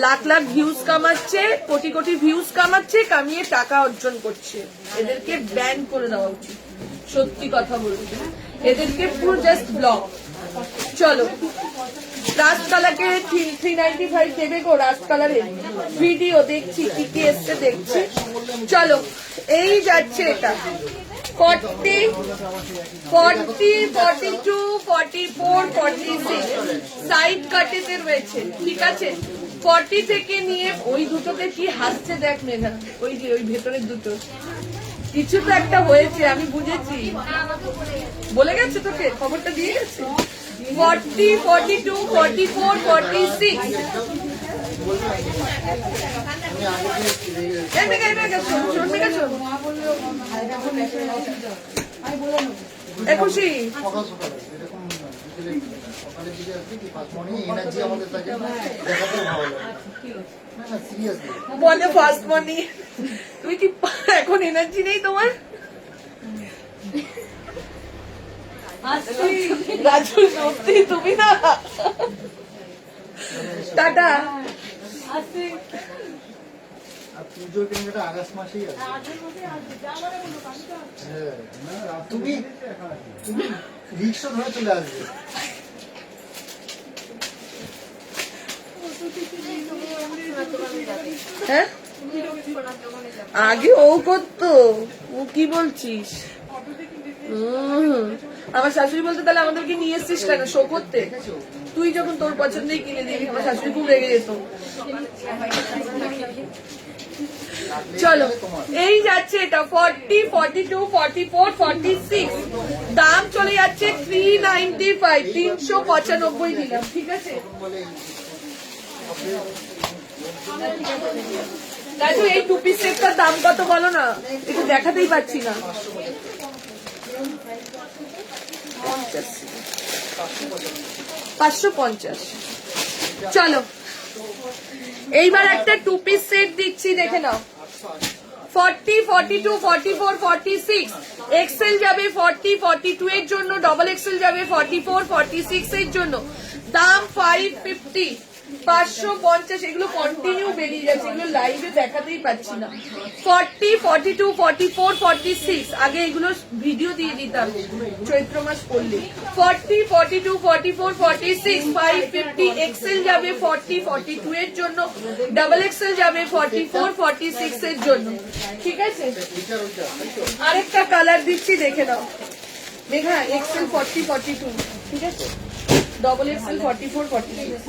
লাখ লাখ ভিউজ কামাচ্ছে কোটি কোটি ভিউজ কামাচ্ছে কামিয়ে টাকা অর্জন করছে এদেরকে ব্যান করে দেওয়া উচিত সত্যি কথা বলতে এদেরকে পুরো জাস্ট ব্লক চলো রাস্ট কালারকে 395 দেবে গো রাস্ট কালারের ভিডিও দেখছি কি কি এসছে দেখছি চলো এই যাচ্ছে এটা 40 42 44 46 সাইড কাটেতে রয়েছে ঠিক আছে 40 থেকে নিয়ে ওই দুটোকে কি হাসছে দেখ মেঘা ওই যে ওই ভেতরের দুটো কিছু তো একটা হয়েছে আমি বুঝেছি বলে গেছে তোকে খবরটা দিয়ে গেছে 40 42 44 46 একুশি সকাল সকাল এরকম বিকেলে সকালের দিকে আসবে কি ফার্স্ট মর্নিং এনার্জি আমাদের থাকে দেখাতে ভালো লাগে না সিরিয়াসলি বলে ফার্স্ট মর্নিং তুমি কি এখন এনার্জি নেই তোমার রাজু সত্যি তুমি না টাটা আর পুজোর কেনাকাটা আগস্ট মাসেই আছে তুমি রিক্সা ধরে চলে আসবে হ্যাঁ আগে ও করতো ও কি বলছিস আমার শাশুড়ি বলতে তাহলে আমাদেরকে নিয়ে এসছিস কেন শো করতে তুই যখন তোর পছন্দই কিনে দিবি আমার শাশুড়ি খুব রেগে যেত চলো এই যাচ্ছে এটা 40 42 44 46 দাম চলে যাচ্ছে 395 395 দিলাম ঠিক আছে রাজু এই টু পিস সেটটার দাম কত বলো না একটু দেখাতেই পাচ্ছি না 550 চলো এইবার একটা টু পিস সেট দিচ্ছি দেখে নাও 40 42 44 46 এক্সেল যাবে 40 42 এর জন্য ডবল এক্সেল যাবে 44 46 এর জন্য দাম 550 550, এগুলো কন্টিনিউ বেরিয়ে যাচ্ছে, এগুলো লাইভে দেখাতেই পাচ্ছি না। 40, 42, 44, 46, আগে এগুলো ভিডিও দিয়ে দিতাম চৈত্র মাস পড়লে। 40, 42, 44, 46, 550, এক্সেল যাবে 40, 42 এর জন্য, ডাবল এক্সেল যাবে 44, 46 এর জন্য, ঠিক আছে। আরেকটা কালার দিচ্ছি, দেখে নাও মেঘা, এক্সেল 40, 42, ঠিক আছে, ডবল এক্সেল 44, 46।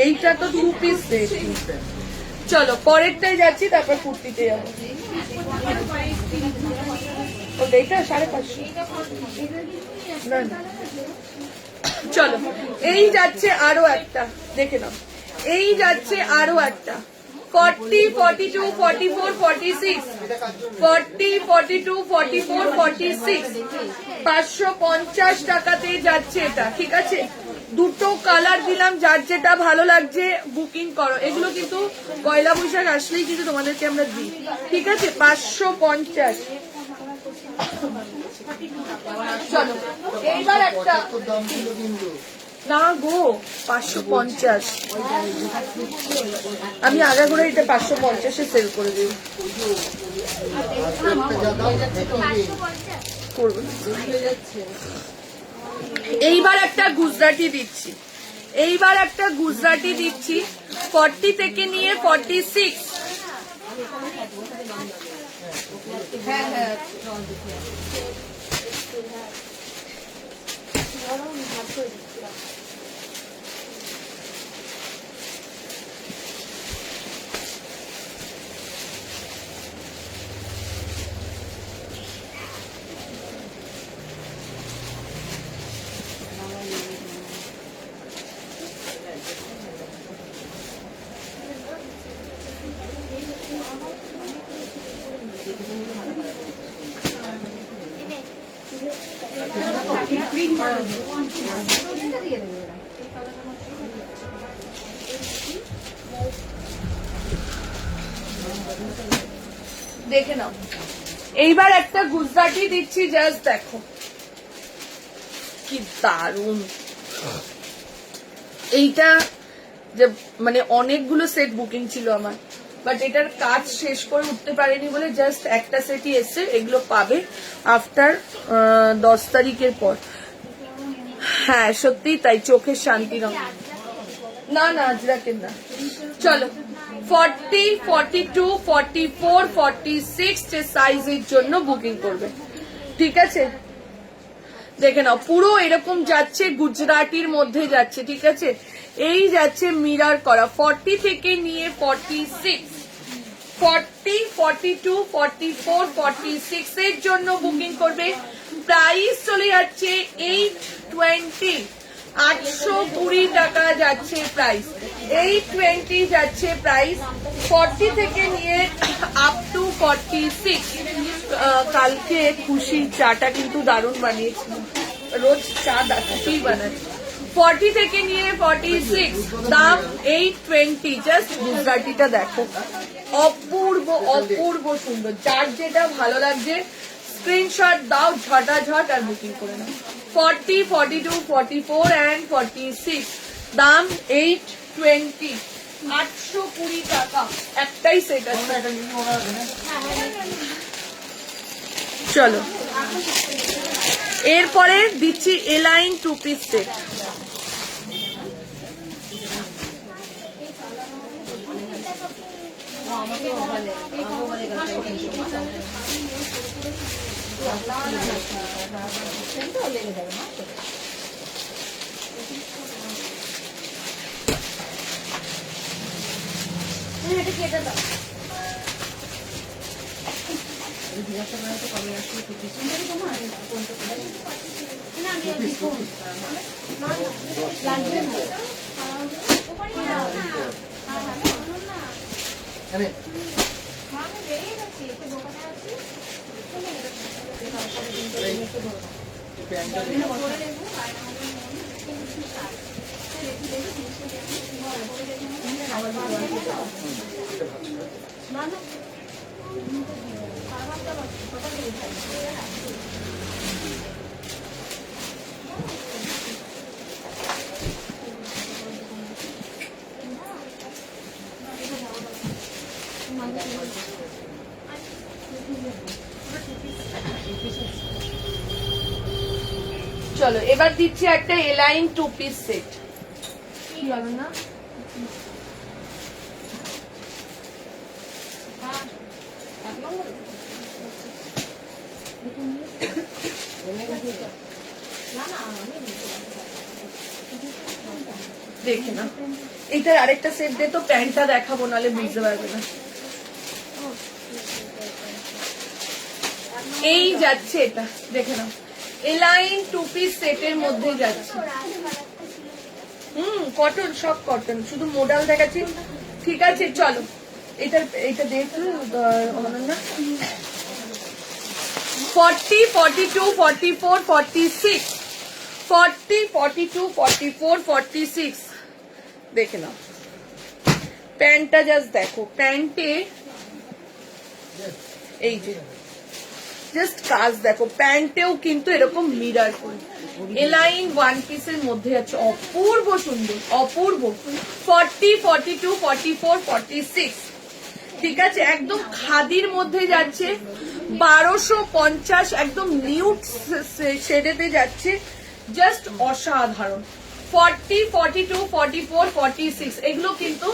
এইটা তো 2 পিস সেট। চলো পরেরটাই যাচ্ছি, তারপর কুর্তিতে যাবো। ও এইটা 550, না না। চলো এই যাচ্ছে আরো একটা, দেখে নাও, এই যাচ্ছে আরো একটা 40, 42, 44, 46, 40, 42, 44, 46, 550 টাকাতে যাচ্ছে এটা, ঠিক আছে। দুটো কালার দিলাম, যার যেটা ভালো লাগছে বুকিং করো। এগুলো কিন্তু পয়লা বৈশাখ আসলেই কিন্তু তোমাদেরকে আমরা দিই, ঠিক আছে। 550। চলো এইবার একটা, না গো 550, আমি আগাগোড়া এটা 550-এ সেল করে দিই, করবো না। এইবার একটা গুজরাটি দিচ্ছি, এইবার একটা গুজরাটি দিচ্ছি 40 থেকে নিয়ে 46। হ্যাঁ হ্যাঁ, দেখে নাও। এইবার একটা গুজরাটি দিচ্ছি, জাস্ট দেখো কি দারুন। এইটা যে মানে অনেকগুলো সেট বুকিং ছিল আমার, বাট এটার কাজ শেষ করে উঠতে পারেনি বলে জাস্ট একটা সেটই এসছে। এগুলো পাবে আফটার 10 তারিখের পর। হ্যাঁ সত্যিই তাই, চোখের শান্তি না, না না আজরাকের না। চলো 40, 42, 44, 46 যে সাইজের জন্য বুকিং করবে, ঠিক আছে। দেখে নাও পুরো এরকম যাচ্ছে, গুজরাটির মধ্যে যাচ্ছে, ঠিক আছে। এই যাচ্ছে মিরার করা 40 থেকে নিয়ে 46, 40, 42, 44, 46 এর জন্য বুকিং করবে। প্রাইস চলে যাচ্ছে 820, 820 টাকা যাচ্ছে প্রাইস, 820 যাচ্ছে প্রাইস। 40 থেকে নিয়ে আপ টু 46। কালকে খুশির চাটা কিন্তু দারুণ বানিয়েছিল, রোজ চা খুশি বানাচ্ছে। 40 থেকে নিয়ে 46, দাম 820। জাস্ট গুজরাটিটা দেখো, অপূর্ব অপূর্ব সুন্দর। যার যেটা ভালো লাগছে স্ক্রিনশট দাও ঝটাঝট আর বুকিং করে নাও। 40, 42, 44 and 46, দাম 820, 820 টাকা। একটাই সেট আছে। চলো এরপরে দিচ্ছি এলাইন 2 পিস সেট। চলো এবার দিচ্ছি একটা এলাইন 2 পিস সেট। কি হলো না দেখে না এইটার আরেকটা সেট দিয়ে তো প্যান্টটা দেখাবো, নাহলে বুঝতে পারবে না। এই যাচ্ছে এটা, দেখে নাও এলাইন 2 পিস সেটের মধ্যে যাচ্ছে। কটন, সব কটন, শুধু মডেল দেখাচ্ছি। ঠিক আছে চলো এটা দেখো অনন্যা। 40, 42, 44, 46, 40, 42, 44, 46 দেখে নাও। প্যান্টটা জাস্ট দেখো, প্যান্টে এই যে জাস্ট কাজ দেখো, প্যান্টেও কিন্তু এরকম মিরার করে এলাইন 1 পিসের মধ্যে আছে, অপূর্ব সুন্দর, অপূর্ব। 40, 42, 44, 46 ঠিক আছে, একদম খাদির মধ্যে যাচ্ছে। 1250 একদম নিউড শেডেতে যাচ্ছে, জাস্ট অসাধারণ। 40, 42, 44, 46 এগুলো কিন্তু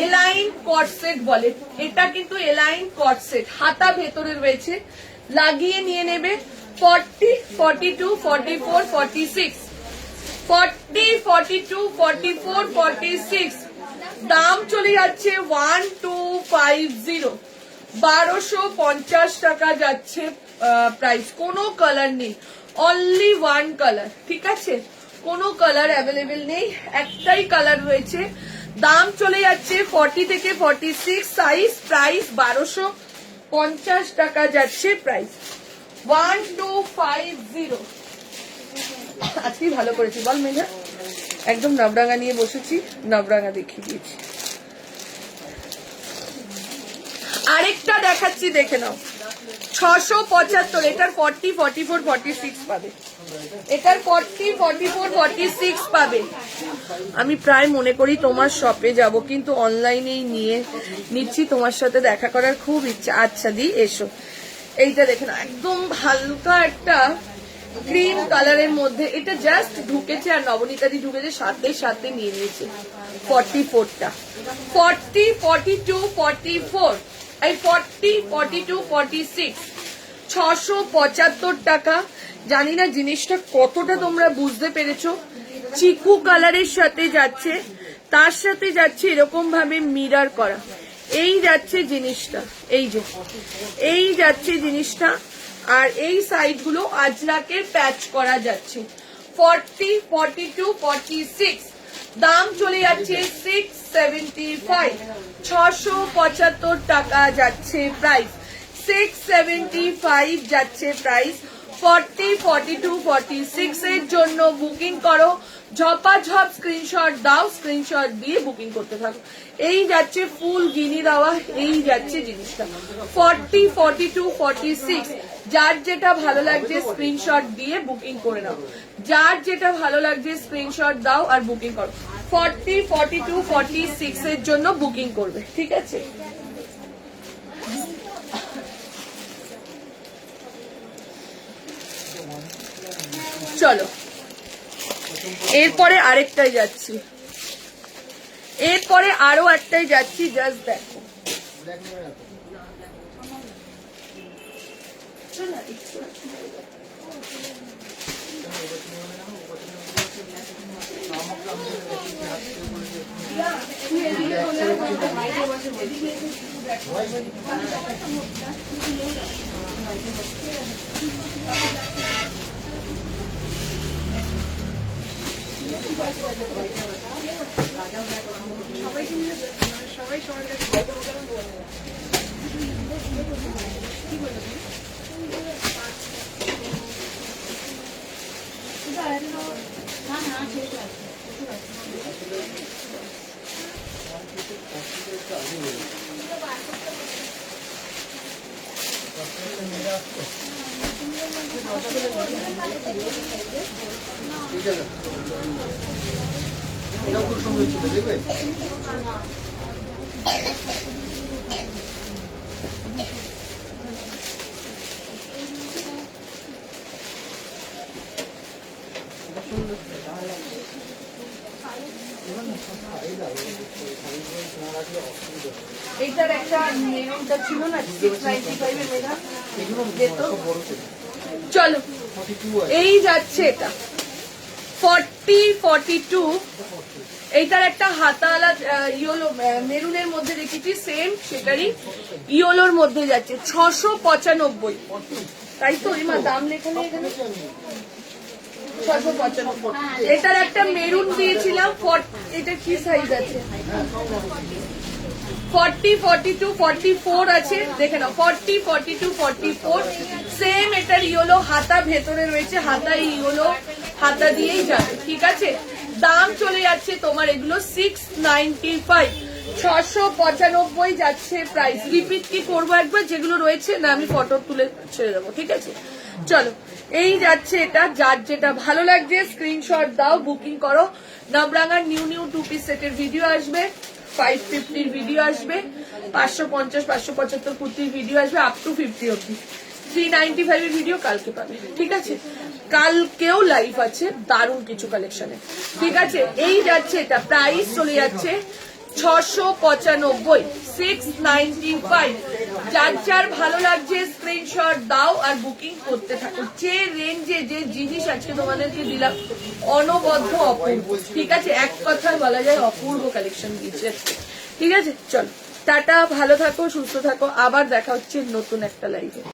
এলাইন কট সেট বলে। এটা কিন্তু এলাইন কট সেট, হাতা ভেতরে রয়েছে, লাগিয়ে নিয়ে নেবে। 40, 42, 44, 46, 40, 42, 44, 46 দাম চলে যাচ্ছে 1250, 1250 টাকা যাচ্ছে প্রাইস। কোনো কালার নেই, অনলি 1 কালার, ঠিক আছে, কোনো কালার অ্যাভেলেবেল নেই, একটাই কালার রয়েছে। দাম চলে যাচ্ছে 40 থেকে 46 সাইজ, প্রাইস 1250 টাকা যাচ্ছে প্রাইস। 1250। আজকে ভালো করেছি বল মেঘা, একদম নবরাঙা নিয়ে বসেছি, নবরাঙা দেখিয়ে দিয়েছি। আরেকটা দেখাচ্ছি, দেখে নাও 675, এটার 40, 44, 46 পাবে, এটার 40, 44, 46 পাবে। আমি প্রায় মনে করি তোমার শপে যাব, কিন্তু অনলাইনেই নিয়ে নিচ্ছি, তোমার সাথে দেখা করার খুব ইচ্ছা। আচ্ছা দি এসো, এইটা দেখে নাও, একদম হালকা একটা ক্রিম কালারের মধ্যে, এটা জাস্ট ঢুকেছে আর নবনীতাদি ঢুকেছে, সাথে সাথে নিয়ে নিয়েছে 44টা। 40, 42, 44 এই 40, 42, 46 675 টাকা। জানি না জিনিসটা কতটা তোমরা বুঝতে পেরেছো। চিকু কালারের সাথে যাচ্ছে, তার সাথে যাচ্ছে এরকম ভাবে মিরার করা, এই যাচ্ছে জিনিসটা, এই যে এই যাচ্ছে জিনিসটা, আর এই সাইড গুলো আজরাকের প্যাচ করা যাচ্ছে। 40, 42, 46 দাম চলে যাচ্ছে 675, 675 টাকা যাচ্ছে প্রাইস, 675 যাচ্ছে প্রাইস। 40, 42, 46 এর জন্য বুকিং করো, ঝপাঝপ স্ক্রিনশট দাও, স্ক্রিনশট দিয়ে বুকিং করতে থাকো। এই যাচ্ছে ফুল গিনি দেওয়া, এই যাচ্ছে জিনিসটা। 40, 42, 46 যার যেটা ভালো লাগছে স্ক্রিনশট দিয়ে বুকিং করে নাও, যার যেটা ভালো লাগছে স্ক্রিনশট দাও আর বুকিং করো। 40, 42, 46 এর জন্য বুকিং করবে, ঠিক আছে। চলো এরপরে আরেকটাই যাচ্ছি, এরপরে আরো একটাই যাচ্ছি, জাস্ট দেখো। এটাও খুব সুন্দর ছিল, দেখবে সুন্দর। এইটার একটা মেরুনটা ছিল না 695 এর মেঘা, যেত। চলো এই যাচ্ছে এটা 40-42, এইটার একটা হাতাওয়ালা ইয়েলো মেরুনের মধ্যে দেখেছি, সেম সেটারই ইয়েলোর মধ্যে যাচ্ছে 695, তাই তো এমা দাম লেখা নেই এখানে, 695। এটার একটা মেরুন দিয়েছিলাম, এটা কি সাইজ আছে, 40, 42, 44 আছে, দেখে নাও 40, 42, 44 সেম। এটার ইয়েলো হাতা ভেতরে রয়েছে, হাতা ইয়েলো হাতা দিয়েই যাবে, ঠিক আছে। দাম চলে যাচ্ছে তোমার এগুলো 695, 695 যাচ্ছে প্রাইস। রিপিট কি করবো একবার, যেগুলো রয়েছে না আমি ফটো তুলে ছেড়ে দেবো, ঠিক আছে। চলো এই যাচ্ছে এটা, যার যেটা ভালো লাগছে স্ক্রিনশট দাও, বুকিং করো। নবরাঙার নিউ 2 পিস সেটের ভিডিও আসবে, 550 ভিডিও আসবে, 550, 575 কুর্তির ভিডিও আসবে, আপ টু 50 অব্দি। 395 এর ভিডিও কালকে পাবে, ঠিক আছে। কালকেও লাইভ আছে দারুণ কিছু কালেকশনে, ঠিক আছে। এই যাচ্ছে এটা, প্রাইস চলে যাচ্ছে 695, 695। যার যার ভালো লাগছে স্ক্রিনশট দাও আর বুকিং করতে থাকো। যে রেঞ্জে যে জিনিস আজকে তোমাদেরকে দিলাম অনবদ্য অপূর্ব, ঠিক আছে। এক কথায় বলা যায় অপূর্ব কালেকশন দিয়েছে, ঠিক আছে। চলো টাটা, ভালো থাকো, সুস্থ থাকো, আবার দেখা হচ্ছে নতুন একটা লাইভে।